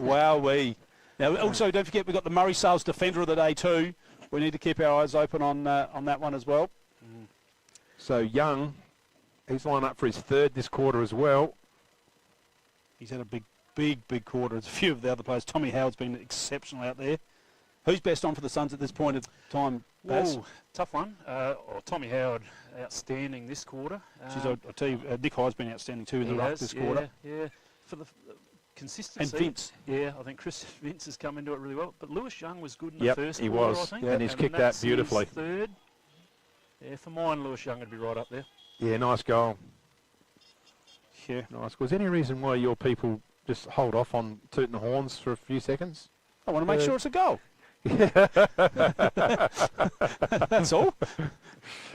Speaker 3: Wowee. Now, also, don't forget, we've got the Murray Sales Defender of the day too. We need to keep our eyes open on that one as well.
Speaker 2: So Young, he's lined up for his third this quarter as well.
Speaker 3: He's had a big quarter. There's a few of the other players. Tommy Howard's been exceptional out there. Who's best on for the Suns at this point of time, Baz?
Speaker 7: Tough one. Tommy Howard, outstanding this quarter.
Speaker 3: I'll tell you, Nick Hyde's been outstanding too in the ruck this quarter.
Speaker 7: Yeah, for the consistency.
Speaker 3: And Vince.
Speaker 7: Yeah, I think Chris Vince has come into it really well. But Lewis Young was good in the first quarter,
Speaker 2: was.
Speaker 7: I think.
Speaker 2: Yeah, and he's kicked that beautifully.
Speaker 7: His third. Yeah, for mine, Lewis Young would be right up there.
Speaker 2: Yeah, nice goal.
Speaker 3: Yeah.
Speaker 2: Nice. Was there any reason why your people just hold off on tooting the horns for a few seconds?
Speaker 3: I want to make sure it's a goal. That's all.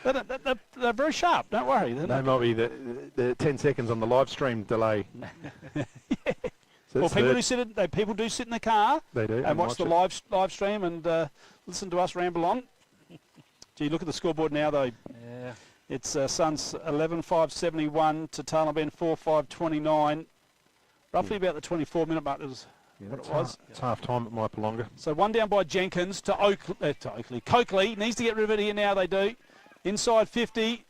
Speaker 3: They're very sharp, don't worry.
Speaker 2: They might be the 10 seconds on the live stream delay. So
Speaker 3: well, people do sit in the car.
Speaker 2: They do,
Speaker 3: and watch the live stream and listen to us ramble on. Gee, look at the scoreboard now, though.
Speaker 7: Yeah.
Speaker 3: It's Suns 11-5-71 to Taliban 4-5-29. Roughly about the 24-minute mark is what it was.
Speaker 2: It's half time at Maipolonga.
Speaker 3: So one down by Jenkins to Oakley. Coakley needs to get rid of it here now, they do. Inside 50.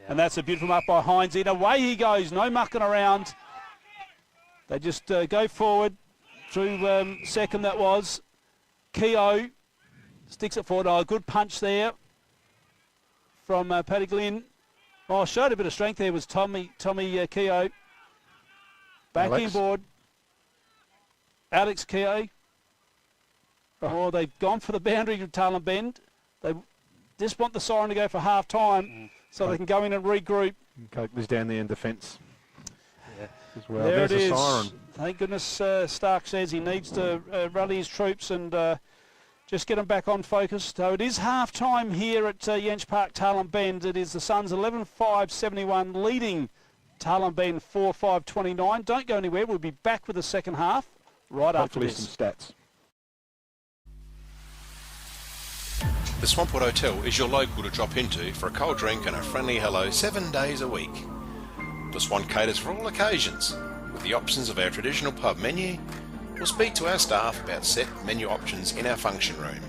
Speaker 3: And that's a beautiful mark by Hines. And away he goes, no mucking around. They just go forward through second, that was. Keogh sticks it forward. Oh, good punch there from Paddy Glynn. Oh, showed a bit of strength there was Tommy Keogh. Back
Speaker 2: Alex.
Speaker 3: inboard. Alex Keogh. Oh, they've gone for the boundary of Talon Bend. They just want the siren to go for half time so they can go in and regroup.
Speaker 2: Coke was down there in defence.
Speaker 3: Yeah.
Speaker 2: As well.
Speaker 3: There
Speaker 2: There's
Speaker 3: it
Speaker 2: a
Speaker 3: is.
Speaker 2: siren.
Speaker 3: Thank goodness Stark says he needs to rally his troops and just get them back on focus. So it is half time here at Yench Park, Talon Bend. It is the Suns 11-5-71 leading Talon Bend 4-5-29. Don't go anywhere. We'll be back with the second half right after
Speaker 2: Hopefully
Speaker 3: this.
Speaker 2: some stats.
Speaker 1: The Swampwood Hotel is your local to drop into for a cold drink and a friendly hello 7 days a week. The Swan caters for all occasions with the options of our traditional pub menu. We'll speak to our staff about set menu options in our function room.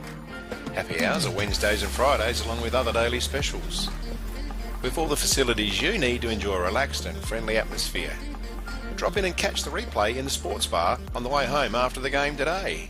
Speaker 1: Happy hours are Wednesdays and Fridays along with other daily specials. With all the facilities you need to enjoy a relaxed and friendly atmosphere. Drop in and catch the replay in the sports bar on the way home after the game today.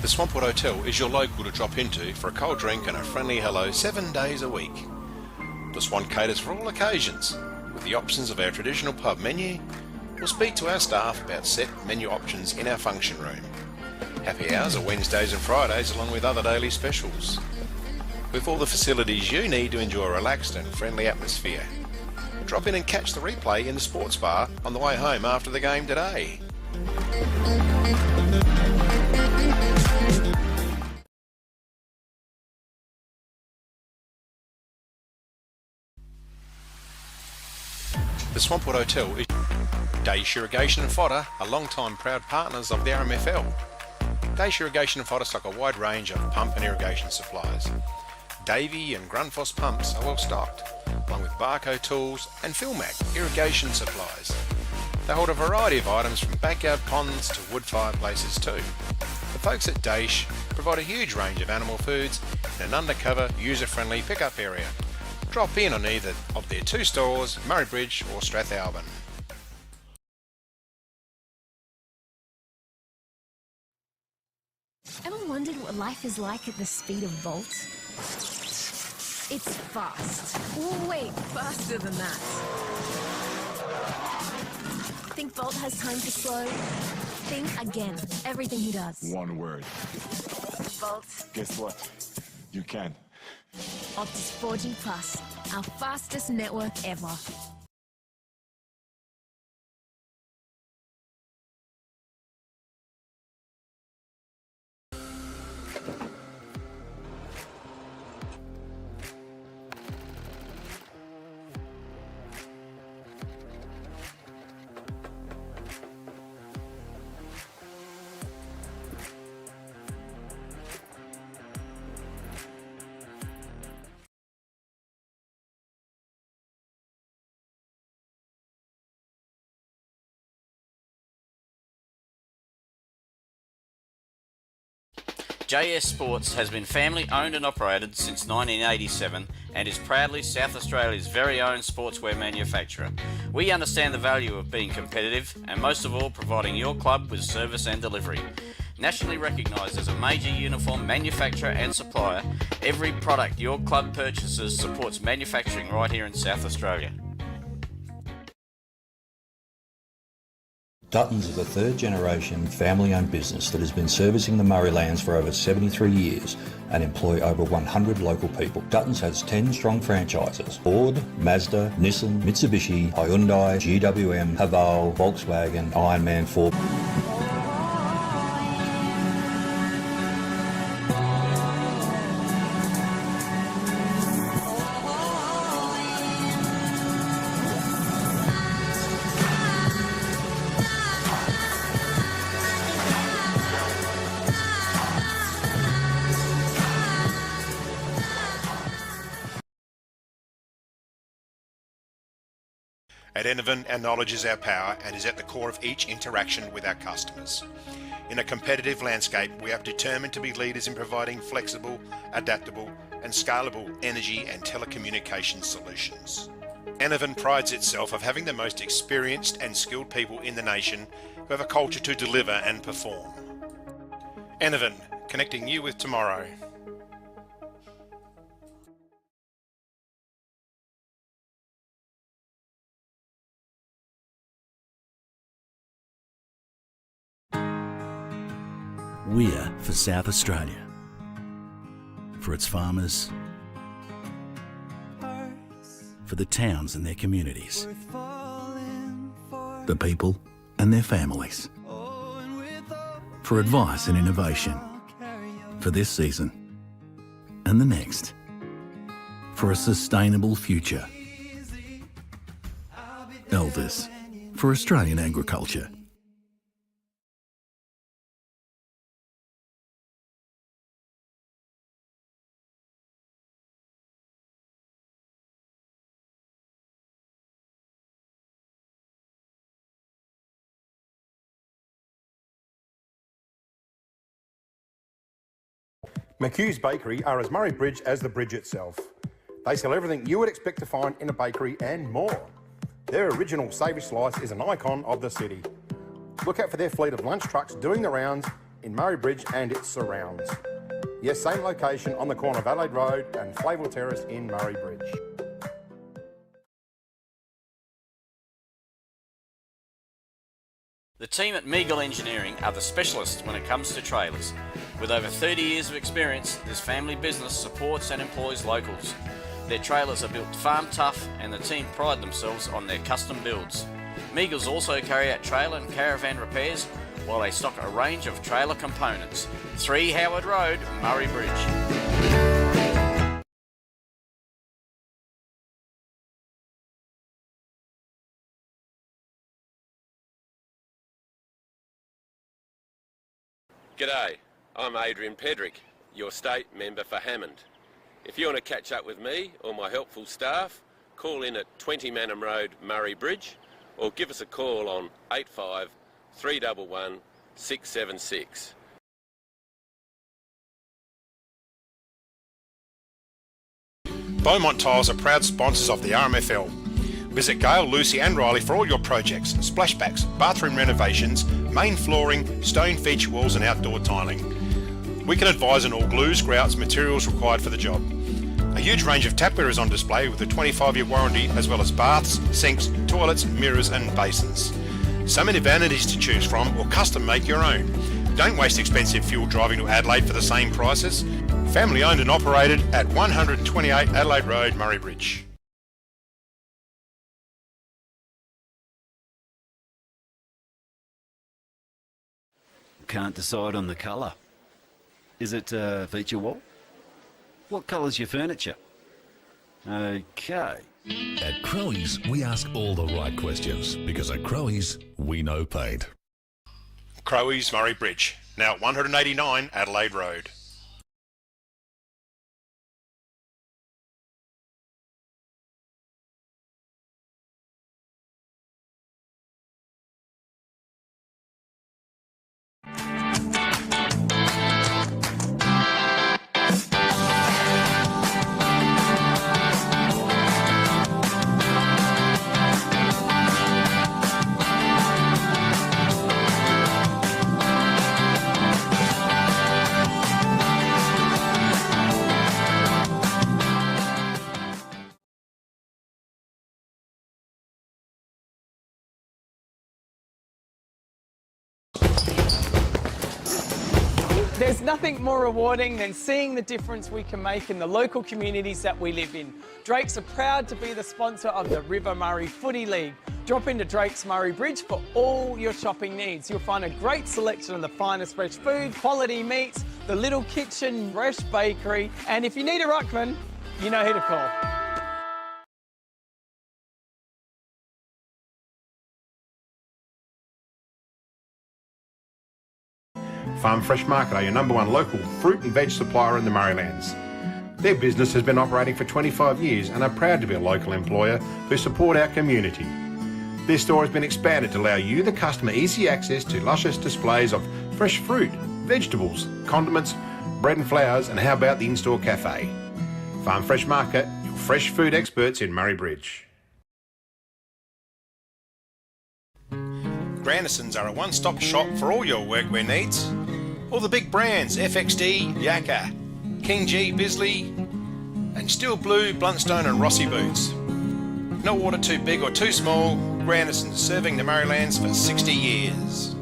Speaker 1: The Swampwood Hotel is your local to drop into for a cold drink and a friendly hello 7 days a week. The Swan caters for all occasions with the options of our traditional pub menu. We'll speak to our staff about set menu options in our function room. Happy hours are Wednesdays and Fridays along with other daily specials. With all the facilities you need to enjoy a relaxed and friendly atmosphere. Drop in and catch the replay in the sports bar on the way home after the game today. The Swampwood Hotel is Daish Irrigation and Fodder, are long-time proud partners of the RMFL. Daish Irrigation and Fodder stock a wide range of pump and irrigation supplies. Davey and Grundfos pumps are well stocked, along with Barco tools and Philmac irrigation supplies. They hold a variety of items from backyard ponds to wood fireplaces too. The folks at Daish provide a huge range of animal foods in an undercover, user-friendly pickup area. Drop in on either of their two stores, Murray Bridge or Strathalbyn.
Speaker 5: Ever wondered what life is like at the speed of Volt? It's fast. Wait, faster than that. Think Volt has time to slow? Think again. Everything he does.
Speaker 8: One word.
Speaker 5: Volt.
Speaker 8: Guess what? You can.
Speaker 5: Optus 4G Plus, our fastest network ever.
Speaker 9: JS Sports has been family owned and operated since 1987 and is proudly South Australia's very own sportswear manufacturer. We understand the value of being competitive and most of all providing your club with service and delivery. Nationally recognised as a major uniform manufacturer and supplier, every product your club purchases supports manufacturing right here in South Australia.
Speaker 14: Duttons is a third-generation family-owned business that has been servicing the Murraylands for over 73 years and employ over 100 local people. Duttons has 10 strong franchises: Ford, Mazda, Nissan, Mitsubishi, Hyundai, GWM, Haval, Volkswagen, Ironman, Ford.
Speaker 1: At Enervin, our knowledge is our power and is at the core of each interaction with our customers. In a competitive landscape, we are determined to be leaders in providing flexible, adaptable and scalable energy and telecommunications solutions. Enervin prides itself of having the most experienced and skilled people in the nation who have a culture to deliver and perform. Enervin, connecting you with tomorrow.
Speaker 10: We're for South Australia, for its farmers, for the towns and their communities, the people and their families, for advice and innovation, for this season and the next, for a sustainable future. Elders, for Australian agriculture.
Speaker 11: McHugh's Bakery are as Murray Bridge as the bridge itself. They sell everything you would expect to find in a bakery and more. Their original savoury slice is an icon of the city. Look out for their fleet of lunch trucks doing the rounds in Murray Bridge and its surrounds. Yes, same location on the corner of Adelaide Road and Flavell Terrace in Murray Bridge.
Speaker 9: The team at Meagle Engineering are the specialists when it comes to trailers. With over 30 years of experience, this family business supports and employs locals. Their trailers are built farm tough and the team pride themselves on their custom builds. Meagles also carry out trailer and caravan repairs while they stock a range of trailer components. 3 Howard Road, Murray Bridge.
Speaker 12: G'day, I'm Adrian Pedrick, your state member for Hammond. If you want to catch up with me or my helpful staff, call in at 20 Manham Road, Murray Bridge, or give us a call on 85 311 676.
Speaker 1: Beaumont Tiles are proud sponsors of the RMFL. Visit Gail, Lucy and Riley for all your projects, splashbacks, bathroom renovations, main flooring, stone feature walls and outdoor tiling. We can advise on all glues, grouts, materials required for the job. A huge range of tapware is on display with a 25-year warranty, as well as baths, sinks, toilets, mirrors and basins. So many vanities to choose from, or custom make your own. Don't waste expensive fuel driving to Adelaide for the same prices. Family owned and operated at 128 Adelaide Road, Murray Bridge.
Speaker 15: Can't decide on the colour. Is it feature wall? What colour's your furniture? Okay.
Speaker 16: At Crowe's, we ask all the right questions because at Crowe's, we know paint.
Speaker 1: Crowe's, Murray Bridge, now at 189 Adelaide Road.
Speaker 17: There's nothing more rewarding than seeing the difference we can make in the local communities that we live in. Drakes are proud to be the sponsor of the River Murray Footy League. Drop into Drakes Murray Bridge for all your shopping needs. You'll find a great selection of the finest fresh food, quality meats, the little kitchen, fresh bakery, and if you need a ruckman, you know who to call.
Speaker 11: Farm Fresh Market are your #1 local fruit and veg supplier in the Murraylands. Their business has been operating for 25 years and are proud to be a local employer who support our community. Their store has been expanded to allow you, the customer, easy access to luscious displays of fresh fruit, vegetables, condiments, bread and flowers, and how about the in-store cafe? Farm Fresh Market, your fresh food experts in Murray Bridge.
Speaker 1: Grandisons are a one-stop shop for all your workwear needs. All the big brands, FXD, Yakka, King G, Bisley, and Steel Blue, Bluntstone and Rossi boots. No order too big or too small, Grandisons serving the Murraylands for 60 years.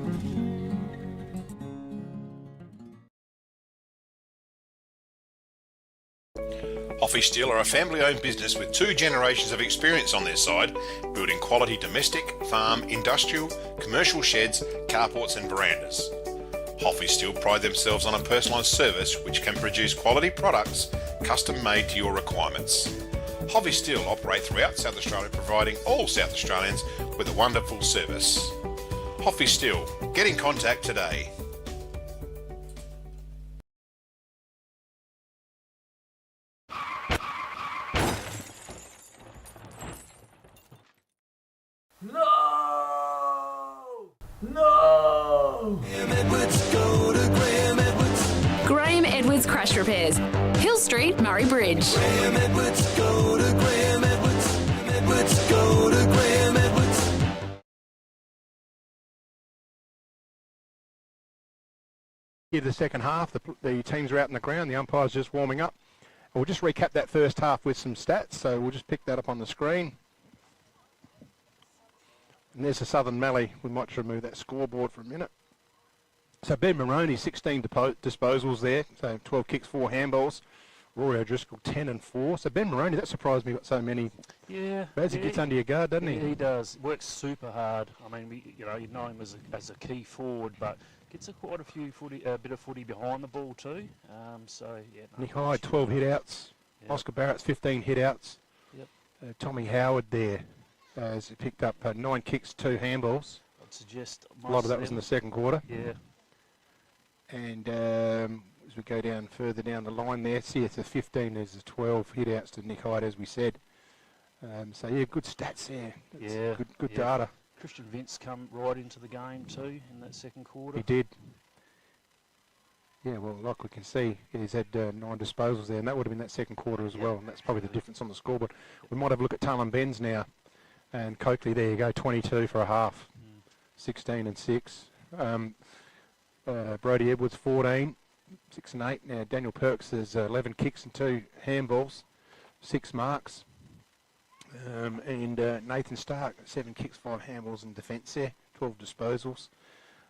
Speaker 1: Hoffy Steel are a family-owned business with 2 generations of experience on their side, building quality domestic, farm, industrial, commercial sheds, carports and verandas. Hoffy Steel pride themselves on a personalised service which can produce quality products custom-made to your requirements. Hoffy Steel operate throughout South Australia, providing all South Australians with a wonderful service. Hoffy Steel, get in contact today.
Speaker 13: Graham Edwards Crash Repairs, Hill Street, Murray Bridge.
Speaker 2: Here the second half, the teams are out in the ground, the umpire's just warming up. We'll just recap that first half with some stats, so we'll just pick that up on the screen. And there's the Southern Mallee. We might remove that scoreboard for a minute. So Ben Maroney, 16 disposals there, so 12 kicks, 4 handballs. Rory O'Driscoll, 10 and 4. So Ben Maroney, that surprised me, got so many.
Speaker 7: Yeah.
Speaker 2: He gets under your guard, doesn't he?
Speaker 7: Yeah, he does. Works super hard. I mean, you know him as a key forward, but gets quite a few bit of footy behind the ball too. So yeah.
Speaker 2: Nick Hyde, 12 hit-outs. Yep. Oscar Barrett's 15 hit-outs.
Speaker 7: Yep.
Speaker 2: Tommy Howard there has picked up 9 kicks, 2 handballs.
Speaker 7: I'd suggest
Speaker 2: a lot of that was in the second quarter.
Speaker 7: Yeah.
Speaker 2: And as we go down further down the line there, see it's a 15, there's a 12 hit-outs to Nick Hyde, as we said. So yeah, good stats there. That's good data.
Speaker 7: Christian Vince come right into the game too in that second quarter.
Speaker 2: He did. Yeah, well, like we can see, he's had 9 disposals there, and that would have been that second quarter as well, and that's probably the difference on the scoreboard. We might have a look at Talon Benz now, and Coakley, there you go, 22 for a half, 16 and 6. Brodie Edwards, 14, 6 and 8. Now Daniel Perks has 11 kicks and 2 handballs, 6 marks. And Nathan Stark, 7 kicks, 5 handballs in defence there, 12 disposals.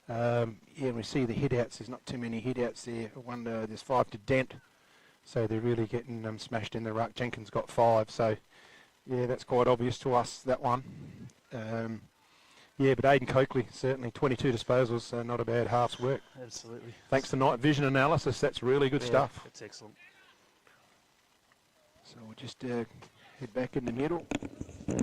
Speaker 2: Yeah, we see the hit-outs, there's not too many hit-outs there. There's 5 to Dent, so they're really getting smashed in the ruck. Jenkins got 5, so yeah, that's quite obvious to us, that one. Yeah, but Aidan Coakley, certainly 22 disposals, so not a bad half's work.
Speaker 7: Absolutely.
Speaker 2: Thanks to night vision analysis, that's really good stuff.
Speaker 7: That's excellent.
Speaker 2: So we'll just head back in the middle. We'll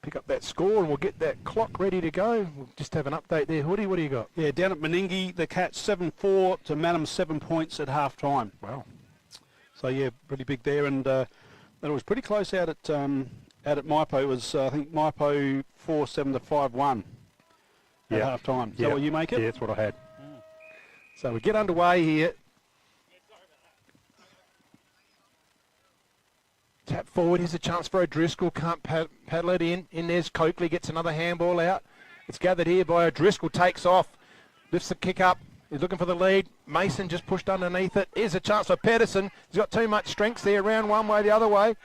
Speaker 2: pick up that score and we'll get that clock ready to go. We'll just have an update there. Hoodie, what do you got?
Speaker 3: Yeah, down at Meningie, the Cats 7-4 to Madam 7 points at half time.
Speaker 2: Wow.
Speaker 3: So yeah, pretty big there, and it was pretty close out at Maipo. It was I think Maipo 4-7 to 5-1 at half time. Is that what you make it?
Speaker 2: Yeah, that's what I had. So we get underway here. Tap forward, here's a chance for O'Driscoll, can't paddle it in. In there's Coakley, gets another handball out. It's gathered here by O'Driscoll, takes off, lifts the kick up, he's looking for the lead. Mason just pushed underneath it. Here's a chance for Pedersen. He's got too much strength there, around one way, the other way.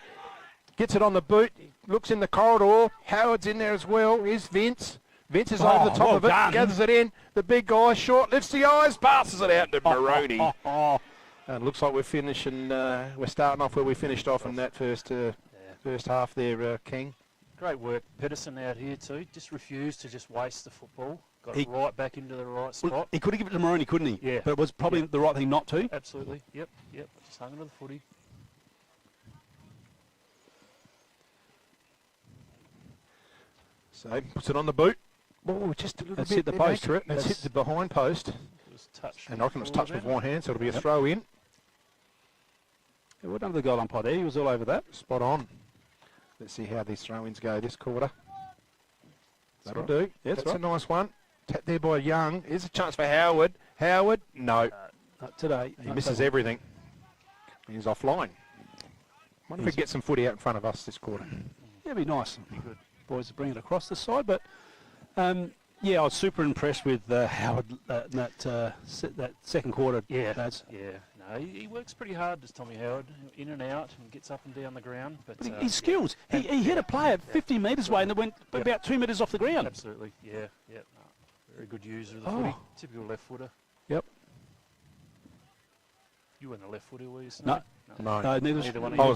Speaker 2: Gets it on the boot, he looks in the corridor. Howard's in there as well. Here's Vince. Vince is over the top
Speaker 3: well
Speaker 2: of it,
Speaker 3: done.
Speaker 2: gathers it in. The big guy, short, lifts the eyes, passes it out to Maroney. And looks like we're finishing, we're starting off where we finished off in that first half there, King.
Speaker 7: Great work. Pedersen out here too. Just refused to just waste the football. Got it right back into the right spot.
Speaker 3: Well, he could have given it to Maroney, couldn't he?
Speaker 7: Yeah.
Speaker 3: But it was probably the right thing not to.
Speaker 7: Absolutely. Yep. Just hung into the footy.
Speaker 2: So puts it on the boot. Oh, just a little
Speaker 3: That's
Speaker 2: bit.
Speaker 3: hit the post.
Speaker 2: Accurate. That's hit the behind post. And I reckon it was touched with one hand, so it'll be a throw in.
Speaker 3: Yeah, well done to the goal umpire there. He was all over that.
Speaker 2: Spot on. Let's see how these throw-ins go this quarter. That'll do.
Speaker 3: Yeah,
Speaker 2: that's a nice one. Tapped there by Young. Here's a chance for Howard. Howard, no.
Speaker 3: Not today.
Speaker 2: He misses everything. He's offline. Wonder if we can get some footy out in front of us this quarter.
Speaker 3: Yeah, it'd be nice. Be good. Boys to bring it across the side, but yeah, I was super impressed with Howard that second quarter.
Speaker 7: Yeah,
Speaker 3: lads.
Speaker 7: yeah. No, he works pretty hard, does Tommy Howard, in and out, and gets up and down the ground. But
Speaker 3: his skills. He hit a player 50 metres away and it went about 2 metres off the ground.
Speaker 7: Absolutely. Yeah. No, very good user of the footy. Typical left footer.
Speaker 3: Yep.
Speaker 7: You weren't a left footer, were you?
Speaker 2: No,
Speaker 3: neither
Speaker 2: one. I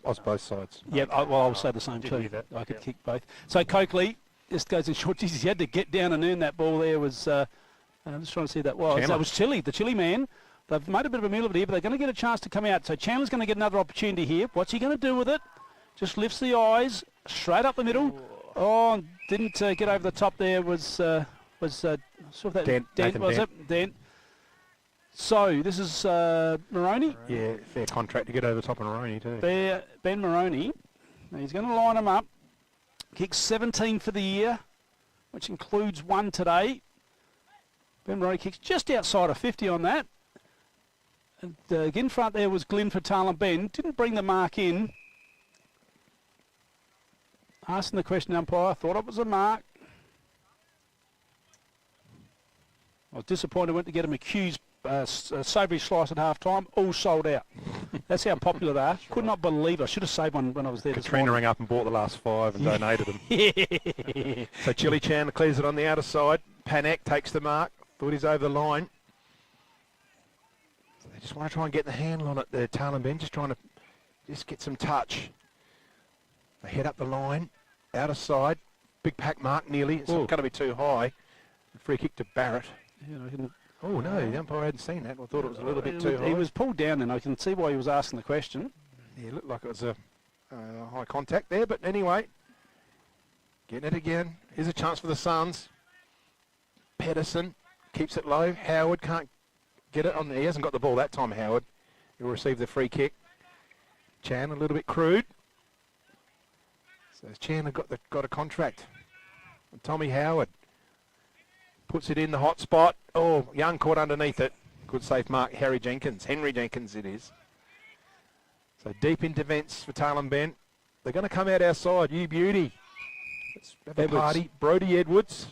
Speaker 2: was both sides.
Speaker 3: Yeah, I will say the same too. I could kick both. So Coakley just goes in short. Jesus, he had to get down and earn that ball there. Was I'm just trying to see who that was.
Speaker 2: Chandler.
Speaker 3: That was Chile, the Chile man. They've made a bit of a meal of it here, but they're going to get a chance to come out. So Chandler's going to get another opportunity here. What's he going to do with it? Just lifts the eyes straight up the middle. Oh, didn't get over the top there. Was sort of that dent was it? Dent. So this is Maroney.
Speaker 2: Yeah, fair contract to get over the top of Maroney too.
Speaker 3: Ben Maroney. Now he's going to line him up. Kicks 17 for the year, which includes one today. Ben Maroney kicks just outside of 50 on that. And in front there was Glyn for Tarlan Ben. Didn't bring the mark in. Asking the question umpire, thought it was a mark. I was disappointed, went to get him accused. Savoury slice at half time, all sold out. That's how popular they are. Could not believe it. I should have saved one when I was there.
Speaker 2: Katrina rang up and bought the last 5 and donated them. So Chili Chandler clears it on the outer side. Panek takes the mark. Thought he's over the line. So they just want to try and get the handle on it there, Tarlan Ben, just trying to get some touch. They head up the line, outer side. Big pack mark nearly. It's not going to be too high. Free kick to Barrett.
Speaker 3: Yeah,
Speaker 2: oh no, the umpire hadn't seen that. I thought it was a little bit too high.
Speaker 3: He was pulled down and I can see why he was asking the question.
Speaker 2: Yeah, it looked like it was a high contact there, but anyway. Getting it again. Here's a chance for the Suns. Pedersen keeps it low. Howard can't get it on the, he hasn't got the ball that time, Howard. He'll receive the free kick. Chan a little bit crude. So Chandler got a contract. And Tommy Howard puts it in the hot spot. Oh, Young caught underneath it. Good safe mark, Henry Jenkins it is. So deep into Vents for Tarlan Ben. They're going to come out our side. You beauty. Let's have a party. Brodie Edwards.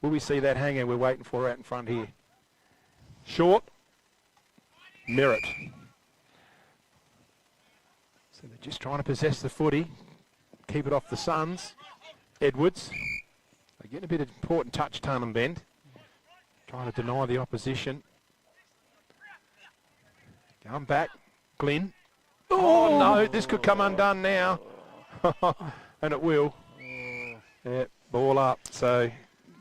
Speaker 2: Will we see that hanger we're waiting for out in front here? Short. Merritt. So they're just trying to possess the footy. Keep it off the Suns. Edwards. They get a bit of important touch, Tarlan Ben. Trying to deny the opposition. Going back. Glyn. Oh no, this could come undone now. And it will. Yeah, ball up. So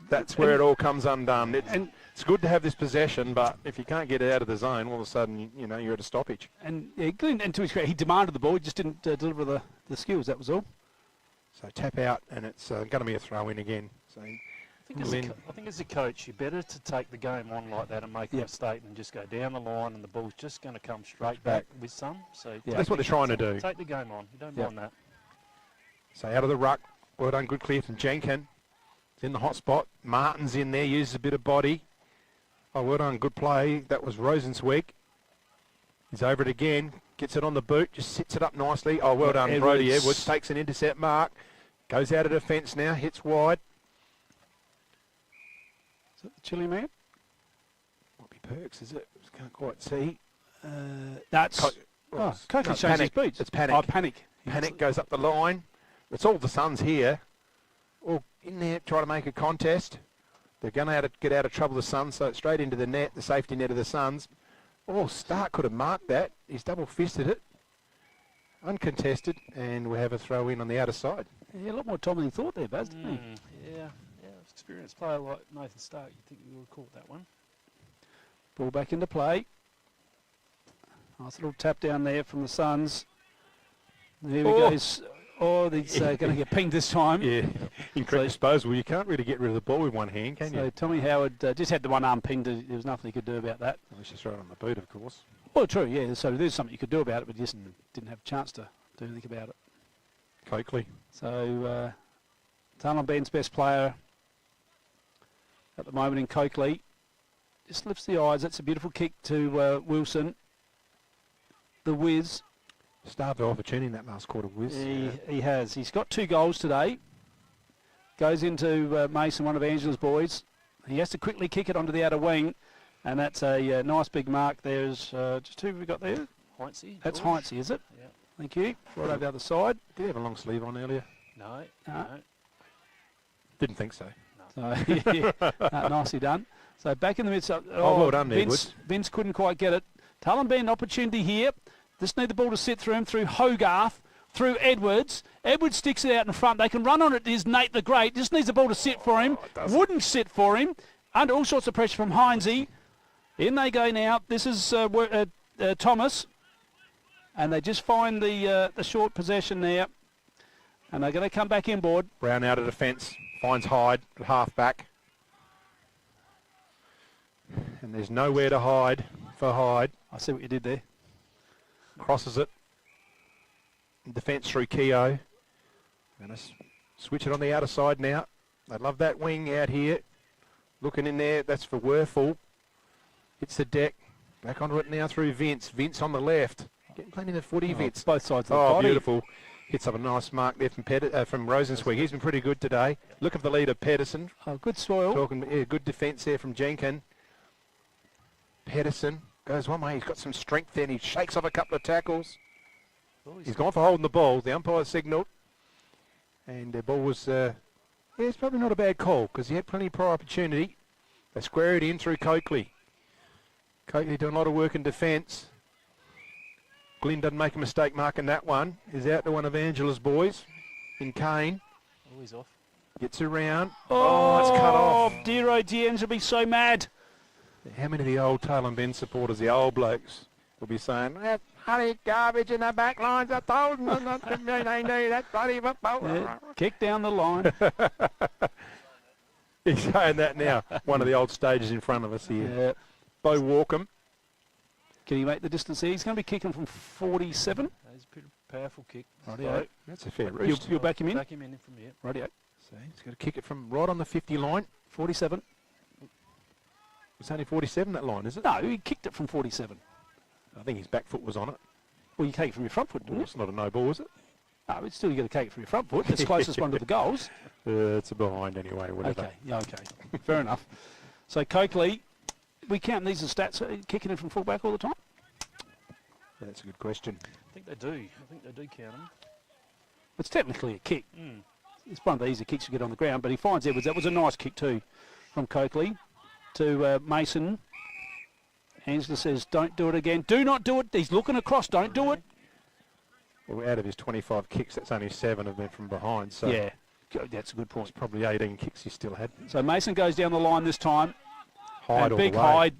Speaker 2: that's where it all comes undone. It's good to have this possession, but if you can't get it out of the zone, all of a sudden, you're at a stoppage.
Speaker 3: And Glyn, and to his credit, he demanded the ball, he just didn't deliver the skills, that was all.
Speaker 2: So tap out, and it's going to be a throw in again. So
Speaker 7: I think as a coach, you're better to take the game on like that and make a mistake and just go down the line, and the ball's just going to come straight back with some. So
Speaker 2: that's what they're trying to do.
Speaker 7: Take the game on. You don't mind that.
Speaker 2: So out of the ruck, well done, good clear from Jenkin. It's in the hot spot. Martin's in there, uses a bit of body. Oh, well done, good play. That was Rosenzweig. He's over it again, gets it on the boot, just sits it up nicely. Oh, well done, Brodie Edwards takes an intercept mark. Goes out of defence now, hits wide.
Speaker 3: Is that the Chile man?
Speaker 2: Might be Perks, is it? Can't quite see.
Speaker 3: That's... Coakley shows his boots.
Speaker 2: It's Panek.
Speaker 3: Oh, Panek.
Speaker 2: Panek goes up the line. It's all the Suns here. all in there, try to make a contest. They're going to get out of trouble, the Suns, so it's straight into the net, the safety net of the Suns. Oh, Stark could have marked that. He's double-fisted it. Uncontested, and we have a throw in on the outer side.
Speaker 3: Yeah, a lot more time than he thought there, Baz, didn't he?
Speaker 7: Yeah, experienced player like Nathan Stark, you'd think he would have caught that one.
Speaker 3: Ball back into play. Nice little tap down there from the Suns. There we go. Oh, he's going to get pinged this time.
Speaker 2: Yeah, incorrect disposal. You can't really get rid of the ball with one hand, can you?
Speaker 3: So Tommy Howard just had the one arm pinged. There was nothing he could do about that.
Speaker 2: Well, he's just right on the boot, of course.
Speaker 3: Well, true, yeah. So there's something you could do about it, but you just didn't have a chance to do anything about it.
Speaker 2: Coakley.
Speaker 3: So Talon Ben's best player at the moment in Coakley. Just lifts the eyes. That's a beautiful kick to Wilson. The whiz.
Speaker 2: Starved of opportunity in that last quarter, whiz.
Speaker 3: He has. He's got 2 goals today. Goes into Mason, one of Angela's boys. He has to quickly kick it onto the outer wing, and that's a nice big mark. There's just who have we got there?
Speaker 7: Heinze.
Speaker 3: That's Heinze, is it?
Speaker 7: Yeah.
Speaker 3: Thank you. Right over the other side.
Speaker 2: Did he have a long sleeve on earlier?
Speaker 7: No.
Speaker 2: Didn't think so.
Speaker 3: So, yeah, nicely done. So back in the midst.
Speaker 2: Well done,
Speaker 3: Vince couldn't quite get it. Talon Ben, opportunity here. Just need the ball to sit through him, through Hogarth, through Edwards. Edwards sticks it out in front. They can run on it. Is Nate the Great. Just needs the ball to sit for him. Wouldn't sit for him. Under all sorts of pressure from Heinze. In they go now. This is Thomas. And they just find the short possession there. And they're going to come back inboard.
Speaker 2: Brown out of defence. Finds Hyde at half back. And there's nowhere to hide for Hyde.
Speaker 3: I see what you did there.
Speaker 2: Crosses it. Defence through Keogh. Going to switch it on the outer side now. They love that wing out here. Looking in there. That's for Werfel. Hits the deck. Back onto it now through Vince. Vince on the left. Getting plenty of the footy, Vince.
Speaker 3: Both sides of the body.
Speaker 2: Beautiful. Hits up a nice mark there from Rosenswig. He's been pretty good today. Look at the leader, Pedersen.
Speaker 3: Oh, good soil.
Speaker 2: Good defence there from Jenkin. Pedersen goes one way. He's got some strength there, and he shakes off a couple of tackles. He's gone for holding the ball. The umpire signalled. And the ball was, it's probably not a bad call because he had plenty of prior opportunity. They square it in through Coakley. Coakley doing a lot of work in defence. Glynn doesn't make a mistake marking that one. He's out to one of Angela's boys in Kane.
Speaker 7: Oh, he's off.
Speaker 2: Gets around. Oh, it's cut off.
Speaker 3: Dear, oh dear, Angela will be so mad.
Speaker 2: How many of the old Talon Ben supporters, the old blokes, will be saying, that bloody garbage in the back lines, I told them not to do that bloody football.
Speaker 3: Yeah, kick down the line.
Speaker 2: He's saying that now. One of the old stages in front of us here.
Speaker 3: Yeah.
Speaker 2: Bo Walkham.
Speaker 3: Can he make the distance here? He's going to be kicking from 47.
Speaker 7: That's a pretty powerful kick.
Speaker 3: Rightio.
Speaker 2: That's a fair roost.
Speaker 3: You'll back him in?
Speaker 7: Back him in from here.
Speaker 3: Rightio.
Speaker 2: So he's going to kick it from right on the 50 line.
Speaker 3: 47.
Speaker 2: It's only 47, that line, is it?
Speaker 3: No, he kicked it from 47.
Speaker 2: I think his back foot was on it.
Speaker 3: Well, you take it from your front foot, didn't
Speaker 2: It's not a no ball, is it?
Speaker 3: No, it's still you got to take it from your front foot. It's the closest one to the goals.
Speaker 2: It's a behind anyway, whatever.
Speaker 3: Okay, yeah, okay. Fair enough. So Coakley, we count these as stats, kicking in from fullback all the time?
Speaker 2: That's a good question.
Speaker 7: I think they do. I think they do count them.
Speaker 3: It's technically a kick. It's one of the easy kicks you get on the ground, but he finds Edwards. That was a nice kick too from Coakley to Mason. Angela says, don't do it again. Do not do it. He's looking across. Don't do it.
Speaker 2: Well, out of his 25 kicks, that's only 7 of them from behind. So
Speaker 3: yeah, that's a good point.
Speaker 2: It's probably 18 kicks he still had.
Speaker 3: So Mason goes down the line this time.
Speaker 2: Hyde all
Speaker 3: big
Speaker 2: the way.
Speaker 3: Hyde.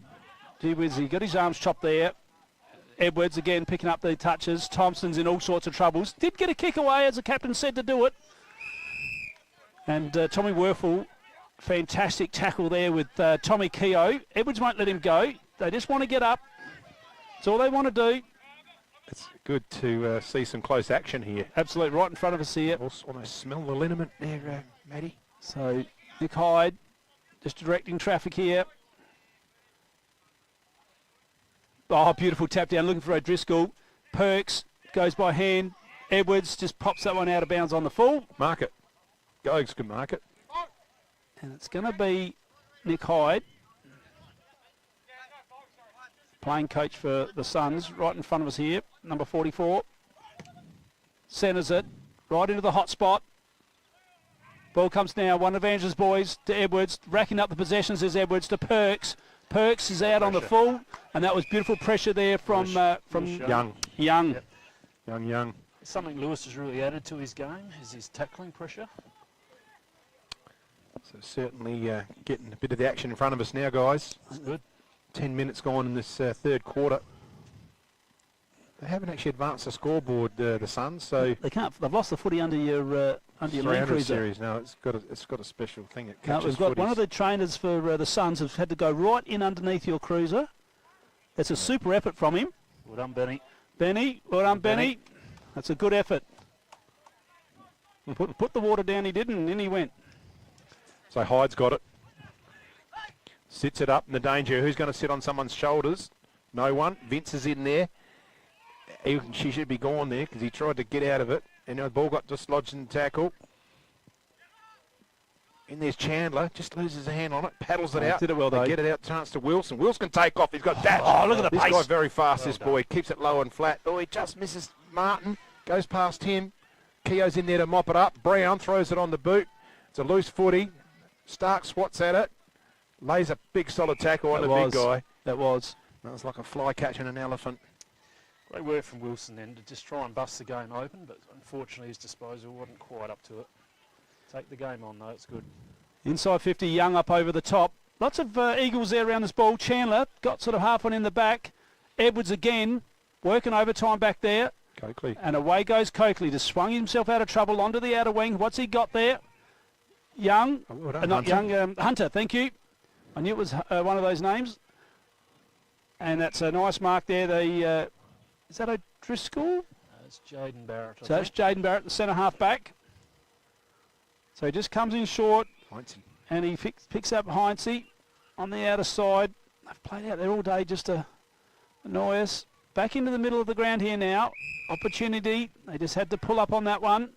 Speaker 3: Gee whiz, he got his arms chopped there. Edwards again picking up the touches. Thompson's in all sorts of troubles. Did get a kick away, as the captain said, to do it. And Tommy Werfel, fantastic tackle there with Tommy Keogh. Edwards won't let him go. They just want to get up. That's all they want to do.
Speaker 2: It's good to see some close action here.
Speaker 3: Absolutely, right in front of us here.
Speaker 2: Almost smell the liniment there, Matty.
Speaker 3: So Nick Hyde just directing traffic here. Oh, beautiful tap down, looking for O'Driscoll. Perks goes by hand. Edwards just pops that one out of bounds on the full.
Speaker 2: Mark it. Gogs can mark it.
Speaker 3: And it's going to be Nick Hyde, playing coach for the Suns, right in front of us here, number 44. Centres it right into the hot spot. Ball comes now, one of Andrew's boys to Edwards, racking up the possessions is Edwards to Perks. Perks is out on the full, and that was beautiful pressure there from
Speaker 2: Young.
Speaker 3: Young.
Speaker 7: Yep.
Speaker 2: Young.
Speaker 7: Something Lewis has really added to his game is his tackling pressure.
Speaker 2: So certainly getting a bit of the action in front of us now, guys.
Speaker 7: That's good.
Speaker 2: 10 minutes gone in this third quarter. They haven't actually advanced the scoreboard, the Suns. So
Speaker 3: They can't. They've lost the footy under your Land Cruiser
Speaker 2: series. No, it's got a special thing. It
Speaker 3: No,
Speaker 2: catches
Speaker 3: we've got
Speaker 2: footies.
Speaker 3: one of the trainers for the Suns has had to go right in underneath your cruiser. That's a super effort from him.
Speaker 7: Well done, Benny.
Speaker 3: Benny, well done, Benny. That's a good effort. Put the water down, he didn't, and in he went.
Speaker 2: So Hyde's got it. Sits it up in the danger. Who's going to sit on someone's shoulders? No one. Vince is in there. She should be gone there because he tried to get out of it. And the ball got dislodged in the tackle. And there's Chandler. Just loses a hand on it. Paddles it out.
Speaker 3: Did it well, though.
Speaker 2: They get it out. Chance to Wilson. Wilson can take off. He's got dash.
Speaker 3: Oh, look at the
Speaker 2: this
Speaker 3: pace.
Speaker 2: guy's very fast,
Speaker 3: Well
Speaker 2: this
Speaker 3: done.
Speaker 2: boy. Keeps it low and flat. Oh, he just misses Martin. Goes past him. Keogh's in there to mop it up. Brown throws it on the boot. It's a loose footy. Stark swats at it. Lays a big solid tackle on the big guy.
Speaker 3: That was.
Speaker 2: That was like a fly catching an elephant.
Speaker 7: Great work from Wilson then to just try and bust the game open, but unfortunately his disposal wasn't quite up to it. Take the game on though, it's good.
Speaker 3: Inside 50, Young up over the top. Lots of Eagles there around this ball. Chandler got sort of half one in the back. Edwards again, working overtime back there.
Speaker 2: Coakley.
Speaker 3: And away goes Coakley. Just swung himself out of trouble onto the outer wing. What's he got there? Young.
Speaker 2: Well done,
Speaker 3: Not
Speaker 2: Hunter.
Speaker 3: Young, Hunter, thank you. I knew it was one of those names. And that's a nice mark there. Is that O'Driscoll?
Speaker 7: It's Jaden Barrett. I
Speaker 3: So that's
Speaker 7: think.
Speaker 3: Jaden Barrett, the centre half back. So he just comes in short.
Speaker 2: Heinze.
Speaker 3: And he picks up Heinze on the outer side. They've played out there all day just to annoy us. Back into the middle of the ground here now. Opportunity. They just had to pull up on that one.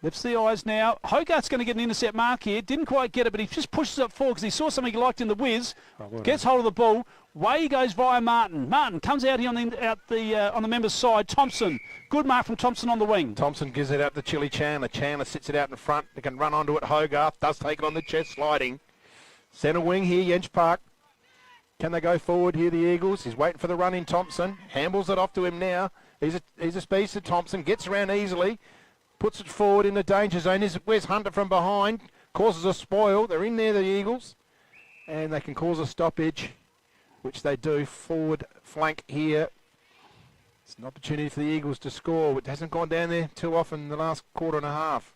Speaker 3: Lifts the eyes now. Hogarth's going to get an intercept mark here. Didn't quite get it, but he just pushes it forward because he saw something he liked in the whiz. Gets hold of the ball. Way he goes via Martin. Martin comes out here on the member's side. Thompson. Good mark from Thompson on the wing.
Speaker 2: Thompson gives it out to Chili Chandler. Chandler sits it out in front. They can run onto it. Hogarth does take it on the chest, sliding. Centre wing here, Yench Park. Can they go forward here, the Eagles? He's waiting for the run in Thompson. Handballs it off to him now. He's a speedster. Thompson gets around easily. Puts it forward in the danger zone. Where's Hunter from behind? Causes a spoil. They're in there, the Eagles. And they can cause a stoppage, which they do. Forward flank here. It's an opportunity for the Eagles to score. It hasn't gone down there too often in the last quarter and a half.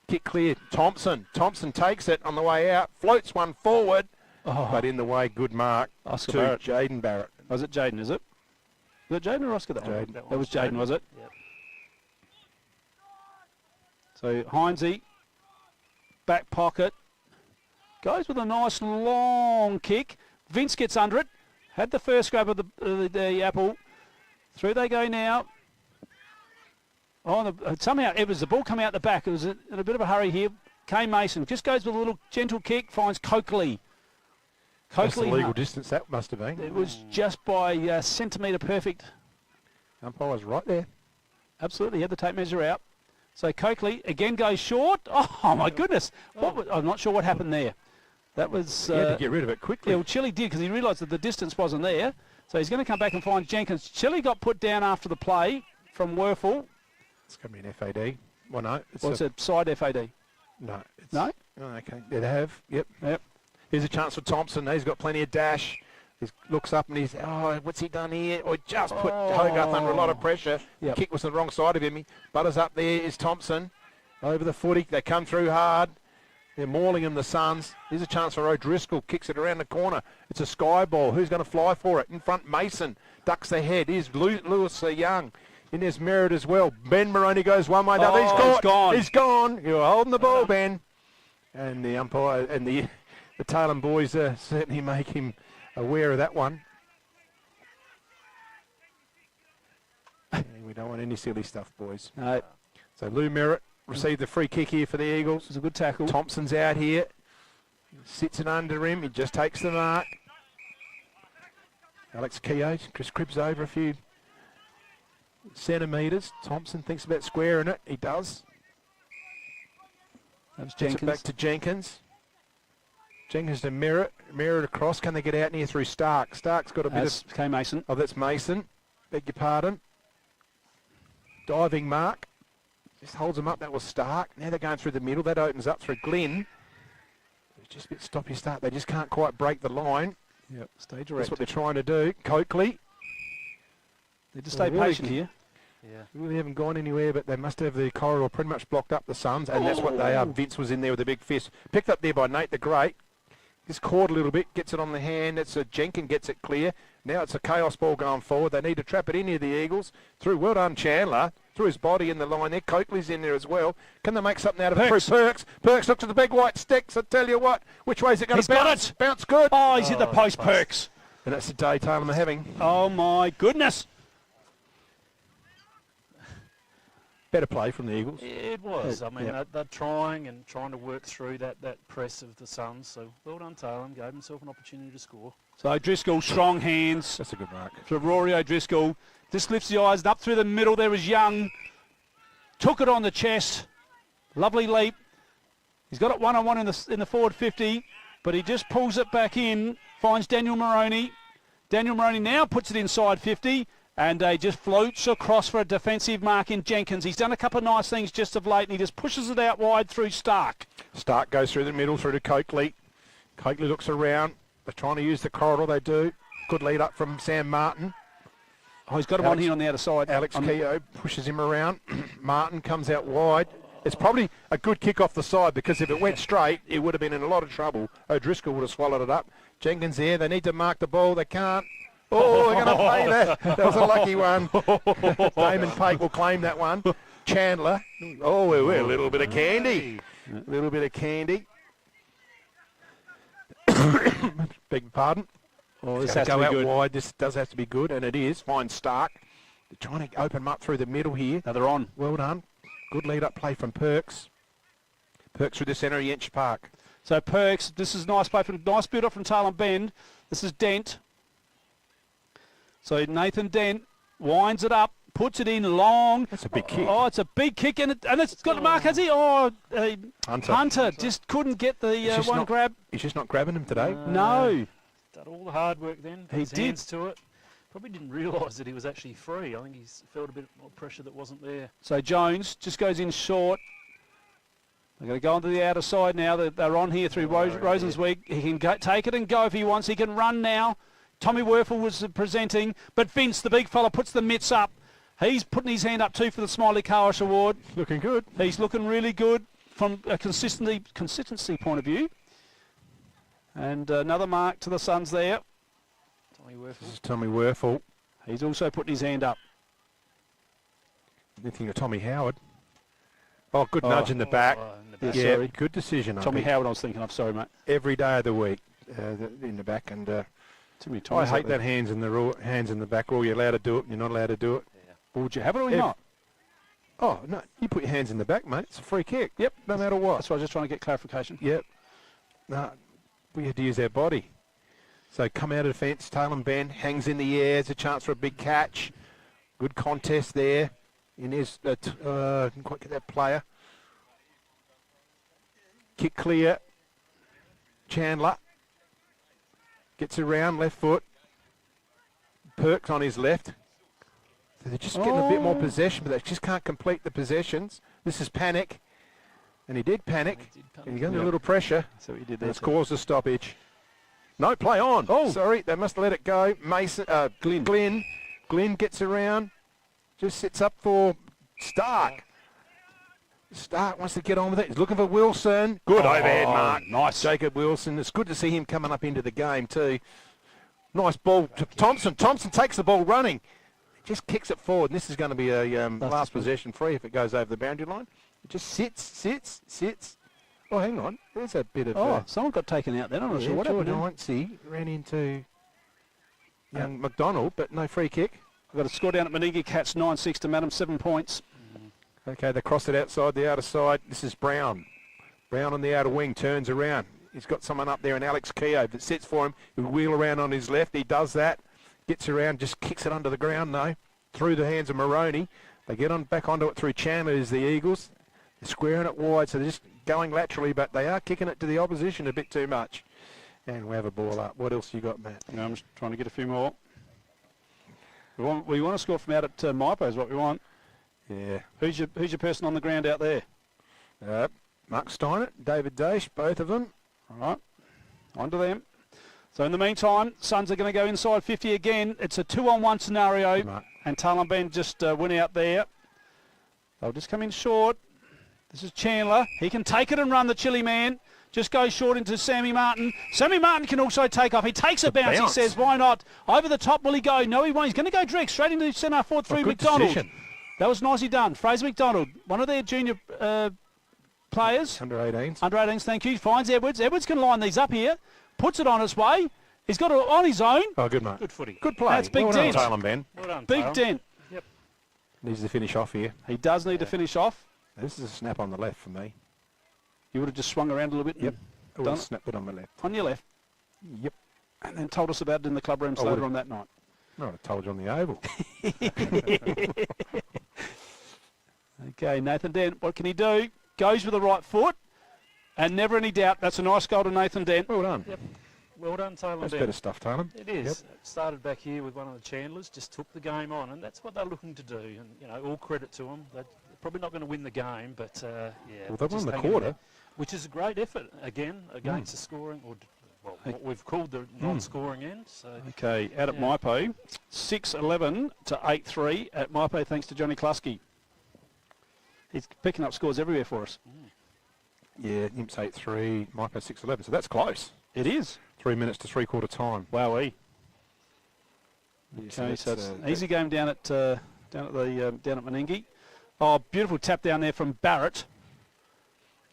Speaker 2: Kick clear. Thompson. Thompson takes it on the way out. Floats one forward. But in the way, good mark
Speaker 3: Oscar
Speaker 2: to
Speaker 3: Barrett.
Speaker 2: Jaden Barrett.
Speaker 3: Was it Jaden, is it? Was it Jaden or Oscar?
Speaker 2: Jaden.
Speaker 3: That was Jaden, was it?
Speaker 7: Yep.
Speaker 3: So Heinze, back pocket, goes with a nice long kick. Vince gets under it, had the first grab of the apple. Through they go now. Oh, somehow it was the ball coming out the back. It was in a bit of a hurry here. Kay Mason just goes with a little gentle kick, finds Coakley.
Speaker 2: That's the legal
Speaker 3: Hunt.
Speaker 2: distance that must have been.
Speaker 3: It was just by centimetre perfect.
Speaker 2: Umpire's right there.
Speaker 3: Absolutely, he had the tape measure out. So Coakley again goes short. Oh my goodness! I'm not sure what happened there. That was.
Speaker 2: He had to get rid of it quickly.
Speaker 3: Yeah, well, Chile did because he realised that the distance wasn't there. So he's going to come back and find Jenkins. Chile got put down after the play from Werfel.
Speaker 2: It's going to be an FAD. Well, no.
Speaker 3: It's a side FAD.
Speaker 2: No.
Speaker 3: No?
Speaker 2: Oh, okay. Yeah, they have. Yep.
Speaker 3: Yep.
Speaker 2: Here's a chance for Thompson. He's got plenty of dash. He looks up and he's, what's he done here? Or just put Hogarth under a lot of pressure.
Speaker 3: Yep.
Speaker 2: The kick was on the wrong side of him. He butters up there is Thompson. Over the footy. They come through hard. They're mauling him, the Suns. Here's a chance for O'Driscoll. Kicks it around the corner. It's a sky ball. Who's going to fly for it? In front, Mason. Ducks the head. Here's Lewis Young. In there's Merritt as well. Ben Maroney goes one way. He's gone. He's gone. You're holding the ball, Ben. And the umpire and the Tailem boys certainly make him aware of that one. And we don't want any silly stuff, boys.
Speaker 3: No.
Speaker 2: So Lou Merritt received the free kick here for the Eagles.
Speaker 3: It was a good tackle.
Speaker 2: Thompson's out here. Sits it under him. He just takes the mark. Alex Keogh, Chris Cribbs over a few centimetres. Thompson thinks about squaring it. He does.
Speaker 3: That was
Speaker 2: Gets
Speaker 3: Jenkins.
Speaker 2: it back to Jenkins. Jenkins to mirror it across. Can they get out near through Stark? Stark's got a bit
Speaker 3: That's K. Mason.
Speaker 2: Oh, that's Mason. Beg your pardon. Diving mark. Just holds them up. That was Stark. Now they're going through the middle. That opens up through Glenn. It's just a bit stoppy start. They just can't quite break the line.
Speaker 3: Yep, stay direct.
Speaker 2: That's what they're trying to do. Coakley.
Speaker 3: They just stay patient here.
Speaker 2: Yeah. Really haven't gone anywhere, but they must have the corridor pretty much blocked up, the Suns, and that's what they are. Vince was in there with a big fist. Picked up there by Nate the Great. Just caught a little bit, gets it on the hand. It's a Jenkins gets it clear. Now it's a chaos ball going forward. They need to trap it in near the Eagles. Through, well done, Chandler. Through his body in the line there. Coakley's in there as well. Can they make something out of it? Through Perks. Perks looks at the big white sticks. I tell you what, which way is it going to bounce?
Speaker 3: Got it.
Speaker 2: Bounce good.
Speaker 3: Oh, he's hit the post, Perks.
Speaker 2: And that's the day Taylor are having.
Speaker 3: Oh, my goodness.
Speaker 2: Better play from the Eagles.
Speaker 7: It was. I mean, they're trying to work through that press of the Suns. So well done, Taylor. Gave himself an opportunity to score.
Speaker 3: So O'Driscoll, strong hands.
Speaker 2: That's a good mark.
Speaker 3: For Rory O'Driscoll. Just lifts the eyes and up through the middle. There was Young. Took it on the chest. Lovely leap. He's got it one-on-one in the forward 50, but he just pulls it back in. Finds Daniel Moroney. Daniel Moroney now puts it inside 50. And just floats across for a defensive mark in Jenkins. He's done a couple of nice things just of late, and he just pushes it out wide through Stark.
Speaker 2: Stark goes through the middle, through to Coakley. Coakley looks around. They're trying to use the corridor. They do. Good lead up from Sam Martin.
Speaker 3: Oh, he's got one here on the outer side.
Speaker 2: Alex Keogh pushes him around. Martin comes out wide. It's probably a good kick off the side, because if it went straight, it would have been in a lot of trouble. O'Driscoll would have swallowed it up. Jenkins there. They need to mark the ball. They can't. Oh, they're going to play that. That was a lucky one. Damon Pate will claim that one. Chandler. Oh, we're a little bit of candy. A little bit of candy. Beg your pardon.
Speaker 3: Oh, this
Speaker 2: has
Speaker 3: has
Speaker 2: to
Speaker 3: to
Speaker 2: go
Speaker 3: be
Speaker 2: out
Speaker 3: good.
Speaker 2: wide. This does have to be good, and it is. Fine Stark. They're trying to open them up through the middle here.
Speaker 3: Now they're on.
Speaker 2: Well done. Good lead-up play from Perks. Perks through the centre of Yench Park.
Speaker 3: So Perks, this is nice play from nice build up from Taylor Bend. This is Dent. So Nathan Dent winds it up, puts it in long.
Speaker 2: That's a big kick.
Speaker 3: Oh, it's a big kick, and it's got a mark, has he? Oh,
Speaker 2: Hunter
Speaker 3: just couldn't get the one grab.
Speaker 2: He's just not grabbing him today.
Speaker 3: No.
Speaker 7: Done all the hard work then. Put
Speaker 3: He
Speaker 7: his
Speaker 3: did.
Speaker 7: hands to it. Probably didn't realise that he was actually free. I think he's felt a bit more pressure that wasn't there.
Speaker 3: So Jones just goes in short. They're going to go onto the outer side now. They're on here through Rosensweig. He can take it and go if he wants. He can run now. Tommy Werfel was presenting, but Vince, the big fella, puts the mitts up. He's putting his hand up too for the Smiley Karish Award.
Speaker 2: Looking good.
Speaker 3: He's looking really good from a consistency point of view. And another mark to the Suns there.
Speaker 2: This is Tommy Werfel.
Speaker 3: He's also putting his hand up.
Speaker 2: Thinking of Tommy Howard. Oh, good nudge in the back.
Speaker 3: Yeah, sorry.
Speaker 2: Good decision.
Speaker 3: Tommy Howard I was thinking of, sorry mate.
Speaker 2: Every day of the week in the back. And
Speaker 3: too many
Speaker 2: I
Speaker 3: times
Speaker 2: hate that hands in the back rule. You're allowed to do it and you're not allowed to do it.
Speaker 3: Well, would you have it or not?
Speaker 2: Oh, no, you put your hands in the back, mate. It's a free kick. Yep, no matter what.
Speaker 3: That's why I was just trying to get clarification.
Speaker 2: Yep. No, we had to use our body. So come out of defence, Taylor Bend hangs in the air. There's a chance for a big catch. Good contest there. And there's didn't quite get that player. Kick clear. Chandler gets around left foot. Perks on his left. So they're just getting a bit more possession, but they just can't complete the possessions. This is panic. And he did panic. And he got a little pressure.
Speaker 3: So he did
Speaker 2: And
Speaker 3: that.
Speaker 2: it's caused a stoppage. No, play on. Oh, sorry, they must let it go. Mason, Glenn gets around, just sits up for Stark. Stark wants to get on with it. He's looking for Wilson. Good overhead mark.
Speaker 3: Nice.
Speaker 2: Jacob Wilson. It's good to see him coming up into the game too. Nice ball to Thompson. Thompson takes the ball running. Just kicks it forward. And this is going to be a last possession free if it goes over the boundary line. It just sits. Oh, hang on. There's a bit of...
Speaker 3: someone got taken out then. I'm not sure what happened.
Speaker 2: Jordan ran into young McDonald, but no free kick.
Speaker 3: We've got a score down at Meninga Cats, 9-6 to Madam, 7 points.
Speaker 2: Okay, they cross it outside the outer side. This is Brown. Brown on the outer wing, turns around. He's got someone up there, and Alex Keogh that sits for him. He'll wheel around on his left. He does that. Gets around, just kicks it under the ground, though. Through the hands of Moroney. They get on back onto it through Chandler as the Eagles. They're squaring it wide, so they're just going laterally, but they are kicking it to the opposition a bit too much. And we have a ball up. What else you got, Matt?
Speaker 3: I'm just trying to get a few more. We want to score from out at Maipo is what we want.
Speaker 2: Yeah.
Speaker 3: Who's your person on the ground out there?
Speaker 2: Mark Steinert, David Daesh, both of them.
Speaker 3: All right, on to them. So in the meantime, Suns are going to go inside 50 again. It's a 2-on-1 scenario, and Talan Ben just went out there. They'll just come in short. This is Chandler. He can take it and run, the Chile man. Just goes short into Sammy Martin. Sammy Martin can also take off. He takes a bounce. He says, why not? Over the top will he go? No, he won't. He's going to go direct straight into centre forward through McDonald. Decision. That was nicely done. Fraser McDonald, one of their junior players.
Speaker 2: Under 18s.
Speaker 3: Under 18s, thank you. Finds Edwards. Edwards can line these up here. Puts it on his way. He's got it on his own.
Speaker 2: Oh, good, mate.
Speaker 7: Good footy.
Speaker 2: Good play.
Speaker 3: That's big
Speaker 2: well
Speaker 3: dent.
Speaker 2: Done, Talan Ben.
Speaker 7: Well done,
Speaker 3: Big
Speaker 7: Talan.
Speaker 3: dent.
Speaker 7: Yep.
Speaker 2: Needs to finish off here.
Speaker 3: He does need to finish off.
Speaker 2: This is a snap on the left for me.
Speaker 3: You would have just swung around a little bit.
Speaker 2: Yep.
Speaker 3: Done
Speaker 2: snapped it on my left.
Speaker 3: On your left.
Speaker 2: Yep.
Speaker 3: And then told us about it in the club rooms later on that night.
Speaker 2: No, I told you on the oval.
Speaker 3: Okay, Nathan Dent, what can he do? Goes with the right foot, and never any doubt. That's a nice goal to Nathan Dent.
Speaker 2: Well done.
Speaker 7: Yep. Well done, Talan.
Speaker 2: That's better stuff, Talan.
Speaker 7: It is. It started back here with one of the Chandlers, just took the game on, and that's what they're looking to do. And, you know, all credit to them. They're probably not going to win the game, but, yeah.
Speaker 2: Well, they won the
Speaker 7: hanging
Speaker 2: quarter.
Speaker 7: there, which is a great effort, again, against the scoring, or what we've called the non-scoring end. So
Speaker 3: Okay, out at Maipo, 6-11 to 8-3 at Maipo, thanks to Johnny Klusky. He's picking up scores everywhere for us.
Speaker 2: Yeah, Imps 8-3, Maipo 6-11, so that's close.
Speaker 3: It is.
Speaker 2: 3 minutes to three-quarter time.
Speaker 3: Wowee.
Speaker 2: Yeah,
Speaker 3: Okay, so it's an easy game down at Meningie. Oh, beautiful tap down there from Barrett.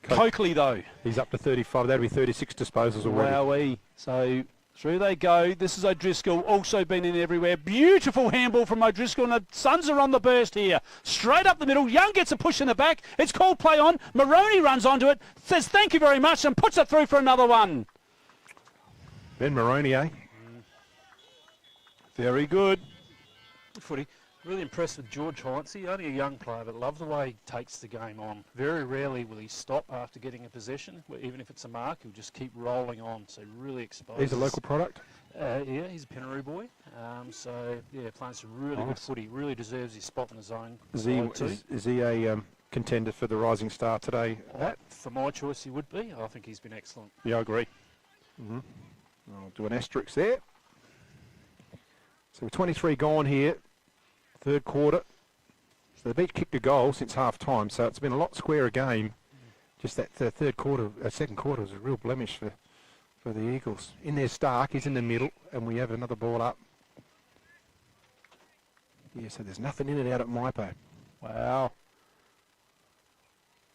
Speaker 3: Coakley, though.
Speaker 2: He's up to 35. That'll be 36 disposals already.
Speaker 3: Wowee. So through they go. This is O'Driscoll, also been in everywhere. Beautiful handball from O'Driscoll, and the Suns are on the burst here. Straight up the middle. Young gets a push in the back. It's called play on. Maroney runs onto it, says thank you very much, and puts it through for another one.
Speaker 2: Ben Maroney, eh?
Speaker 3: Very good.
Speaker 7: Good footy. Really impressed with George Heinze, only a young player, but love the way he takes the game on. Very rarely will he stop after getting a possession, even if it's a mark, he'll just keep rolling on, so really exposed.
Speaker 2: He's a local product?
Speaker 7: Yeah, he's a Penaroo boy, so yeah, playing some really good footy, really deserves his spot in the zone.
Speaker 2: Is he a contender for the Rising Star today?
Speaker 7: For my choice, he would be. I think he's been excellent.
Speaker 3: Yeah, I agree.
Speaker 2: I'll do an asterisk there. So we're 23 gone here. Third quarter. So they've each kicked a goal since half time, so it's been a lot squarer game. Just that third quarter, second quarter was a real blemish for the Eagles. In there, Stark, he's in the middle, and we have another ball up. Yeah, so there's nothing in and out at Maipo.
Speaker 3: Wow.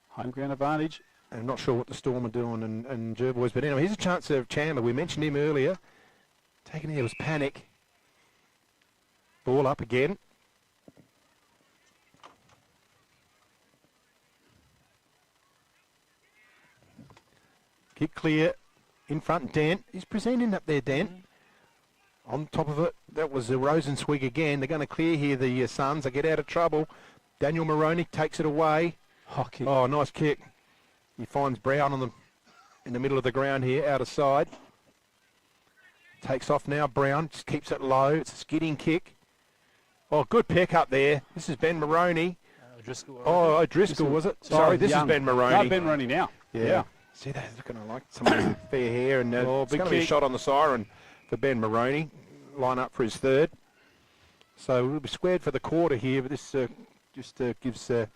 Speaker 3: Home ground advantage.
Speaker 2: I'm not sure what the Storm are doing and Jerboys, but anyway, here's a chance of Chandler. We mentioned him earlier. Taking there was panic. Ball up again. Kick clear, in front, Dent. He's presenting up there, Dent. On top of it, that was the Rosenswig again. They're going to clear here, the Suns. They get out of trouble. Daniel Maroney takes it away. Oh, nice kick. He finds Brown in the middle of the ground here, out of side. Takes off now, Brown. Just keeps it low. It's a skidding kick. Oh, good pick up there. This is Ben Maroney.
Speaker 7: O'Driscoll.
Speaker 2: Oh, O'Driscoll, was it? Sorry, this is Ben Maroney.
Speaker 3: No, Ben Maroney now.
Speaker 2: Yeah. See, they're looking like someone with fair hair, and it's going to be a shot on the siren for Ben Maroney. Line up for his third. So we'll be squared for the quarter here, but this just gives an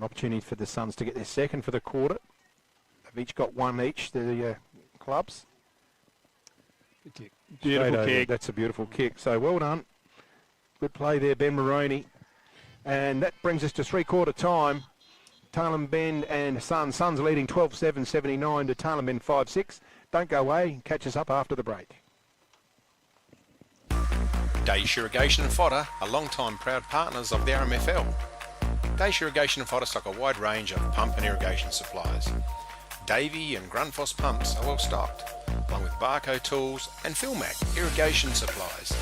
Speaker 2: opportunity for the Suns to get their second for the quarter. They've each got one each, the clubs.
Speaker 3: Good kick. Beautiful kick.
Speaker 2: That's a beautiful kick. So well done. Good play there, Ben Maroney. And that brings us to three-quarter time. Talan Ben and Suns leading 12-7, 79 to Talan Ben 5-6. Don't go away. Catch us up after the break.
Speaker 1: Daesh Irrigation and Fodder are long-time proud partners of the RMFL. Daesh Irrigation and Fodder stock a wide range of pump and irrigation supplies. Davey and Grundfos pumps are well stocked, along with Barco tools and Philmac irrigation supplies.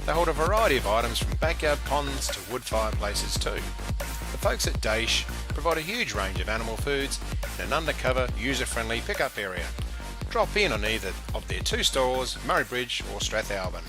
Speaker 1: They hold a variety of items from backyard ponds to wood fireplaces too. The folks at Daish provide a huge range of animal foods in an undercover, user-friendly pickup area. Drop in on either of their 2 stores, Murray Bridge or Strathalbyn.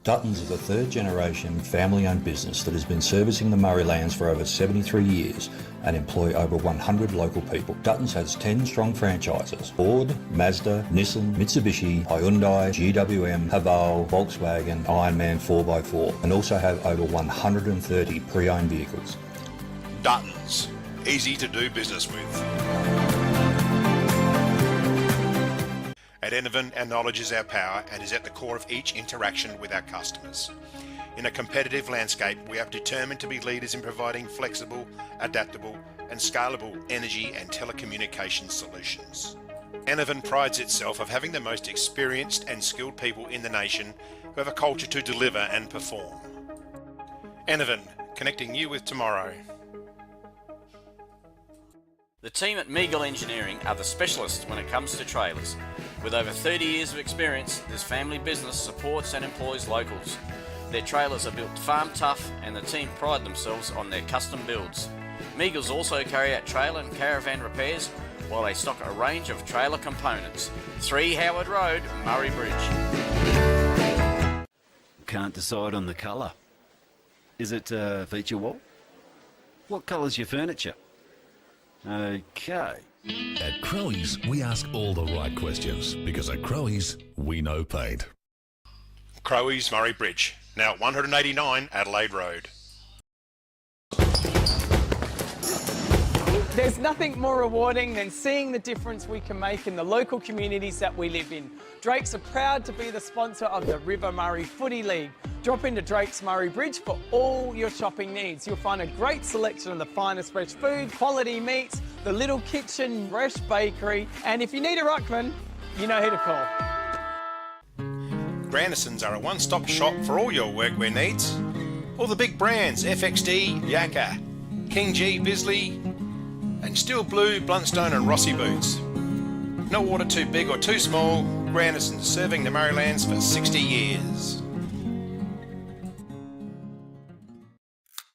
Speaker 14: Duttons is a third-generation family-owned business that has been servicing the Murray Lands for over 73 years and employ over 100 local people. Duttons has 10 strong franchises: Ford, Mazda, Nissan, Mitsubishi, Hyundai, GWM, Haval, Volkswagen, Ironman 4x4, and also have over 130 pre-owned vehicles.
Speaker 1: Duttons, easy to do business with. At Enervin, our knowledge is our power and is at the core of each interaction with our customers. In a competitive landscape, we are determined to be leaders in providing flexible, adaptable and scalable energy and telecommunications solutions. Enervin prides itself of having the most experienced and skilled people in the nation who have a culture to deliver and perform. Enervin, connecting you with tomorrow.
Speaker 9: The team at Meagle Engineering are the specialists when it comes to trailers. With over 30 years of experience, this family business supports and employs locals. Their trailers are built farm tough and the team pride themselves on their custom builds. Meagles also carry out trailer and caravan repairs while they stock a range of trailer components. 3 Howard Road, Murray Bridge.
Speaker 15: Can't decide on the colour. Is it feature wall? What colour's your furniture? Okay.
Speaker 16: At Crowe's, we ask all the right questions because at Crowe's, we know paint.
Speaker 1: Crowe's Murray Bridge, now at 189 Adelaide Road.
Speaker 17: There's nothing more rewarding than seeing the difference we can make in the local communities that we live in. Drakes are proud to be the sponsor of the River Murray Footy League. Drop into Drake's Murray Bridge for all your shopping needs. You'll find a great selection of the finest fresh food, quality meats, the little kitchen, fresh bakery, and if you need a ruckman, you know who to call.
Speaker 1: Grandisons are a one-stop shop for all your workwear needs. All the big brands, FXD, Yakka, King G, Bisley, and Steel Blue, Bluntstone and Rossi boots. No order too big or too small, Grandisons serving the Murraylands for 60 years.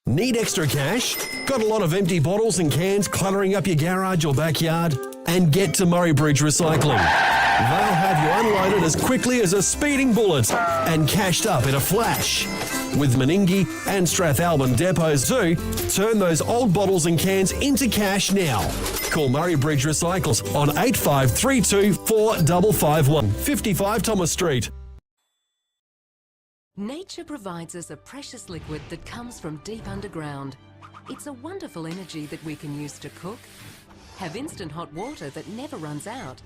Speaker 18: Need extra cash? Got a lot of empty bottles and cans cluttering up your garage or backyard? And get to Murray Bridge Recycling. They'll have you unloaded as quickly as a speeding bullet and cashed up in a flash. With Meningie and Strathalbyn depots too, turn those old bottles and cans into cash now. Call Murray Bridge Recycles on 8532 4551, 55 Thomas Street.
Speaker 19: Nature provides us a precious liquid that comes from deep underground. It's a wonderful energy that we can use to cook, have instant hot water that never runs out,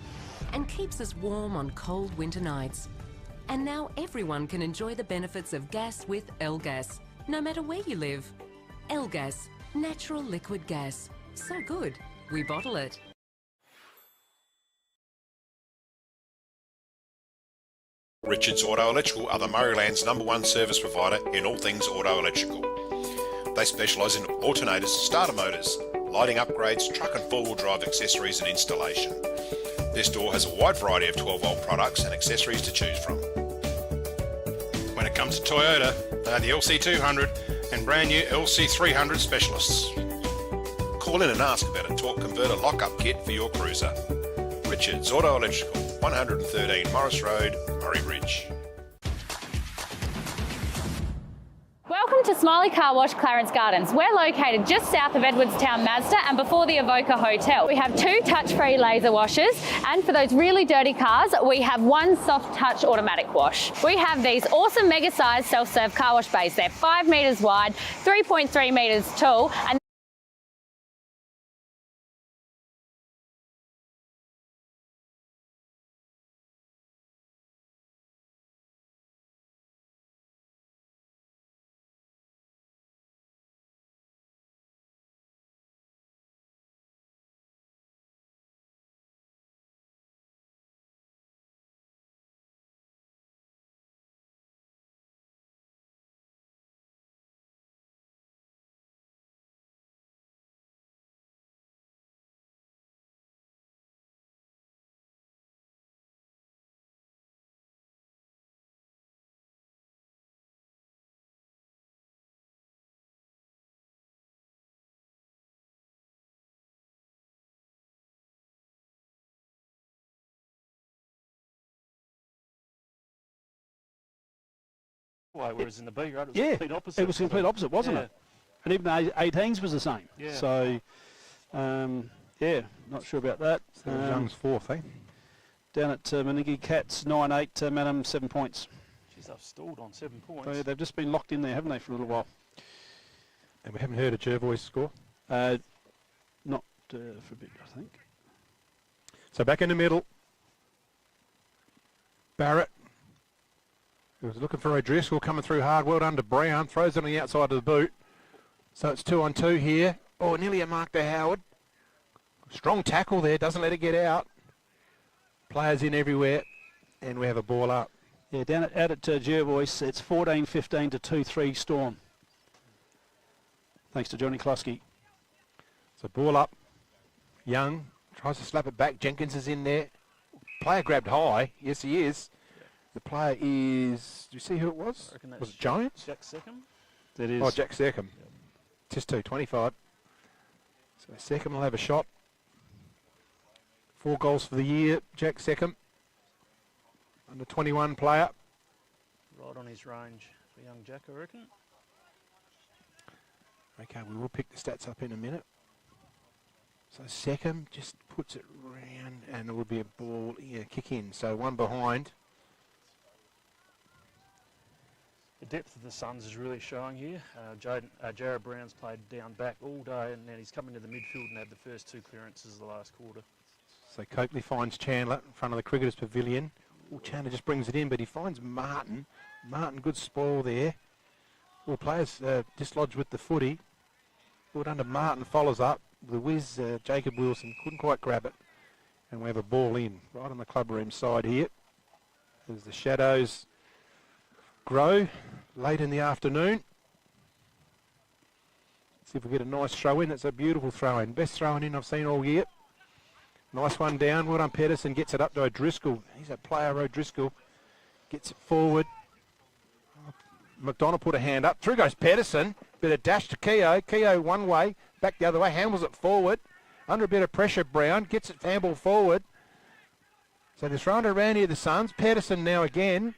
Speaker 19: and keeps us warm on cold winter nights. And now everyone can enjoy the benefits of gas with L-Gas, no matter where you live. L-Gas, natural liquid gas. So good, we bottle it.
Speaker 1: Richards Auto Electrical are the Murrayland's #1 service provider in all things auto electrical. They specialise in alternators, starter motors, lighting upgrades, truck and four-wheel drive accessories and installation. Their store has a wide variety of 12-volt products and accessories to choose from. When it comes to Toyota, they are the LC200 and brand new LC300 specialists. Call in and ask about a torque converter lock-up kit for your cruiser. Richards Auto Electrical, 113 Morris Road, Murray Bridge.
Speaker 20: Welcome to Smiley Car Wash, Clarence Gardens. We're located just south of Edwardstown Mazda and before the Avoca Hotel. We have 2 touch-free laser washers, and for those really dirty cars, we have 1 soft touch automatic wash. We have these awesome mega-sized self-serve car wash bays. They're 5 metres wide, 3.3 metres tall, and
Speaker 7: Whereas in the B grade, it was
Speaker 3: Yeah,
Speaker 7: complete opposite.
Speaker 3: it was complete opposite, wasn't it? And even the 18s was the same.
Speaker 7: Yeah.
Speaker 3: So, yeah, not sure about that.
Speaker 2: So Young's fourth, eh?
Speaker 3: Down at Manigi Cats, 9-8, Madam, 7 points.
Speaker 7: Jeez, they've stalled on 7 points.
Speaker 3: They've just been locked in there, haven't they, for a little while?
Speaker 2: And we haven't heard a Jervois score?
Speaker 3: Not for a bit, I think.
Speaker 2: So back in the middle. Barrett, who was looking for O'Driscoll, coming through hard. Well done to Brown. Throws it on the outside of the boot. So it's 2-on-2 here. Oh, nearly a mark to Howard. Strong tackle there. Doesn't let it get out. Players in everywhere. And we have a ball up.
Speaker 3: Yeah, out at Jervois, it's 14-15 to 2-3 Storm. Thanks to Johnny Kluski.
Speaker 2: So ball up. Young tries to slap it back. Jenkins is in there. Player grabbed high. Yes, he is. The player is... Do you see who it was? Was it Jones?
Speaker 7: Jack Seckham?
Speaker 3: That is.
Speaker 2: Oh, Jack Seckham. Test 2, 25. So Seckham will have a shot. 4 goals for the year. Jack Seckham. Under 21 player.
Speaker 7: Right on his range for young Jack, I reckon.
Speaker 2: Okay, we will pick the stats up in a minute. So Seckham just puts it round and it will be a ball, kick in. So one behind.
Speaker 7: The depth of the Suns is really showing here. Jared Brown's played down back all day and then he's come into the midfield and had the first 2 clearances of the last quarter.
Speaker 2: So Coakley finds Chandler in front of the Cricketers Pavilion. Oh, Chandler just brings it in, but he finds Martin. Martin, good spoil there. Well, players dislodged with the footy. Well done to Martin, follows up. The whiz, Jacob Wilson, couldn't quite grab it. And we have a ball in, right on the club room side here. As the shadows grow late in the afternoon. See if we get a nice throw in. It's a beautiful throw in. Best throw in I've seen all year. Nice one down. Well done, Pedersen. Gets it up to O'Driscoll. He's a player, O'Driscoll. Gets it forward. McDonald put a hand up. Through goes Pedersen. Bit of dash to Keogh. Keogh one way. Back the other way. Handles it forward. Under a bit of pressure, Brown. Gets it handball forward. So they're throwing it around here, the Suns. Pedersen now again.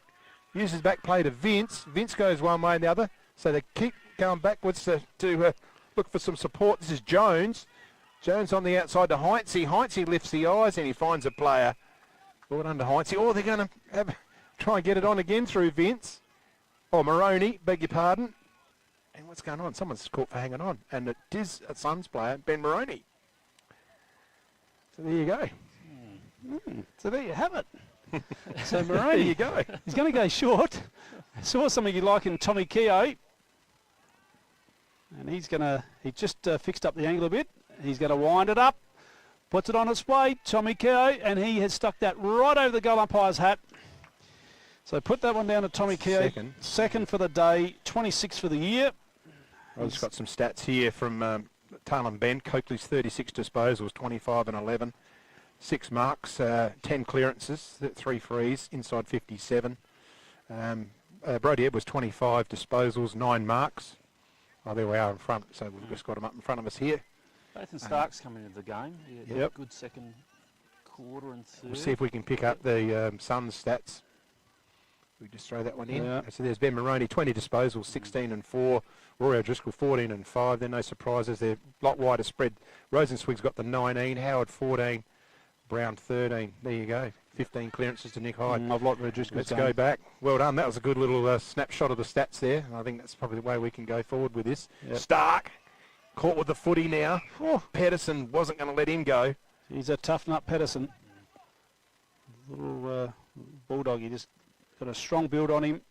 Speaker 2: Uses back play to Vince. Vince goes one way and the other. So they keep going backwards to look for some support. This is Jones. Jones on the outside to Heinze. Heinze lifts the eyes and he finds a player. Ball under Heinze. Oh, they're going to try and get it on again through Vince. Oh, Moroney, beg your pardon. And what's going on? Someone's caught for hanging on. And it is a Suns player, Ben Moroney. So there you go.
Speaker 3: So there you have it. So Moroney,
Speaker 2: there you go.
Speaker 3: He's going to go short. I saw something you like in Tommy Keogh. And he just fixed up the angle a bit. He's going to wind it up, puts it on its way, Tommy Keogh, and he has stuck that right over the goal umpire's hat. So put that one down to Tommy Keogh. Second for the day, 26 for the year.
Speaker 2: I've just got some stats here from Tarlin Ben. Coakley's 36 disposals, 25 and 11. 6 marks, 10 clearances, 3 frees, inside 57. Brody Edwards, 25 disposals, 9 marks. Oh, there we are in front, so we've just got them up in front of us here.
Speaker 7: Nathan Stark's coming into the game. He had a good second quarter and third.
Speaker 2: We'll see if we can pick up the Suns stats. We just throw that one in.
Speaker 3: Yeah.
Speaker 2: So there's Ben Moroney, 20 disposals, 16 and 4. Rory O'Driscoll, 14 and 5. They're no surprises. They're a lot wider spread. Rosenswig's got the 19. Howard, 14. Brown, 13. There you go. 15 clearances to Nick Hyde.
Speaker 3: I've liked O'Driscoll.
Speaker 2: Let's go back. Well done. That was a good little snapshot of the stats there. I think that's probably the way we can go forward with this.
Speaker 3: Yep.
Speaker 2: Stark, caught with the footy now. Oh, Pedersen wasn't going to let him go.
Speaker 3: He's a tough nut, Pedersen. Little bulldog. He just got a strong build on him.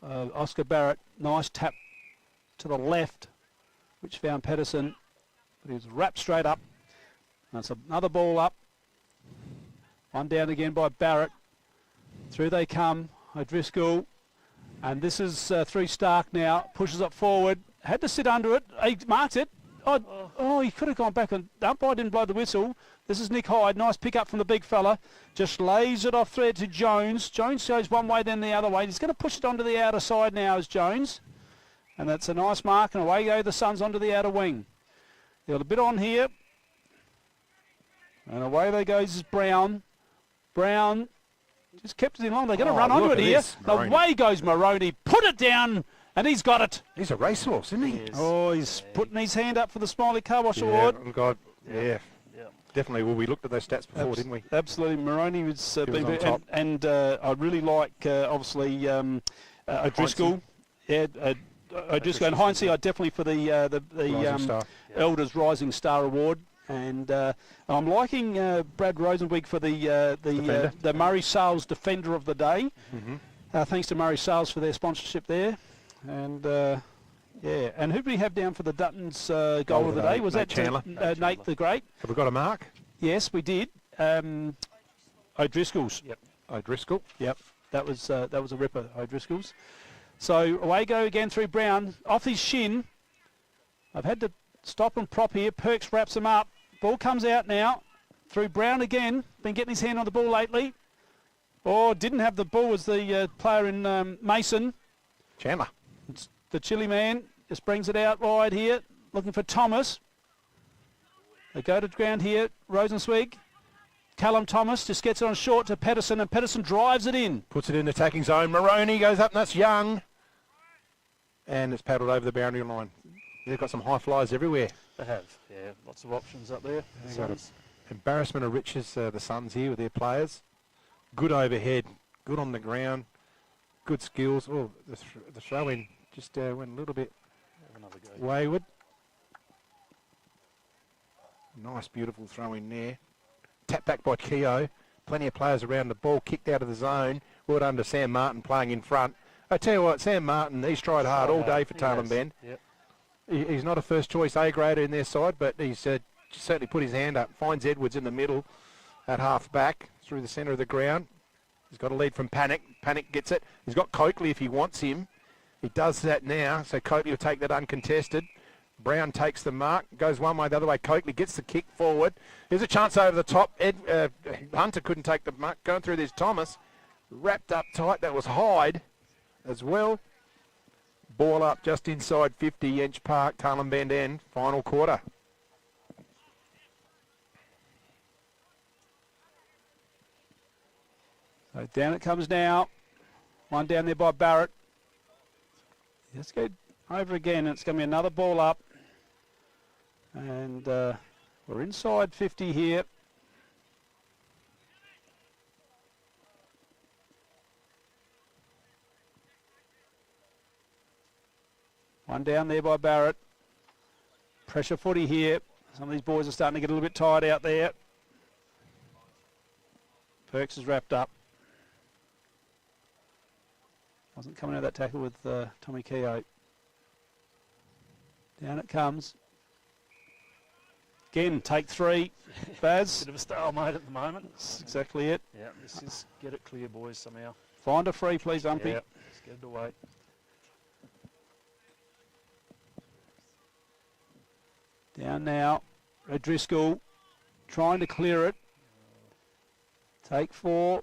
Speaker 3: Oscar Barrett, nice tap to the left, which found Pedersen, but he was wrapped straight up. That's another ball up. One down again by Barrett. Through they come, O'Driscoll, and this is through Stark now. Pushes it forward. Had to sit under it. He marks it. Oh, he could have gone back and the umpire didn't blow the whistle. This is Nick Hyde. Nice pick up from the big fella. Just lays it off thread to Jones. Jones goes one way, then the other way. He's going to push it onto the outer side now as Jones. And that's a nice mark, and away go the Suns onto the outer wing. They've got a bit on here. And away they goes is Brown. Brown Just kept it in long. They're going to
Speaker 2: Oh,
Speaker 3: run onto
Speaker 2: look
Speaker 3: it
Speaker 2: at
Speaker 3: here.
Speaker 2: this, Maroney.
Speaker 3: Away goes Maroney. Put it down, and he's got it.
Speaker 2: He's a racehorse, isn't he?
Speaker 3: Oh, he's putting his hand up for the Smiley Car Wash
Speaker 2: Yeah,
Speaker 3: Award.
Speaker 2: oh God, yeah. Definitely. Well, we looked at those stats before, didn't we?
Speaker 3: Absolutely. Maroney was,
Speaker 2: He was on top.
Speaker 3: and I really like, obviously, O'Driscoll. Yeah, O'Driscoll and Heinze are definitely for the
Speaker 2: Rising Star.
Speaker 3: Elders Rising Star Award. And I'm liking Brad Rosenwig for the Murray Sales Defender of the Day. Thanks to Murray Sales for their sponsorship there. And yeah, and who did we have down for the Dutton's goal of the day? Was
Speaker 2: Nate
Speaker 3: that
Speaker 2: Chandler.
Speaker 3: Nate the Great?
Speaker 2: Have we got a mark?
Speaker 3: Yes, we did. O'Driscoll's.
Speaker 2: Yep. O'Driscoll.
Speaker 3: Yep. That was a ripper. O'Driscoll's. So away go again through Brown off his shin. I've had to stop and prop here. Perks wraps him up. Ball comes out now through Brown again. Been getting his hand on the ball lately. Oh, didn't have the ball as the player in Mason.
Speaker 2: Chandler.
Speaker 3: It's the Chile man just brings it out wide here, looking for Thomas. They go to ground here. Rosenzweig. Callum Thomas just gets it on short to Pedersen, and Pedersen drives it in.
Speaker 2: Puts it in the attacking zone. Maroney goes up, and that's Young. And it's paddled over the boundary line. They've got some high flyers everywhere.
Speaker 7: They have, yeah. Lots of options up there.
Speaker 2: They've got an embarrassment of riches, the Suns here with their players. Good overhead, good on the ground, good skills. Oh, the throw-in just went a little bit wayward. Nice, beautiful throw-in there. Tap back by Keogh. Plenty of players around the ball, kicked out of the zone. Well done to Sam Martin playing in front. I tell you what, Sam Martin, he's tried hard all day for Tailem Bend.
Speaker 7: Yep.
Speaker 2: He's not a first choice A grader in their side, but he's certainly put his hand up. Finds Edwards in the middle at half back through the centre of the ground. He's got a lead from Panic. Panic gets it. He's got Coakley if he wants him. He does that now, so Coakley will take that uncontested. Brown takes the mark, goes one way, the other way. Coakley gets the kick forward. There's a chance over the top. Hunter couldn't take the mark. Going through, there's Thomas. Wrapped up tight. That was Hyde as well. Ball up just inside 50, Inch Park, Tailem Bend end, final quarter.
Speaker 3: So down it comes now. One down there by Barrett. Let's go over again. It's going to be another ball up. And we're inside 50 here. One down there by Barrett. Pressure footy here. Some of these boys are starting to get a little bit tired out there. Perks is wrapped up. Wasn't coming out of that tackle with Tommy Keogh. Down it comes. Again, take three. Baz.
Speaker 7: Bit of a stalemate at the moment.
Speaker 3: That's exactly it.
Speaker 7: Yeah, this is get it clear, boys, somehow.
Speaker 3: Find a free, please, Umpy.
Speaker 7: Yeah, let's get it away.
Speaker 3: Down now. O'Driscoll trying to clear it. Take four.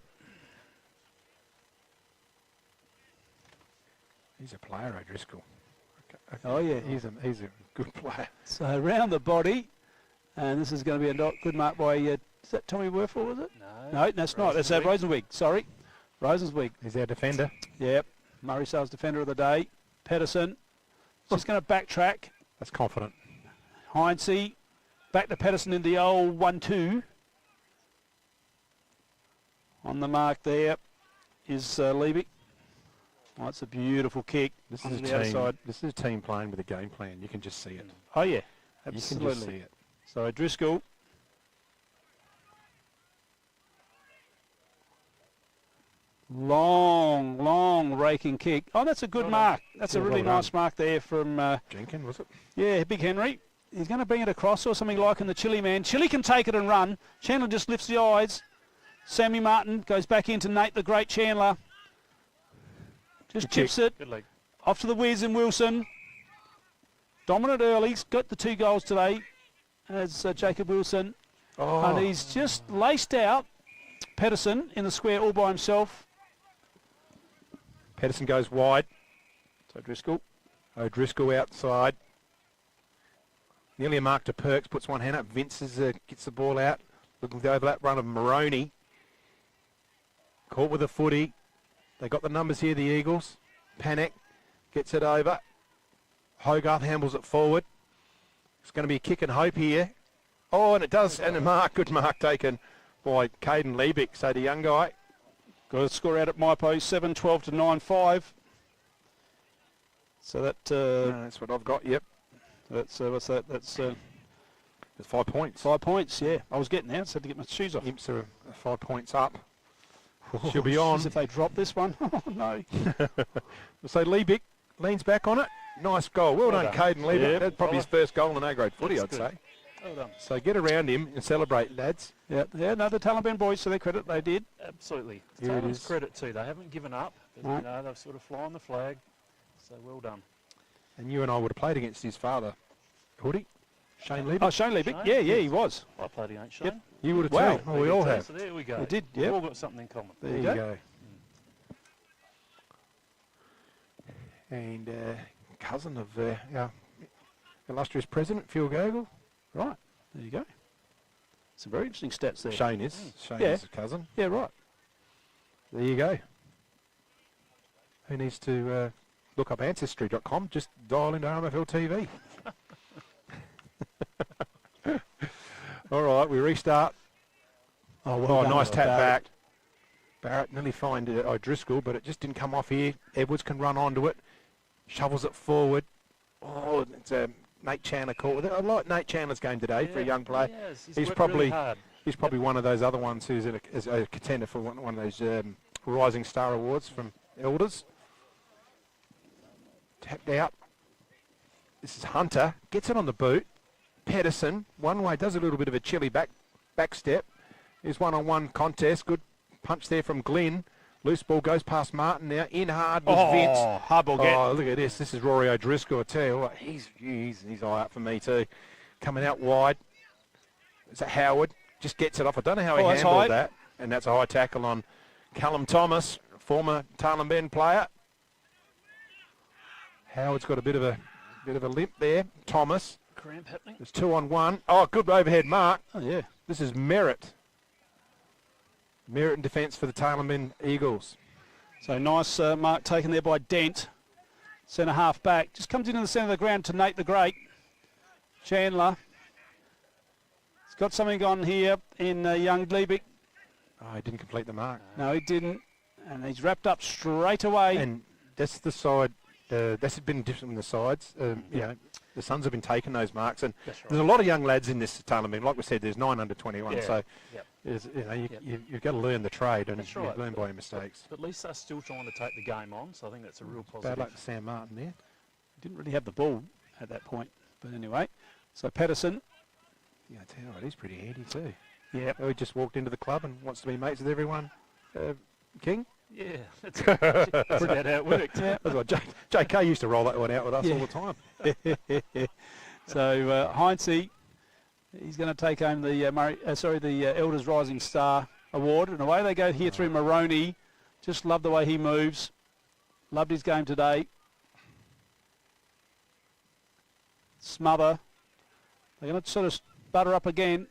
Speaker 2: He's a player, O'Driscoll. Okay.
Speaker 3: Oh, yeah.
Speaker 2: He's a good player.
Speaker 3: So around the body, and this is going to be a good mark by, is that Tommy Werfel, was it? No, that's not. That's Rosenzweig. Sorry. Rosenzweig.
Speaker 2: He's our defender.
Speaker 3: Yep. Murray Sales Defender of the Day. Pedersen. Just going to backtrack.
Speaker 2: That's confident.
Speaker 3: Heinze. Back to Pedersen in the old 1-2. On the mark there is Liebig. Oh, it's a beautiful kick.
Speaker 2: This is
Speaker 3: the other side.
Speaker 2: This is a team playing with a game plan. You can just see it.
Speaker 3: Oh, yeah. Absolutely.
Speaker 2: You can just see it.
Speaker 3: So Driscoll. Long raking kick. Oh, that's a good mark. That's a really nice mark there from...
Speaker 2: Jenkins, was it?
Speaker 3: Yeah, Big Henry. He's going to bring it across or something like in the Chile man. Chile can take it and run. Chandler just lifts the eyes. Sammy Martin goes back into Nate the Great Chandler. Just chips it.
Speaker 7: Good leg.
Speaker 3: Off to the Wiz and Wilson. Dominant early. He's got the 2 goals today as Jacob Wilson.
Speaker 2: Oh.
Speaker 3: And he's just laced out Pedersen in the square all by himself.
Speaker 2: Pedersen goes wide.
Speaker 3: So Driscoll.
Speaker 2: O'Driscoll outside. Nearly a mark to Perks. Puts one hand up. Vince gets the ball out. Looking for the overlap run of Maroney. Caught with a footy. They got the numbers here, the Eagles. Panic. Gets it over. Hogarth handles it forward. It's going to be a kick and hope here. Oh, and it does. And a mark. Good mark taken by Caden Liebig. So the young guy.
Speaker 3: Got a score out at my post, 7-12 to 9-5. So that...
Speaker 2: that's what I've got, yep.
Speaker 3: That's, what's that? That's...
Speaker 2: It's 5 points.
Speaker 3: 5 points, yeah. I was getting out, so I had to get my shoes off.
Speaker 2: Imps are 5 points up. She'll be on.
Speaker 3: If they drop this one, oh no.
Speaker 2: So Liebig leans back on it. Nice goal. Well done, Caden Liebig.
Speaker 3: Yep.
Speaker 2: That's probably his first goal in A-grade footy, I'd say.
Speaker 3: Well done.
Speaker 2: So get around him and celebrate, lads.
Speaker 3: Yeah, no, the Taliban boys, to their credit, they did.
Speaker 7: Absolutely.
Speaker 2: Here it
Speaker 7: Talon's
Speaker 2: is.
Speaker 7: credit too. They haven't given up.
Speaker 3: No.
Speaker 7: You know, they've sort of flying the flag. So well done.
Speaker 2: And you and I would have played against his father, Hoodie. Shane Liebig.
Speaker 3: Oh, Shane Liebig. Yeah, he was.
Speaker 7: I played against Shane.
Speaker 3: Yep.
Speaker 2: You would have
Speaker 3: Wow.
Speaker 2: too. Oh, we all have.
Speaker 7: So there we go.
Speaker 3: We did,
Speaker 7: We've
Speaker 3: yep.
Speaker 7: all got something in common.
Speaker 2: There you go. And cousin of our illustrious president, Phil Gogel.
Speaker 3: Right, there you go. Some very interesting stats there.
Speaker 2: Shane is. Shane
Speaker 3: Yeah.
Speaker 2: is his cousin.
Speaker 3: Yeah, right.
Speaker 2: There you go. Who needs to look up Ancestry.com? Just dial into RMFLTV. All right, we restart.
Speaker 3: Oh, well done,
Speaker 2: nice tap
Speaker 3: Barrett.
Speaker 2: back. Barrett nearly fined O'Driscoll, but it just didn't come off here. Edwards can run onto it. Shovels it forward. Oh, it's Nate Chandler caught with it. I like Nate Chandler's game today for a young player.
Speaker 7: He's worked really hard.
Speaker 2: He's probably one of those other ones who's is a contender for one of those Rising Star Awards from Elders. Tapped out. This is Hunter. Gets it on the boot. Pedersen, one way, does a little bit of a chilly back step. Here's one-on-one contest. Good punch there from Glenn. Loose ball goes past Martin now. In hard was Vince.
Speaker 3: Hard ball get.
Speaker 2: Oh, look at this. This is Rory O'Driscoll. I tell you what, he's eye up for me too. Coming out wide. Is that Howard? Just gets it off. I don't know how he
Speaker 3: that's
Speaker 2: handled
Speaker 3: high.
Speaker 2: that. And that's a high tackle on Callum Thomas, former Tarlin Bend player. Howard's got a bit of a limp there. Thomas.
Speaker 7: Cramp happening.
Speaker 2: There's 2-on-1. Oh, good overhead mark.
Speaker 3: Oh, yeah.
Speaker 2: This is Merritt. Merritt in defence for the Tarlin Bend Eagles.
Speaker 3: So nice mark taken there by Dent. Centre half back. Just comes into the centre of the ground to Nate the Great. Chandler. He's got something on here in young Liebig.
Speaker 2: Oh, he didn't complete the mark.
Speaker 3: No, he didn't. And he's wrapped up straight away.
Speaker 2: And that's the side. That's been different in the sides. You know, the Suns have been taking those marks, and there's a lot of young lads in this Tarlin. Like we said, there's 9 under 21. So, you've got to learn the trade and you learn by your mistakes.
Speaker 7: But at least they're still trying to take the game on, so I think that's a real positive.
Speaker 2: Bad luck to Sam Martin there.
Speaker 3: Didn't really have the ball at that point, but anyway. So Pedersen.
Speaker 2: Yeah, I tell you what, he's pretty handy too.
Speaker 3: Yeah.
Speaker 2: Oh, he just walked into the club and wants to be mates with everyone. King.
Speaker 7: Yeah, that's that how it worked.
Speaker 2: Yeah. That's what JK used to roll that one out with us all the time.
Speaker 3: So Heinze, he's going to take home the Elders Rising Star Award, and away they go here through Maroney. Just love the way he moves. Loved his game today. Smother. They're going to sort of butter up again.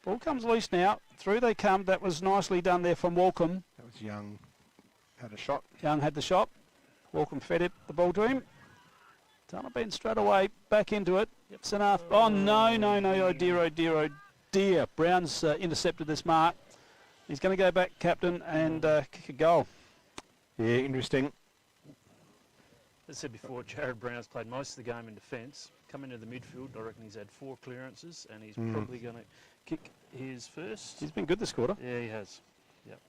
Speaker 3: Ball comes loose now. Through they come. That was nicely done there from Walcombe.
Speaker 2: That was Young. Had a shot.
Speaker 3: Young had the shot. Walcombe fed it, the ball to him. Taliban straight away, back into it. It's enough. Oh, no. Oh, dear. Brown's intercepted this mark. He's going to go back, captain, and kick a goal.
Speaker 2: Yeah, interesting.
Speaker 7: As I said before, Jared Brown's played most of the game in defence. Come into the midfield, I reckon he's had 4 clearances, and he's probably going to kick his first.
Speaker 3: He's been good this quarter.
Speaker 7: Yeah, he has. Yep.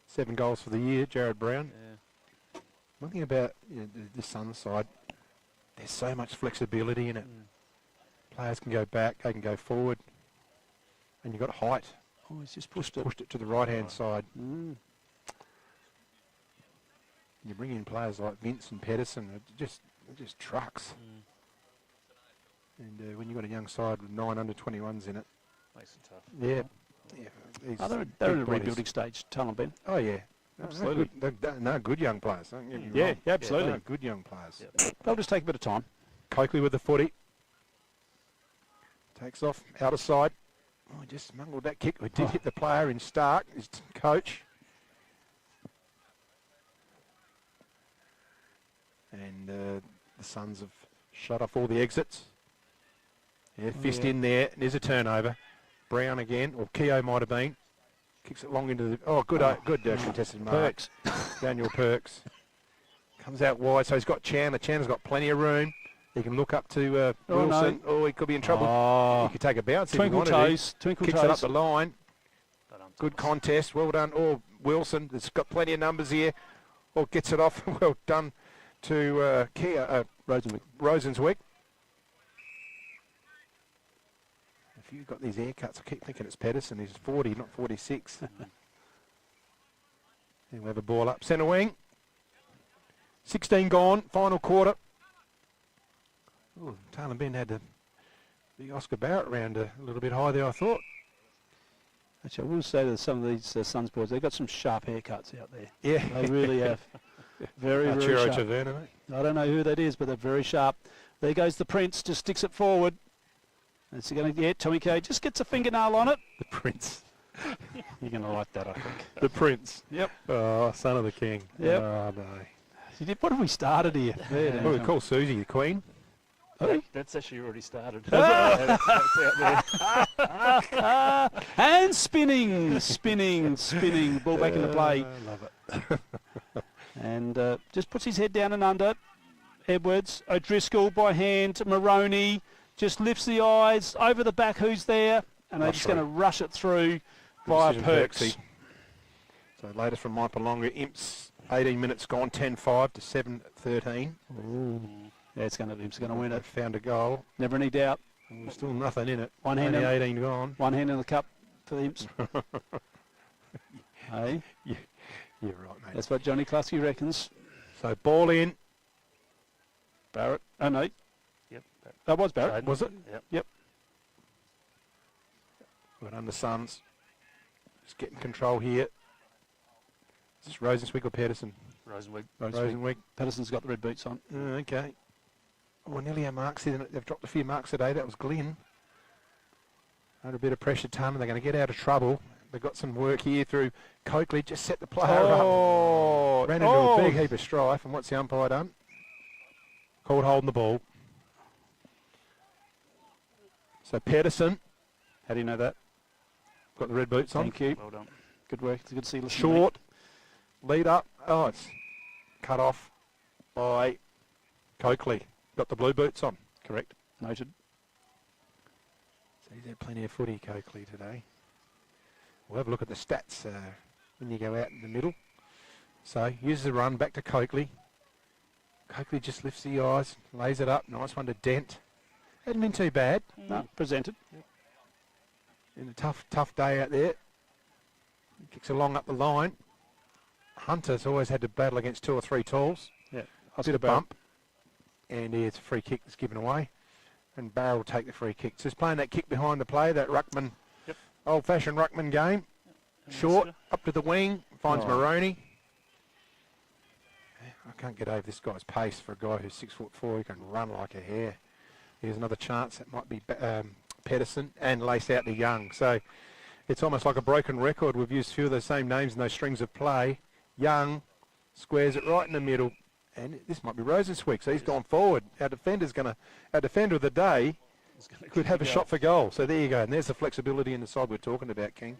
Speaker 2: 7 goals for the year, Jared Brown.
Speaker 7: Yeah.
Speaker 2: One thing about the Suns side, there's so much flexibility in it. Players can go back, they can go forward, and you've got height.
Speaker 3: Oh, he's just pushed
Speaker 2: it to the right-hand side. You bring in players like Vince and Pedersen, just trucks. And when you've got a young side with 9 under 21s in it,
Speaker 7: makes it tough.
Speaker 2: Yeah.
Speaker 3: They're in a rebuilding stage, Taliban.
Speaker 2: Oh yeah,
Speaker 3: absolutely.
Speaker 2: They're good young players. Don't get me
Speaker 3: Yeah,
Speaker 2: wrong.
Speaker 3: absolutely.
Speaker 2: They're good young players.
Speaker 3: They'll just take a bit of time.
Speaker 2: Coakley with the footy. Takes off, out of side. Oh, he just smuggled that kick. We did hit the player in Stark, his coach. And the Suns have shut off all the exits. Yeah, fist in there. And there's a turnover. Brown again, or Keogh might have been. Kicks it long into the... Oh, good contested mark.
Speaker 3: Perks.
Speaker 2: Daniel Perks. Comes out wide, so he's got Chandler. Chandler's got plenty of room. He can look up to Wilson. No. Oh, he could be in trouble.
Speaker 3: Oh.
Speaker 2: He could take a bounce
Speaker 3: Twinkle
Speaker 2: if he wanted
Speaker 3: toes.
Speaker 2: to.
Speaker 3: Twinkle
Speaker 2: Kicks
Speaker 3: toes.
Speaker 2: it up the line. Good contest. Well done. Oh, Wilson. It's got plenty of numbers here. Oh, gets it off. Well done to Rosenswick. If you've got these haircuts, I keep thinking it's Pedersen. He's 40, not 46. Then we have a ball up. Centre wing. 16 gone. Final quarter. Oh, Taylor Ben had the Oscar Barrett round a little bit high there, I thought.
Speaker 3: Actually, I will say that some of these Suns boys, they've got some sharp haircuts out there.
Speaker 2: Yeah.
Speaker 3: They really have. Very
Speaker 2: Arturo
Speaker 3: sharp.
Speaker 2: Taverna, mate.
Speaker 3: I don't know who that is, but they're very sharp. There goes the Prince, just sticks it forward. It's going to get Tomiko, just gets a fingernail on it.
Speaker 2: The Prince.
Speaker 3: You're going to like that, I think.
Speaker 2: The Prince.
Speaker 3: Yep.
Speaker 2: Oh, son of the king.
Speaker 3: Yep.
Speaker 2: Oh, no.
Speaker 3: What have we started here?
Speaker 2: Well, we call Susie the Queen.
Speaker 7: That's actually already started.
Speaker 3: That's out there. And spinning. Ball back into play.
Speaker 2: I love it.
Speaker 3: And just puts his head down and under. Edwards, O'Driscoll by hand, Maroney just lifts the eyes over the back. Who's there? And they're just going to rush it through via Perks.
Speaker 2: So latest from Mike Palonga, Imps, 18 minutes gone, 10-5 to 7-13.
Speaker 3: Yeah, Imps going to win it.
Speaker 2: Found a goal.
Speaker 3: Never any doubt.
Speaker 2: Still nothing in it.
Speaker 3: One hand
Speaker 2: Only
Speaker 3: in,
Speaker 2: 18 gone.
Speaker 3: One hand in the cup for the Imps. Hey?
Speaker 2: You're right, mate.
Speaker 3: That's what Johnny Klasky reckons.
Speaker 2: So ball in.
Speaker 3: Barrett. Oh, no.
Speaker 7: Yep.
Speaker 3: That was Barrett.
Speaker 2: Was it?
Speaker 3: Yep.
Speaker 2: Well done, the Suns. Just getting control here. Is this Rosenswick or Pedersen?
Speaker 7: Rosenwig.
Speaker 3: Pedersen's got the red boots on.
Speaker 2: Okay. Oh, nearly our marks here. They've dropped a few marks today. That was Glynn. Under a bit of pressure, Ton. They're going to get out of trouble. They've got some work here through Coakley. Just set the player up. Ran into a big heap of strife. And what's the umpire done? Called holding the ball. So Pedersen.
Speaker 3: How do you know that?
Speaker 2: Got the red boots on.
Speaker 3: Thank you.
Speaker 7: Well done.
Speaker 3: Good work. It's good to see you.
Speaker 2: Short. Lead up. Oh, it's cut off by Coakley. Got the blue boots on.
Speaker 3: Correct. Noted.
Speaker 2: So he's had plenty of footy, Coakley, today. We'll have a look at the stats when you go out in the middle. So uses the run back to Coakley. Coakley just lifts the eyes, lays it up. Nice one to Dent. Hadn't been too bad.
Speaker 3: No, presented.
Speaker 2: In a tough day out there. Kicks along up the line. Hunter's always had to battle against 2 or 3 talls.
Speaker 3: Yeah.
Speaker 2: A bit of bump. And it's a free kick that's given away. And Barrow will take the free kick. So he's playing that kick behind the play, that ruckman, old-fashioned ruckman game. Short, up to the wing, finds Maroney. I can't get over this guy's pace for a guy who's 6'4". He can run like a hare. Here's another chance. That might be Pedersen and lace out to Young. So it's almost like a broken record. We've used a few of those same names in those strings of play. Young squares it right in the middle. And this might be Rosenswick. So he's gone forward. Our defender of the day could have a shot for goal. So there you go. And there's the flexibility in the side we're talking about, King.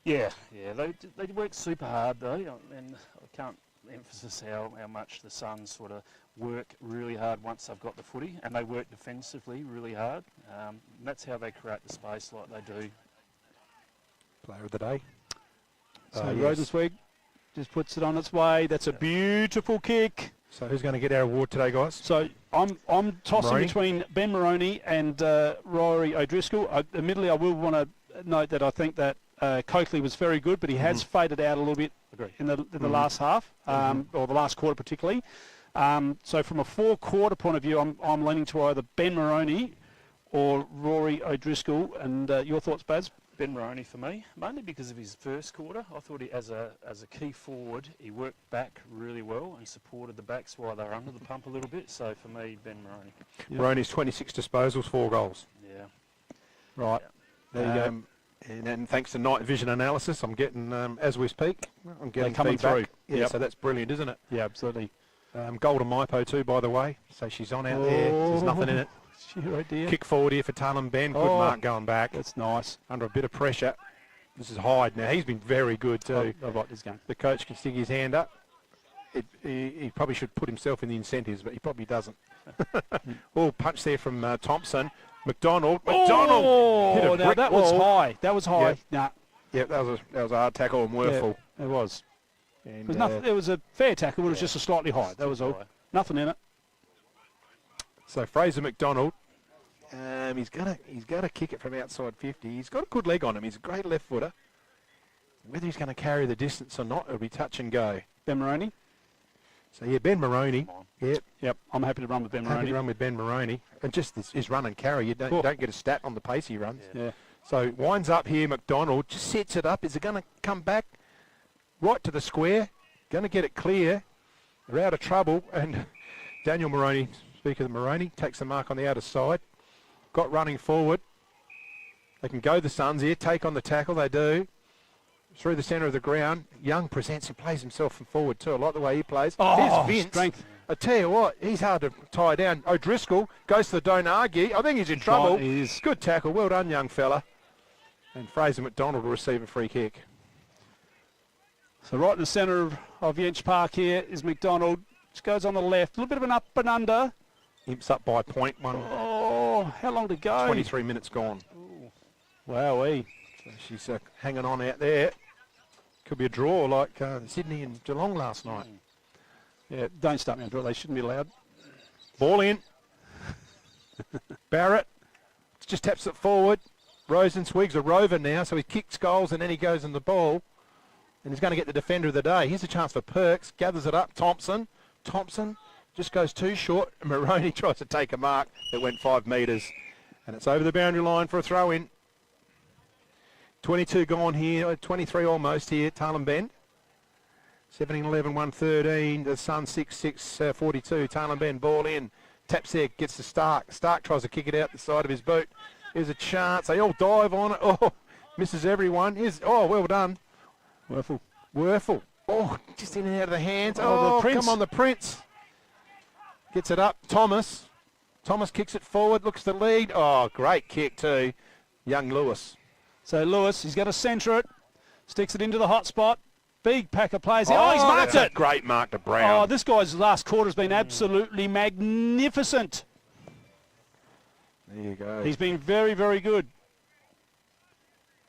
Speaker 7: Yeah. They work super hard though, and I can't emphasise how much the Suns sort of work really hard once they've got the footy, and they work defensively really hard. And that's how they create the space like they do.
Speaker 2: Player of the day.
Speaker 3: So Rosenswig just puts it on its way. That's a beautiful kick.
Speaker 2: So who's going to get our award today, guys?
Speaker 3: So I'm tossing
Speaker 2: Maroney?
Speaker 3: between Ben Maroney and Rory O'Driscoll. Admittedly, I will want to note that I think that Coakley was very good, but he has faded out a little bit in the last half, or the last quarter particularly. So from a 4-quarter point of view, I'm leaning to either Ben Maroney or Rory O'Driscoll. And your thoughts, Baz?
Speaker 7: Ben Maroney for me, mainly because of his first quarter. I thought he, as a key forward, he worked back really well and supported the backs while they were under the pump a little bit. So for me, Ben Maroney.
Speaker 2: Maroney's 26 disposals, 4 goals.
Speaker 7: Yeah.
Speaker 2: Right.
Speaker 3: There you go.
Speaker 2: And thanks to night vision analysis, I'm getting, as we speak, I'm getting
Speaker 3: coming
Speaker 2: feedback.
Speaker 3: through.
Speaker 2: Yeah,
Speaker 3: Yep.
Speaker 2: so that's brilliant, isn't it?
Speaker 3: Yeah, absolutely.
Speaker 2: Golden Mypo too, by the way. So she's on out there. There's nothing in it.
Speaker 3: Oh dear.
Speaker 2: Kick forward here for Talon Ben. Good mark going back.
Speaker 3: That's nice.
Speaker 2: Under a bit of pressure. This is Hyde now. He's been very good too.
Speaker 3: I like this game.
Speaker 2: The coach can stick his hand up. He probably should put himself in the incentives, but he probably doesn't. Oh, punch there from Thompson. McDonald.
Speaker 3: Oh,
Speaker 2: hit a
Speaker 3: now
Speaker 2: brick
Speaker 3: that
Speaker 2: wall.
Speaker 3: was high. That was high.
Speaker 2: Yep.
Speaker 3: Nah.
Speaker 2: Yep, that was a hard tackle and worthful.
Speaker 3: Yeah, it was.
Speaker 2: And,
Speaker 3: It was, nothing, it was a fair tackle, but it was just a slightly high. That was all. Nothing in it.
Speaker 2: So Fraser McDonald, he's gonna kick it from outside 50. He's got a good leg on him. He's a great left footer. Whether he's going to carry the distance or not, it'll be touch and go.
Speaker 3: Ben Maroney.
Speaker 2: So yeah, Ben Maroney.
Speaker 3: Yep. I'm happy to run with Ben Maroney.
Speaker 2: Happy to run with Ben Maroney, and just his run and carry. You don't get a stat on the pace he runs.
Speaker 3: Yeah.
Speaker 2: So winds up here. McDonald just sets it up. Is it going to come back right to the square? Going to get it clear. They're out of trouble, and Daniel Maroney, speaker of Maroney, takes the mark on the outer side. Got running forward. They can go the Suns here, take on the tackle. They do. Through the centre of the ground, Young presents and plays himself from forward too. I like the way he plays.
Speaker 3: Oh,
Speaker 2: Here's Vince.
Speaker 3: strength.
Speaker 2: I tell you what, he's hard to tie down. O'Driscoll goes to the don't argue. I think he's in trouble.
Speaker 3: Right, he is.
Speaker 2: Good tackle. Well done, young fella. And Fraser McDonald will receive a free kick.
Speaker 3: So right in the centre of Yench Park here is McDonald. Just goes on the left. A little bit of an up and under.
Speaker 2: Imps up by point one.
Speaker 3: Oh, how long to go?
Speaker 2: 23 minutes gone.
Speaker 3: Wowee.
Speaker 2: So she's hanging on out there. Could be a draw like Sydney and Geelong last night.
Speaker 3: Yeah, don't start me on draw. They shouldn't be allowed.
Speaker 2: Ball in. Barrett just taps it forward. Rosenswig's a rover now, so he kicks goals and then he goes in the ball. And he's going to get the defender of the day. Here's a chance for Perks. Gathers it up. Thompson just goes too short. And Maroney tries to take a mark that went 5 metres. And it's over the boundary line for a throw in. 22 gone here, 23 almost here, Talon Bend. 17-11, 113, the Sun 6-6, 42, Talon Bend, ball in. Taps there, gets to Stark. Stark tries to kick it out the side of his boot. Here's a chance, they all dive on it. Oh, misses everyone. Well done. Werfel. Oh, just in and out of the hands.
Speaker 3: Oh, the Prince.
Speaker 2: Come on, the Prince. Gets it up, Thomas. Thomas kicks it forward, looks to lead. Oh, great kick too. Young Lewis.
Speaker 3: So Lewis, he's going to centre it, sticks it into the hot spot. Big pack of players here. Oh, he's marked
Speaker 2: that's
Speaker 3: it.
Speaker 2: A great mark to Brown.
Speaker 3: Oh, this guy's last quarter has been absolutely magnificent.
Speaker 2: There you go.
Speaker 3: He's been very, very good.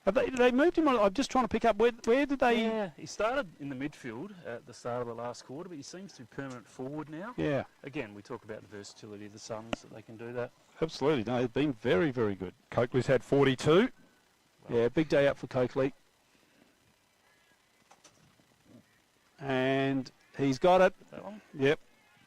Speaker 3: Have they moved him on? I'm just trying to pick up, where did they...
Speaker 7: Yeah, he started in the midfield at the start of the last quarter, but he seems to be permanent forward now.
Speaker 3: Yeah.
Speaker 7: Again, we talk about the versatility of the Suns, that they can do that.
Speaker 3: Absolutely. No, they've been very, very good.
Speaker 2: Coakley's had 42.
Speaker 3: Yeah, big day out for Coakley. And he's got it.
Speaker 7: That one?
Speaker 3: Yep.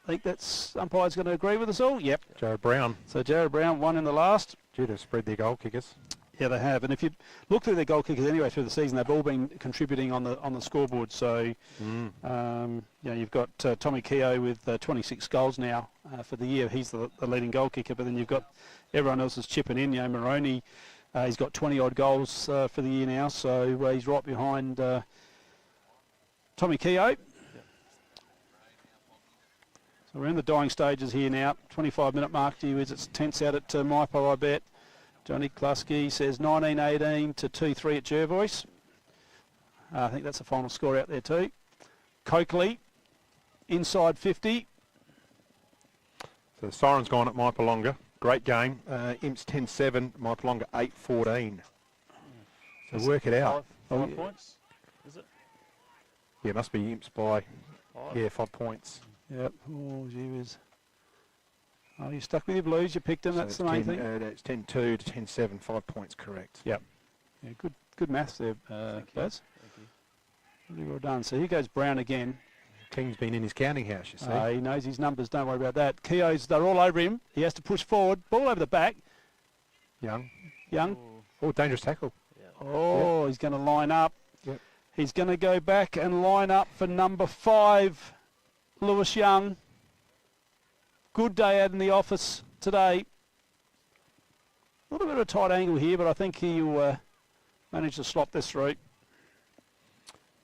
Speaker 3: I think that's umpire's going to agree with us all. Yep.
Speaker 2: Jared Brown.
Speaker 3: So Jared Brown won in the last.
Speaker 2: Due to spread their goal kickers.
Speaker 3: Yeah, they have. And if you look through their goal kickers anyway through the season, they've all been contributing on the scoreboard. So, you've got Tommy Keogh with 26 goals now for the year. He's the leading goal kicker. But then you've got everyone else is chipping in. Maroney, he's got 20-odd goals for the year now. So he's right behind Tommy Keogh. So we're in the dying stages here now. 25-minute mark to you as it's tense out at Maipo, I bet. Johnny Klusky says 19-18 to 2-3 at Jervois. I think that's the final score out there too. Coakley, inside 50.
Speaker 2: So the siren's gone at Maipolonga. Great game. Imps 10-7, Maipolonga 8-14. So work it out.
Speaker 7: 5 points, is it?
Speaker 2: Yeah, it must be Imps by
Speaker 7: 5.
Speaker 2: 5 points.
Speaker 3: Yep. Oh, gee whiz. Oh, you stuck with your Blues. You picked them.
Speaker 2: So
Speaker 3: That's the main thing.
Speaker 2: It's 10-2 to 10-7, 5 points correct.
Speaker 3: Yep. Yeah, good maths there, Baz. Really well done. So here goes Brown again.
Speaker 2: King's been in his counting house, you see.
Speaker 3: He knows his numbers. Don't worry about that. Keogh's, they're all over him. He has to push forward. Ball over the back.
Speaker 2: Young.
Speaker 3: Oh,
Speaker 2: dangerous tackle.
Speaker 3: Oh, he's going to line up.
Speaker 2: Yep.
Speaker 3: He's going to go back and line up for number 5, Lewis Young. Good day out in the office today. A little bit of a tight angle here, but I think he'll manage to slot this through.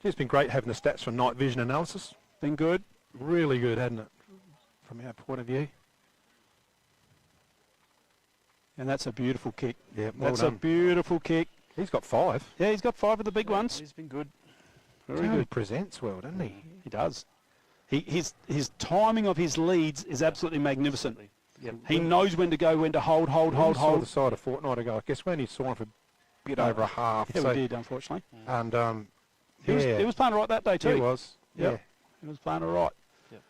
Speaker 2: It's been great having the stats for night vision analysis.
Speaker 3: Been good.
Speaker 2: Really good, hasn't it, from our point of view?
Speaker 3: And that's a beautiful kick.
Speaker 2: Yeah, well
Speaker 3: that's
Speaker 2: done.
Speaker 3: a beautiful kick.
Speaker 2: He's got 5.
Speaker 3: Yeah, he's got 5 of the big ones.
Speaker 7: He's been good.
Speaker 3: Very good.
Speaker 2: He presents well, doesn't he?
Speaker 3: He does. His timing of his leads is absolutely magnificent.
Speaker 7: Yep.
Speaker 3: He knows when to go, when to hold.
Speaker 2: Saw the side a fortnight ago. I guess when he saw him for a bit over a half.
Speaker 3: Yeah,
Speaker 2: so,
Speaker 3: we did, unfortunately.
Speaker 2: And
Speaker 3: he was playing all right that day too.
Speaker 2: He was.
Speaker 3: Yeah. He was playing all right.
Speaker 7: Yep.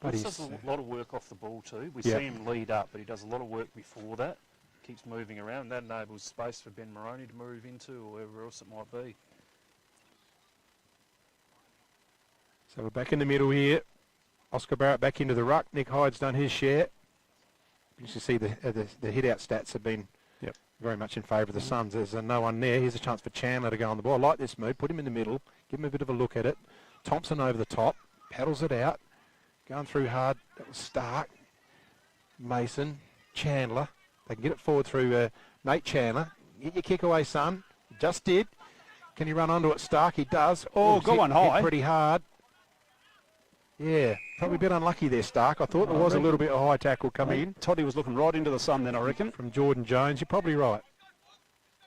Speaker 2: But
Speaker 7: he
Speaker 2: he's
Speaker 7: does a lot of work off the ball too. We
Speaker 2: Yep.
Speaker 7: see him lead up, but he does a lot of work before that. Keeps moving around, and that enables space for Ben Moroney to move into, or wherever else it might be.
Speaker 2: So we're back in the middle here. Oscar Barrett back into the ruck. Nick Hyde's done his share. You can see the hit-out stats have been very much in favour of the Suns. There's no one there. Here's a chance for Chandler to go on the ball. I like this move. Put him in the middle. Give him a bit of a look at it. Thompson over the top. Paddles it out. Going through hard. That was Stark. Mason. Chandler. They can get it forward through Nate Chandler. Get your kick away, son. Just did. Can he run onto it, Stark? He does.
Speaker 3: Oh, got one high.
Speaker 2: Hit pretty hard. Yeah, probably a bit unlucky there, Stark. I thought there was a little bit of high tackle coming in.
Speaker 3: Toddy was looking right into the sun then, I reckon.
Speaker 2: From Jordan Jones. You're probably right.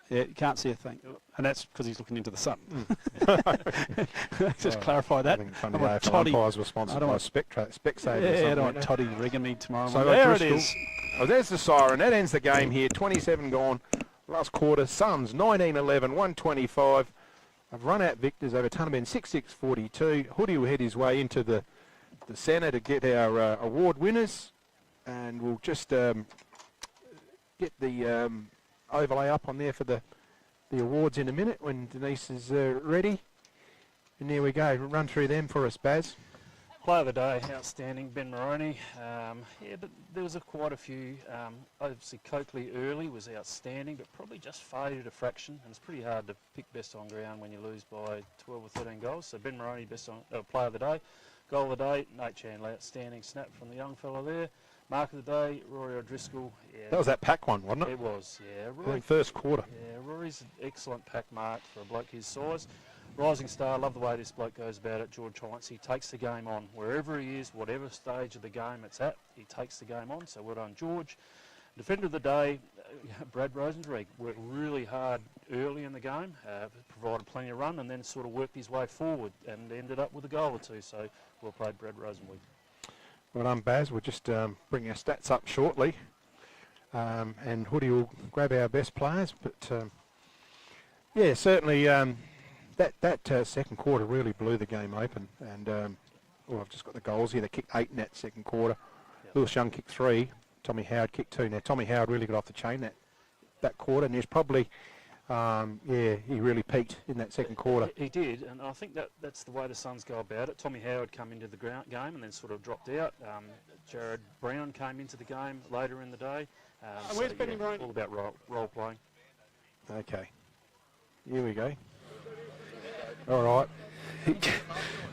Speaker 3: Yeah, you can't see a thing. And that's because he's looking into the sun. Just clarify that.
Speaker 2: I think it's funny AFL umpires were sponsored by Specsavers.
Speaker 3: Yeah, I don't want Toddy rigging me tomorrow.
Speaker 2: So
Speaker 3: there it is.
Speaker 2: Oh, there's the siren. That ends the game here. 27 gone. Last quarter. Suns 19-11, 125. I've run out victors over Tunnabend 6-6-42. Hoodie will head his way into the centre to get our award winners. And we'll just get the overlay up on there for the awards in a minute when Denise is ready. And there we go. Run through them for us, Baz.
Speaker 7: Player of the day, outstanding, Ben Moroney. Yeah, but there was quite a few. Obviously, Coakley early was outstanding, but probably just faded a fraction. And it's pretty hard to pick best on ground when you lose by 12 or 13 goals. So Ben Moroney, best on player of the day. Goal of the day, Nate Chandler, outstanding snap from the young fella there. Mark of the day, Rory O'Driscoll. Yeah,
Speaker 2: that was that pack one, wasn't it?
Speaker 7: It was, yeah. Rory,
Speaker 2: first quarter.
Speaker 7: Yeah, Rory's an excellent pack mark for a bloke his size. Rising star, love the way this bloke goes about it, George Hines. He takes the game on. Wherever he is, whatever stage of the game it's at, he takes the game on. So well done, George. Defender of the day, Brad Rosenzweig, worked really hard early in the game, provided plenty of run, and then sort of worked his way forward and ended up with a goal or two. So well played, Brad Rosenzweig.
Speaker 2: Well done, Baz. We'll just bring our stats up shortly. And Hoodie will grab our best players. But, yeah, certainly that second quarter really blew the game open. And I've just got the goals here. They kicked 8 in that second quarter. Yep. Lewis Young kicked 3. Tommy Howard kicked 2. Now, Tommy Howard really got off the chain that quarter. And there's probably... he really peaked in that second quarter.
Speaker 7: He did, and I think that's the way the Suns go about it. Tommy Howard come into the game and then sort of dropped out. Jared Brown came into the game later in the day.
Speaker 3: Where's Benny Moroney?
Speaker 7: All about role playing.
Speaker 2: Okay. Here we go. All right.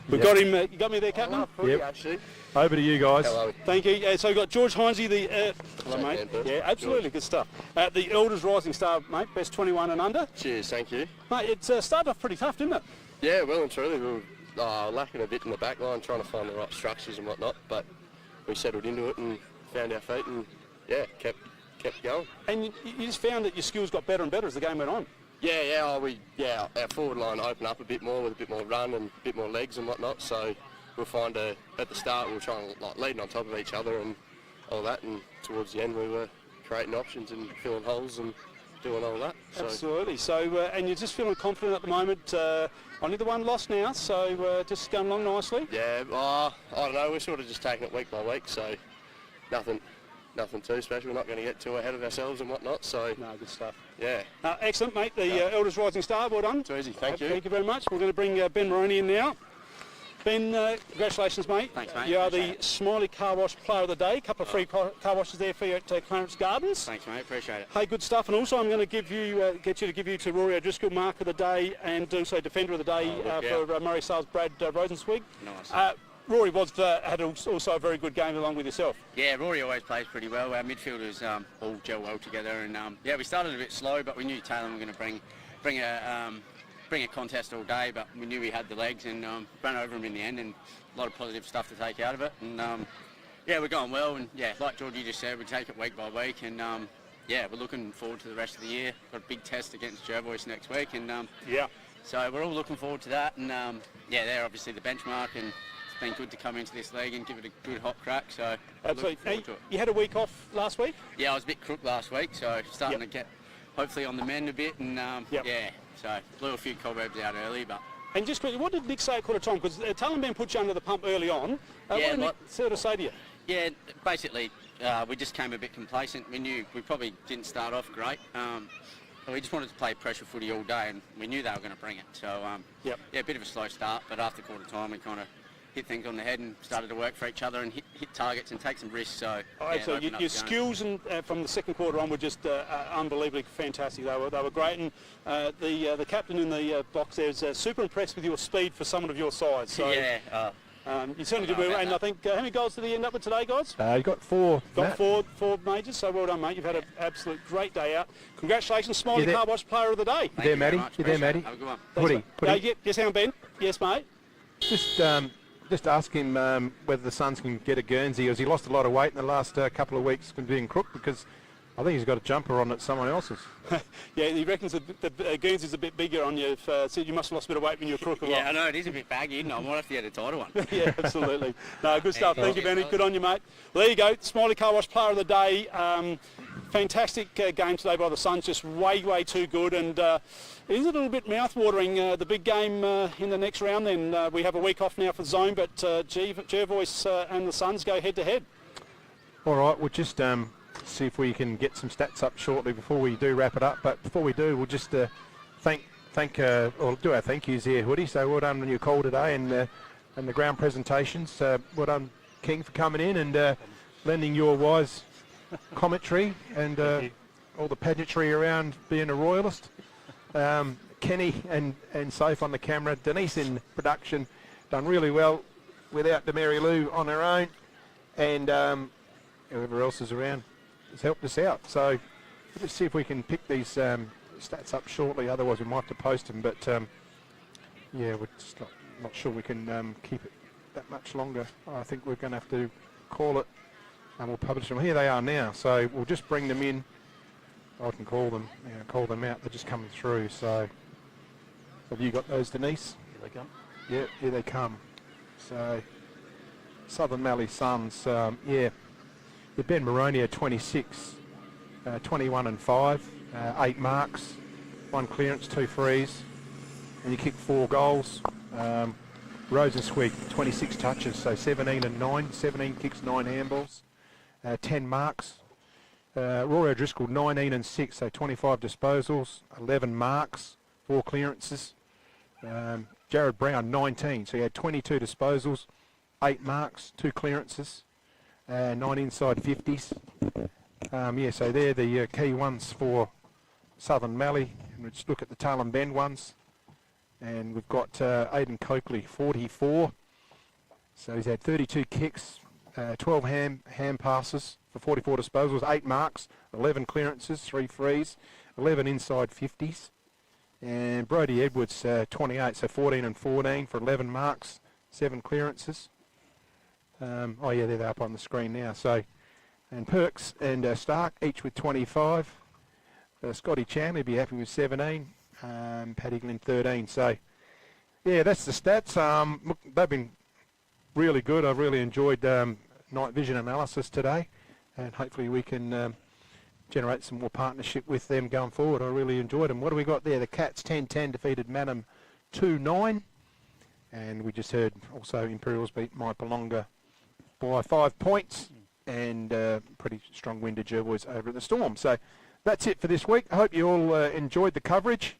Speaker 3: We got him. You got me there, Captain?
Speaker 2: Yep.
Speaker 21: Actually.
Speaker 2: Over to you guys.
Speaker 21: Hello.
Speaker 3: Thank you. So we've got George Hinesy, the... hello, mate. Yeah, absolutely. George. Good stuff. The Elders Rising Star, mate. Best 21 and under.
Speaker 21: Cheers, thank you.
Speaker 3: Mate, it started off pretty tough, didn't it?
Speaker 21: Yeah, well and truly. We were lacking a bit in the back line, trying to find the right structures and whatnot, but we settled into it and found our feet and, yeah, kept going.
Speaker 3: And you just found that your skills got better and better as the game went on.
Speaker 21: Yeah, our forward line opened up a bit more with a bit more run and a bit more legs and whatnot, so we'll find at the start we were trying to leading on top of each other and all that, and towards the end we were creating options and filling holes and doing all that. So.
Speaker 3: Absolutely. So, and you're just feeling confident at the moment. Only the one loss now, so just going along nicely.
Speaker 21: Yeah, I don't know. We're sort of just taking it week by week, so nothing too special. We're not going to get too ahead of ourselves and whatnot. So
Speaker 3: no, good stuff.
Speaker 21: Yeah.
Speaker 3: Excellent, mate. The Elders Rising Star, well done.
Speaker 21: Too easy. Thank you.
Speaker 3: Thank you very much. We're going to bring Ben Moroney in now. Ben, congratulations, mate.
Speaker 22: Thanks, mate.
Speaker 3: You are the Smiley Car Wash Player of the Day. A couple of free car washes there for you at Clarence Gardens.
Speaker 22: Thanks, mate. Appreciate it.
Speaker 3: Hey, good stuff. And also, I'm going to get you to give you to Rory O'Driscoll Mark of the Day and also Defender of the Day for Murray Sales Brad Rosenzweig.
Speaker 22: Nice.
Speaker 3: Rory had also a very good game along with yourself.
Speaker 4: Yeah, Rory always plays pretty well. Our midfielders all gel well together, and yeah, we started a bit slow, but we knew Taylor were going to bring a contest all day, but we knew we had the legs and ran over him in the end, and a lot of positive stuff to take out of it. And yeah, we're going well, and yeah, like Georgie just said, we take it week by week, and yeah, we're looking forward to the rest of the year. Got a big test against Jervois next week, and
Speaker 3: yeah,
Speaker 4: so we're all looking forward to that. And yeah, they're obviously the benchmark, and it's been good to come into this league and give it a good hot crack. So
Speaker 3: absolutely. You had a week off last week?
Speaker 4: Yeah, I was a bit crook last week, so starting to get hopefully on the mend a bit, and yeah, so blew a few cobwebs out early, but.
Speaker 3: And just quickly, what did Nick say at quarter time? Because Taliban put you under the pump early on. What did Nick sort of say to you?
Speaker 4: Yeah, basically, we just came a bit complacent. We knew we probably didn't start off great. We just wanted to play pressure footy all day, and we knew they were going to bring it. So, yeah, a bit of a slow start, but after quarter time, we kind of hit things on the head and started to work for each other and hit targets and take some risks. So,
Speaker 3: so your skills from the second quarter on were just unbelievably fantastic. They were great, and the captain in the box there is super impressed with your speed for someone of your size. So,
Speaker 4: yeah.
Speaker 3: You certainly did well, and I think how many goals did he end up with today, guys?
Speaker 2: You got 4.
Speaker 3: Got four majors, so well done, mate. You've had an absolute great day out. Congratulations, Smiley Car Wash Player of the Day.
Speaker 2: You there, Matty? You there, Matty?
Speaker 4: Have a good one.
Speaker 2: Putty.
Speaker 3: Yes, how Ben? Yes, mate.
Speaker 2: Just ask him whether the Suns can get a Guernsey, as he lost a lot of weight in the last couple of weeks from being crook, because I think he's got a jumper on at someone else's.
Speaker 3: Yeah, he reckons that the Guernsey's a bit bigger on you. So you must have lost a bit of weight when you were crook.
Speaker 4: Yeah, I know, it is a bit baggy, isn't it? I might have to get a tighter one.
Speaker 3: Yeah, absolutely. No, good stuff. Thank you, Benny. Good on you, mate. Well, there you go. Smiley Car Wash Player of the Day. Fantastic game today by the Suns, just way too good, and it is a little bit mouth-watering, the big game in the next round. Then we have a week off now for Zone, but Jervois and the Suns go head-to-head.
Speaker 2: All right, we'll just see if we can get some stats up shortly before we do wrap it up. But before we do, we'll just do our thank yous here, Hoodie. So well done on your call today and the ground presentations. Well done, King, for coming in and lending your wise commentary and all the pageantry around being a royalist. Kenny and Safe on the camera. Denise in production, done really well without the Mary Lou on her own, and whoever else is around has helped us out. So let's see if we can pick these stats up shortly, otherwise we might have to post them, but yeah, we're just not sure we can keep it that much longer. I think we're going to have to call it and we'll publish them. Here they are now, so we'll just bring them in. I can call them out. They're just coming through. So have you got those, Denise?
Speaker 7: Here they come.
Speaker 2: Yeah, here they come. So Southern Mallee Suns, yeah. Ben Moroney at 26, 21 and 5, 8 marks, 1 clearance, 2 frees, and you kicked 4 goals. Rosensweig, 26 touches, so 17 and 9, 17 kicks, 9 handballs, 10 marks. Rory O'Driscoll, 19 and 6, so 25 disposals, 11 marks, 4 clearances. Jared Brown, 19, so he had 22 disposals, 8 marks, 2 clearances. 9 inside 50s. Yeah, so they're the key ones for Southern Mallee. And we'll just look at the Tarlin Bend ones. And we've got Aidan Coakley, 44. So he's had 32 kicks, 12 ham passes for 44 disposals, 8 marks, 11 clearances, 3 frees, 11 inside 50s. And Brodie Edwards, 28, so 14 and 14 for 11 marks, 7 clearances. Oh yeah, they're up on the screen now. So, and Perks and Stark each with 25. Scotty Chan will be happy with 17. Paddy Glynn 13. So, yeah, that's the stats. Look, they've been really good. I've really enjoyed night vision analysis today, and hopefully we can generate some more partnership with them going forward. I really enjoyed them. What do we got there? The Cats 10-10 defeated Manham 2-9, and we just heard also Imperials beat Maipalonga by 5 points, and pretty strong win to Jervois over at the Storm. So that's it for this week. I hope you all enjoyed the coverage.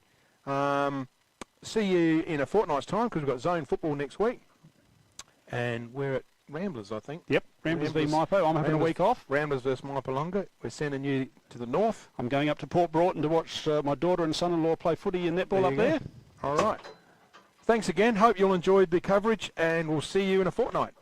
Speaker 2: See you in a fortnight's time, because we've got Zone football next week, and we're at Ramblers, I think.
Speaker 3: Yep, Ramblers v Maipo. I'm having a week off.
Speaker 2: Ramblers versus Maipalonga. We're sending you to the north.
Speaker 3: I'm going up to Port Broughton to watch my daughter and son-in-law play footy and netball up there.
Speaker 2: All right. Thanks again. Hope you all enjoyed the coverage, and we'll see you in a fortnight.